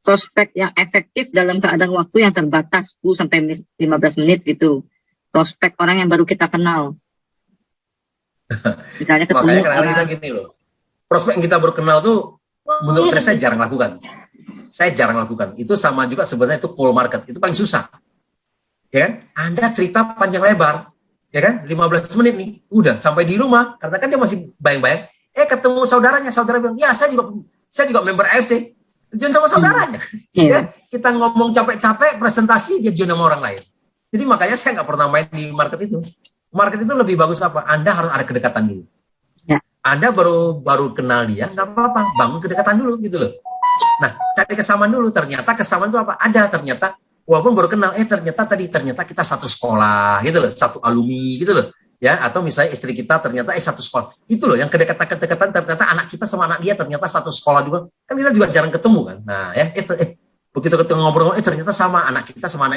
S2: prospek yang efektif dalam keadaan waktu yang terbatas 10 sampai 15 menit gitu? Prospek orang yang baru kita kenal. Misalnya ketemu
S1: makanya kadang-kadang kita gini loh. Prospek yang kita baru kenal tuh menurut saya jarang lakukan. Saya jarang lakukan. Itu sama juga sebenarnya itu cold market. Itu paling susah. Ya kan? Anda cerita panjang lebar. ya kan? 15 menit nih, udah sampai di rumah, karena kan dia masih bayang-bayang, ketemu saudaranya, saudara bilang, ya saya juga member AFC, join sama saudaranya. Ya, kita ngomong capek-capek, presentasi, dia join sama orang lain. Jadi makanya saya nggak pernah main di market itu. Market itu lebih bagus apa? Anda harus ada kedekatan dulu.
S2: Ya.
S1: Anda baru kenal dia, nggak apa-apa, bangun kedekatan dulu gitu loh. Nah, cari kesamaan dulu. Ternyata kesamaan itu apa? Ada ternyata, walaupun baru kenal, ternyata kita satu sekolah gitu loh, satu alumni gitu loh. Ya, atau misalnya istri kita ternyata satu sekolah. Itu loh yang kedekatan ternyata anak kita sama anak dia ternyata satu sekolah juga. Kan kita juga jarang ketemu kan. Nah, ya begitu ketemu ngobrol, ternyata sama anak kita sama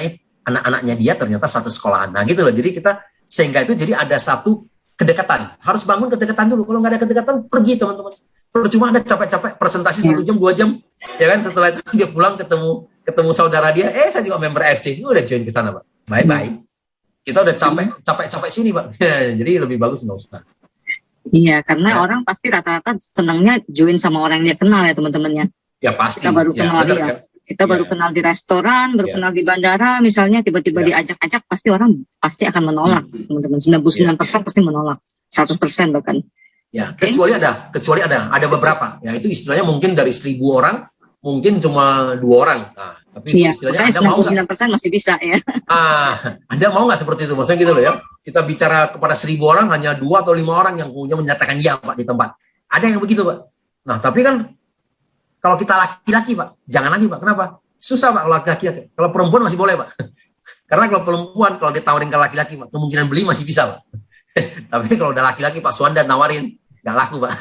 S1: anak-anaknya dia ternyata satu sekolahan. Nah, gitu loh. Jadi kita sehingga itu jadi ada satu kedekatan. Harus bangun kedekatan dulu. Kalau nggak ada kedekatan, pergi teman-teman. Percuma ada capek-capek presentasi 1 jam 2 jam, ya kan? Setelah itu dia pulang ketemu saudara dia, saya juga member FC, udah join ke sana, Pak. Bye-bye. Kita udah capek sini, Pak. Jadi lebih bagus nggak usah.
S2: Iya, karena orang pasti rata-rata senangnya join sama orang yang dia kenal ya teman-temannya.
S1: Ya pasti.
S2: Kita baru kenal dia. Kan? Kita baru kenal di restoran, baru kenal di bandara, misalnya tiba-tiba diajak-ajak, pasti orang akan menolak, teman-teman. 99% pasti menolak, 100% bahkan. Ya,
S1: kecuali ada beberapa. Ya, itu istilahnya mungkin dari 1.000 orang, mungkin cuma 2 orang. Nah, tapi itu istilahnya Anda mau nggak?
S2: 99% masih bisa ya.
S1: Anda mau nggak seperti itu? Maksudnya gitu loh ya. Kita bicara kepada 1.000 orang, hanya 2 atau 5 orang yang punya menyatakan ya Pak di tempat. Ada yang begitu Pak. Nah, tapi kan kalau kita laki-laki Pak, jangan lagi Pak. Kenapa? Susah Pak kalau laki-laki. Kalau perempuan masih boleh Pak. Karena kalau perempuan, kalau ditawarin ke laki-laki Pak, kemungkinan beli masih bisa Pak. Tapi kalau udah laki-laki Pak Suanda nawarin, nggak laku Pak.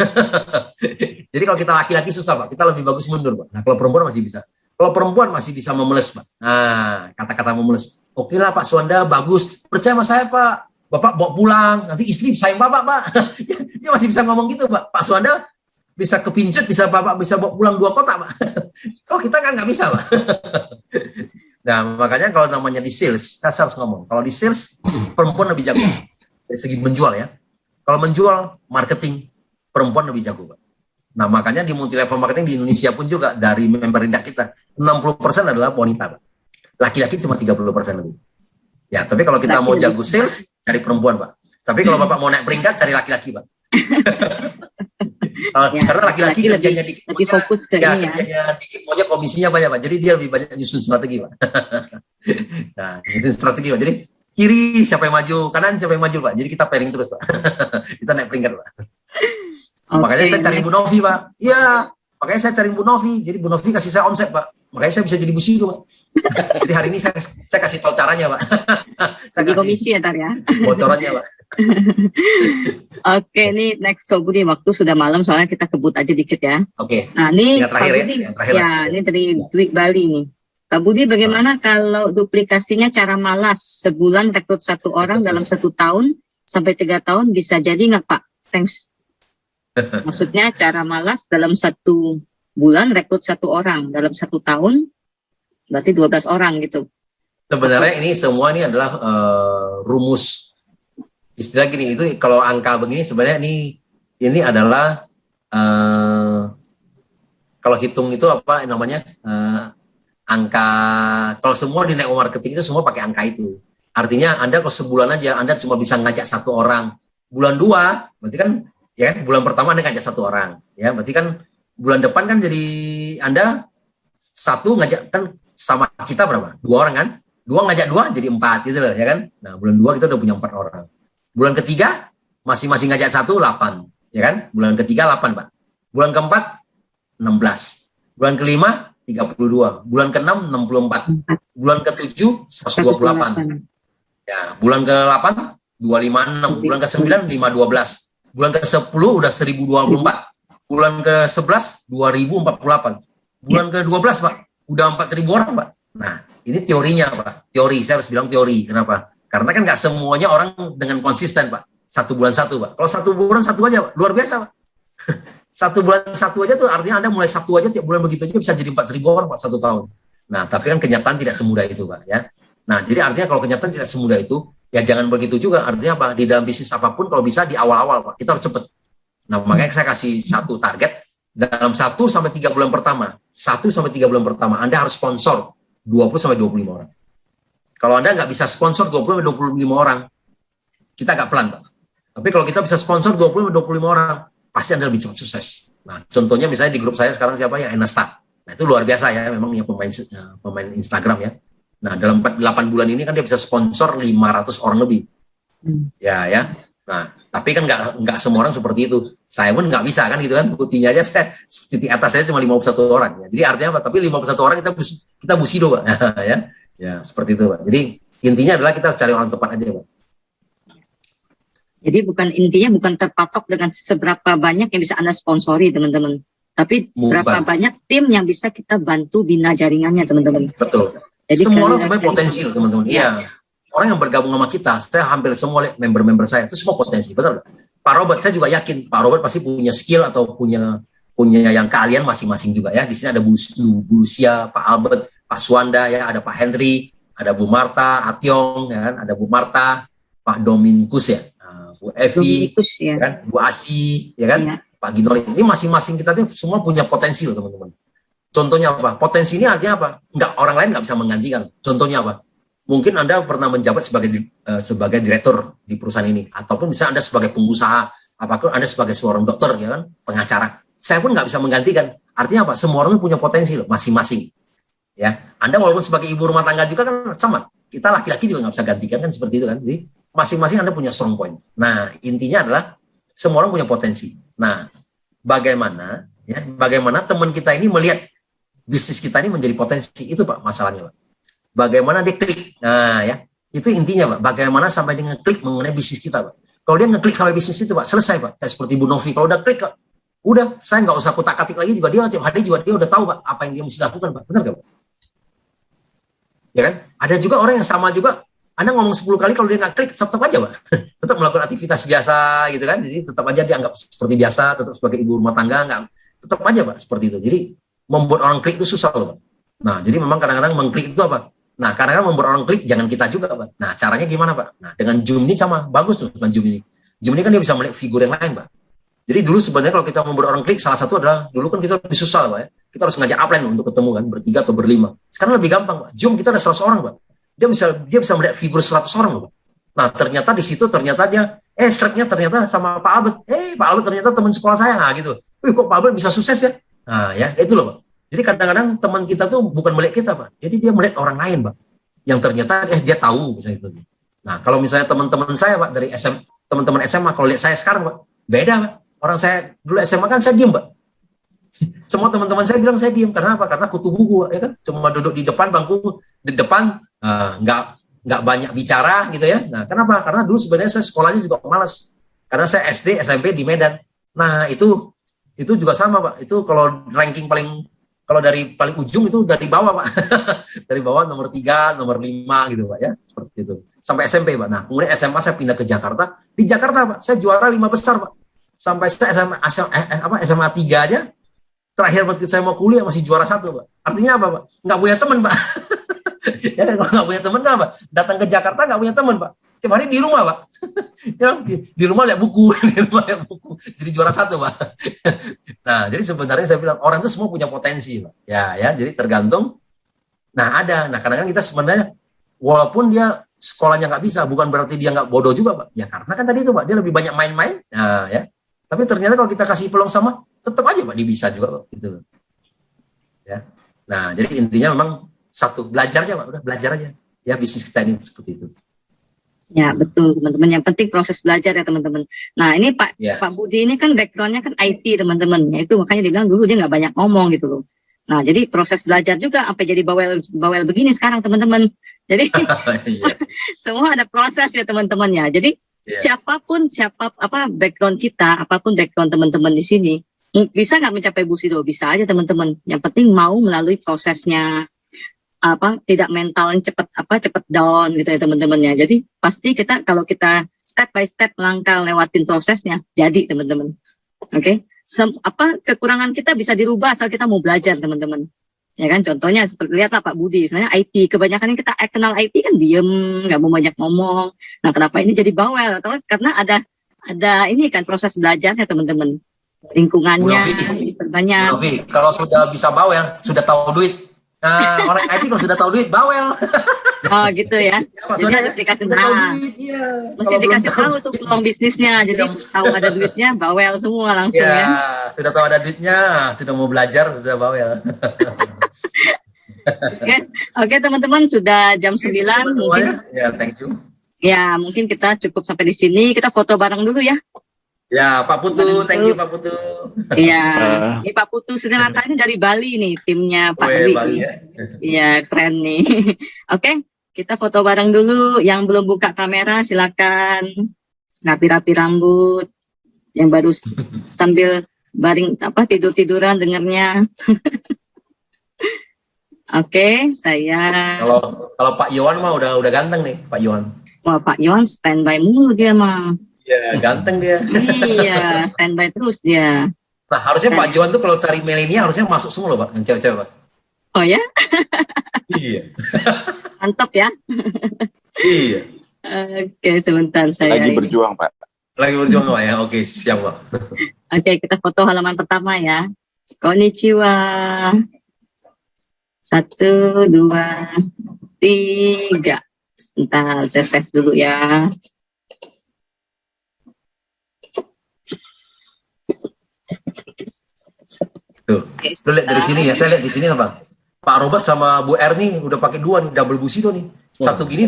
S1: Jadi kalau kita laki-laki susah Pak, kita lebih bagus mundur Pak. Nah kalau perempuan masih bisa. Kalau perempuan masih bisa memeles Pak. Nah kata-kata memeles. Oke lah Pak Suanda, bagus. Percaya sama saya Pak. Bapak bawa pulang, nanti istri sayang Bapak Pak. Dia masih bisa ngomong gitu Pak. Pak Suanda bisa kepincut, Bapak bisa bawa pulang 2 kota Pak. Kalau kita kan nggak bisa Pak. Nah makanya kalau namanya di sales, saya harus ngomong. Kalau di sales, perempuan lebih jago. Dari segi menjual ya. Kalau menjual, marketing, perempuan lebih jago, Pak. Nah, makanya di multi level marketing di Indonesia pun juga dari member indah kita, 60% adalah wanita, Pak. Laki-laki cuma 30% lebih. Ya, tapi kalau kita mau jago sales, cari perempuan, Pak. Tapi kalau Bapak mau naik peringkat, cari laki-laki, Pak. Karena laki-laki kerjanya dikit,
S2: lebih fokus ke ini ya.
S1: Kerjanya dikit, maunya komisinya banyak, Pak. Jadi dia lebih banyak nyusun strategi, Pak. Nah, nyusun strategi, Pak. Jadi kiri siapa yang maju, kanan siapa yang maju Pak. Jadi kita pairing terus Pak. Kita naik peringkat Pak. Makanya saya cari Bu Novi Pak. Iya, makanya saya cari Bu Novi. Jadi Bu Novi kasih saya omset Pak. Makanya saya bisa jadi Bu Sido Pak. Jadi hari ini saya kasih tahu caranya Pak.
S2: Saya kasih komisi ya Tar ya.
S1: Bocorannya Pak.
S2: Oke, nih next Kak Budi, waktu sudah malam soalnya kita kebut aja dikit ya.
S1: Oke.
S2: Nah ini
S1: Kak Budi,
S2: ini dari Dwi Bali nih. Pak Budi, bagaimana kalau duplikasinya cara malas, sebulan rekrut 1 orang dalam 1 tahun sampai 3 tahun bisa jadi nggak Pak? Thanks. Maksudnya cara malas dalam 1 bulan rekrut 1 orang, dalam 1 tahun berarti 12 orang gitu.
S1: Sebenarnya ini semua ini adalah rumus istilah gini, itu kalau angka begini sebenarnya ini adalah kalau hitung itu apa namanya angka, kalau semua di network marketing itu semua pakai angka itu. Artinya Anda kalau sebulan aja Anda cuma bisa ngajak 1 orang. Bulan 2 berarti kan ya bulan pertama Anda ngajak 1 orang. Ya, berarti kan bulan depan kan jadi Anda 1 ngajak kan sama kita berapa? 2 orang kan? 2 ngajak 2 jadi 4 gitu loh ya kan. Nah, bulan 2 kita udah punya 4 orang. Bulan ketiga masing-masing ngajak 1 8, ya kan? Bulan ketiga 8, Pak. Bulan keempat 16. Bulan kelima 32, bulan ke-6 64, bulan ke-7 128. Ya, bulan ke-8 256, bulan ke-9 512, bulan ke-10 udah 1024, bulan ke-11 2048, bulan ke-12 Pak udah 4000 orang Pak. Nah, ini teorinya Pak. Teori, saya harus bilang teori. Kenapa? Karena kan nggak semuanya orang dengan konsisten Pak. 1 bulan 1 Pak. Kalau 1 bulan 1 aja Pak, luar biasa Pak. 1 bulan 1 aja tuh artinya Anda mulai 1 aja tiap bulan begitu aja bisa jadi 4.000 orang Pak 1 tahun. Nah, tapi kan kenyataan tidak semudah itu Pak ya. Nah, jadi artinya kalau kenyataan tidak semudah itu, ya jangan begitu juga. Artinya apa? Di dalam bisnis apapun kalau bisa di awal-awal Pak, kita harus cepat. Nah, makanya saya kasih 1 target dalam 1 sampai 3 bulan pertama. 1 sampai 3 bulan pertama Anda harus sponsor 20 sampai 25 orang. Kalau Anda nggak bisa sponsor 20 sampai 25 orang, kita agak pelan, Pak. Tapi kalau kita bisa sponsor 20-25 orang, pasti Anda lebih cepat sukses. Nah, contohnya misalnya di grup saya sekarang siapa ya, Enasta. Nah, itu luar biasa ya, memang yang pemain Instagram ya. Nah, dalam 8 bulan ini kan dia bisa sponsor 500 orang lebih. Ya. Nah, tapi kan nggak semua orang seperti itu. Saya pun nggak bisa kan gitu kan. Buktinya aja saya titik atas saya cuma 51 orang. Ya. Jadi artinya apa? Tapi 51 orang kita busido, Pak. Ya, seperti itu, Pak. Jadi intinya adalah kita cari orang tepat aja, Pak.
S2: Jadi bukan terpatok dengan seberapa banyak yang bisa Anda sponsori, teman-teman. Tapi berapa banyak tim yang bisa kita bantu bina jaringannya, teman-teman.
S1: Betul. Jadi semua orang sebenarnya potensial, teman-teman. Iya. Orang yang bergabung sama kita, saya hampir semua member-member saya itu semua potensi, betul. Pak Robert, saya juga yakin Pak Robert pasti punya skill atau punya yang keahlian masing-masing juga ya. Di sini ada Bu Lucia, Pak Albert, Pak Suwanda ya, ada Pak Henry, ada Bu Marta Atyong, ya kan? Ada Bu Marta, Pak Dominkus ya. Bu Evi, ya kan? Bu Asi, ya kan? Ya. Pak Ginoli. Ini masing-masing kita tuh semua punya potensi loh, teman-teman. Contohnya apa? Potensi ini artinya apa? Orang lain nggak bisa menggantikan. Contohnya apa? Mungkin Anda pernah menjabat sebagai direktur di perusahaan ini, ataupun bisa Anda sebagai pengusaha, apapun Anda sebagai seorang dokter, ya kan? Pengacara. Saya pun nggak bisa menggantikan. Artinya apa? Semua orang punya potensi loh, masing-masing. Ya, Anda walaupun sebagai ibu rumah tangga juga kan sama. Kita laki-laki juga nggak bisa gantikan kan seperti itu kan. Jadi masing-masing Anda punya strong point. Nah, intinya adalah semua orang punya potensi. Nah, bagaimana teman kita ini melihat bisnis kita ini menjadi potensi, itu Pak masalahnya, Pak. Bagaimana dia klik. Nah, ya, itu intinya, Pak. Bagaimana sampai dia ngeklik mengenai bisnis kita, Pak. Kalau dia ngeklik sampai bisnis itu, Pak, selesai, Pak. Kayak seperti Bu Novi, kalau udah klik, Pak, udah, saya nggak usah kutak-katik lagi juga, dia tiap hari juga dia udah tahu, Pak, apa yang dia mesti lakukan, Pak. Benar nggak, Pak? Ya kan? Ada juga orang yang sama juga, Anda ngomong 10 kali, kalau dia nggak klik, tetap aja, Pak. Tetap melakukan aktivitas biasa, gitu kan. Jadi tetap aja dianggap seperti biasa, tetap sebagai ibu rumah tangga, tetap aja, Pak, seperti itu. Jadi membuat orang klik itu susah loh, Pak. Nah, jadi memang kadang-kadang mengklik itu apa? Nah, kadang-kadang membuat orang klik, jangan kita juga, Pak. Nah, caranya gimana, Pak? Nah, dengan Zoom ini sama, bagus tuh dengan Zoom ini. Zoom ini kan dia bisa melihat figur yang lain, Pak. Jadi dulu sebenarnya kalau kita membuat orang klik, salah satu adalah, dulu kan kita lebih susah, Pak, ya. Kita harus ngajak upline untuk ketemu kan, bertiga atau berlima. Sekarang lebih gampang, Pak. Zoom kita ada 100 orang, Pak. Dia bisa melihat figur 100 orang, Pak. Nah, ternyata di situ ternyata dia, Shrek-nya ternyata sama Pak Albert. Pak Albert ternyata teman sekolah saya, nah gitu. Kok Pak Albert bisa sukses ya? Nah, ya, itu loh, Pak. Jadi kadang-kadang teman kita tuh bukan melihat kita, Pak. Jadi dia melihat orang lain, Pak. Yang ternyata dia tahu misalnya itu. Nah, kalau misalnya teman-teman saya, Pak, dari teman-teman SMA, kalau lihat saya sekarang, Pak, beda, Pak. Orang saya dulu SMA kan saya diem, Pak. Semua teman-teman saya bilang saya diem. Karena apa? Karena kutu buku, ya kan? Cuma duduk di depan bangku, di depan nggak banyak bicara gitu ya. Nah, kenapa? Karena dulu sebenarnya saya sekolahnya juga malas. Karena saya SD, SMP di Medan. Nah, itu juga sama, Pak. Itu kalau ranking kalau dari paling ujung itu dari bawah, Pak. Dari bawah nomor 3, nomor 5 gitu, Pak ya. Seperti itu. Sampai SMP, Pak. Nah, kemudian SMA saya pindah ke Jakarta. Di Jakarta, Pak, saya juara 5 besar, Pak. Sampai saya SMA 3 aja. Terakhir waktu saya mau kuliah masih juara 1, Pak. Artinya apa, Pak? Nggak punya teman, Pak. Ya, kalau nggak punya teman, apa? Datang ke Jakarta nggak punya teman, Pak. Tiap hari di rumah, Pak. Ya, di rumah lihat buku. Jadi juara 1, Pak. Nah, jadi sebenarnya saya bilang, orang itu semua punya potensi, Pak. Ya, jadi tergantung. Nah, ada. Nah, kadang-kadang kita sebenarnya, walaupun dia sekolahnya nggak bisa, bukan berarti dia nggak bodoh juga, Pak. Ya, karena kan tadi itu, Pak, dia lebih banyak main-main. Nah, ya. Tapi ternyata kalau kita kasih peluang sama, tetap aja, Pak, dia bisa juga, Pak. Gitu. Ya. Nah, jadi intinya memang satu, belajar aja, Pak. Udah belajar aja. Ya, bisnis kita ini seperti itu.
S2: Ya, betul, teman-teman. Yang penting proses belajar ya, teman-teman. Nah, ini Pak Budi ini kan background-nya kan IT, teman-teman. Ya, itu makanya dia bilang dulu dia nggak banyak ngomong gitu loh. Nah, jadi proses belajar juga sampai jadi bawel begini sekarang, teman-teman. Jadi semua ada proses ya, teman-teman ya. Jadi siapapun background kita, apapun background teman-teman di sini, bisa nggak mencapai Busido? Bisa aja, teman-teman. Yang penting mau melalui prosesnya. Tidak mental cepet down gitu ya, teman-teman ya. Jadi pasti kalau kita step by step langkah lewatin prosesnya, jadi teman-teman. Oke. Kekurangan kita bisa dirubah asal kita mau belajar, teman-teman. Ya kan, contohnya seperti lihatlah Pak Budi, sebenarnya IT, kebanyakan yang kita kenal IT kan diem, nggak mau banyak ngomong. Nah, kenapa ini jadi bawel? Karena ada ini kan proses belajarnya, teman-teman. Lingkungannya diperbanyak.
S1: Novi, kalau sudah bisa bawel, sudah tahu duit. Nah, orang IT kalau sudah tahu duit, bawel.
S2: Oh gitu ya. Jadi harus dikasih tahu. Mesti dikasih tahu tuh peluang bisnisnya. Jadi tahu ada duitnya, bawel semua langsung ya.
S1: Sudah tahu ada duitnya, sudah mau belajar, sudah bawel.
S2: Oke, teman-teman, sudah jam 9 mungkin.
S1: Ya, thank you.
S2: Ya, mungkin kita cukup sampai di sini. Kita foto bareng dulu ya.
S1: Ya, Pak Putu, thank you Pak Putu.
S2: Iya, ini Pak Putu Srinata ini dari Bali nih, timnya Pak Dwi.
S1: Bali ya.
S2: Iya, keren nih. Oke, kita foto bareng dulu. Yang belum buka kamera silakan. Rapi-rapi rambut. Yang baru sambil baring tidur-tiduran dengernya. Oke, saya.
S1: Kalau Pak Yohan mah udah ganteng nih, Pak Yohan.
S2: Wah, Pak Yohan standby mulu dia mah.
S1: Ya, ganteng dia.
S2: Iya, standby terus dia.
S1: Nah, harusnya Pak Yohan tuh kalau cari milenial harusnya masuk semua loh, Pak, yang cewek-cewek, Pak.
S2: Oh ya?
S1: Iya.
S2: Mantap ya.
S1: Iya.
S2: Oke, sebentar saya.
S7: Lagi berjuang, Pak.
S1: Lagi berjuang, Pak ya. Oke, siap, Pak.
S2: Oke, kita foto halaman pertama ya. Konnichiwa. 1, 2, 3. Sebentar, saya save dulu ya.
S1: Tuh, lu lihat dari sini ya. Saya lihat di sini apa? Pak Robert sama Bu Erni udah pakai 2 nih, double Bushido nih. Satu gini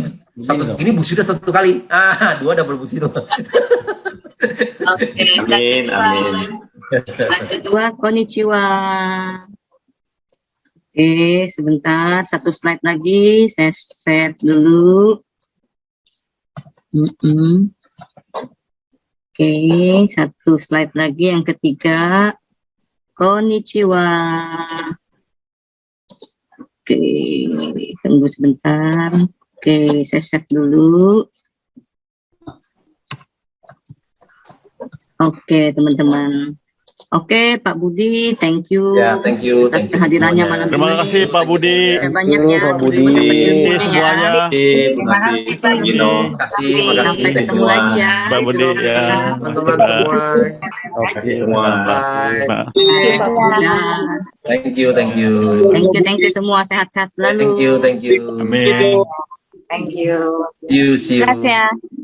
S1: Bushido 1 kali. 2 double Bushido.
S2: Oke,
S3: amin.
S2: slide kedua, konnichiwa. Oke, sebentar, 1 slide lagi, saya save dulu. Oke, 1 slide lagi, yang ketiga, konnichiwa. Oke, tunggu sebentar. Oke, saya save dulu. Oke, teman-teman. Oke, Pak Budi, thank you.
S1: Ya, thank you.
S2: Atas kehadirannya malam ini.
S4: Terima kasih Pak Budi.
S2: Banyak ya,
S7: Pak Budi.
S4: Semuanya.
S2: Terima kasih Pak Budi.
S1: Terima kasih.
S2: Sampai ketemu lagi ya.
S4: Pak Budi ya.
S6: Teman-teman semua.
S3: Terima kasih semua.
S6: Bye.
S1: Thank you.
S2: Thank you semua, sehat-sehat selalu.
S1: Thank you.
S4: Amin.
S2: Thank you.
S1: See you.
S2: Gracias.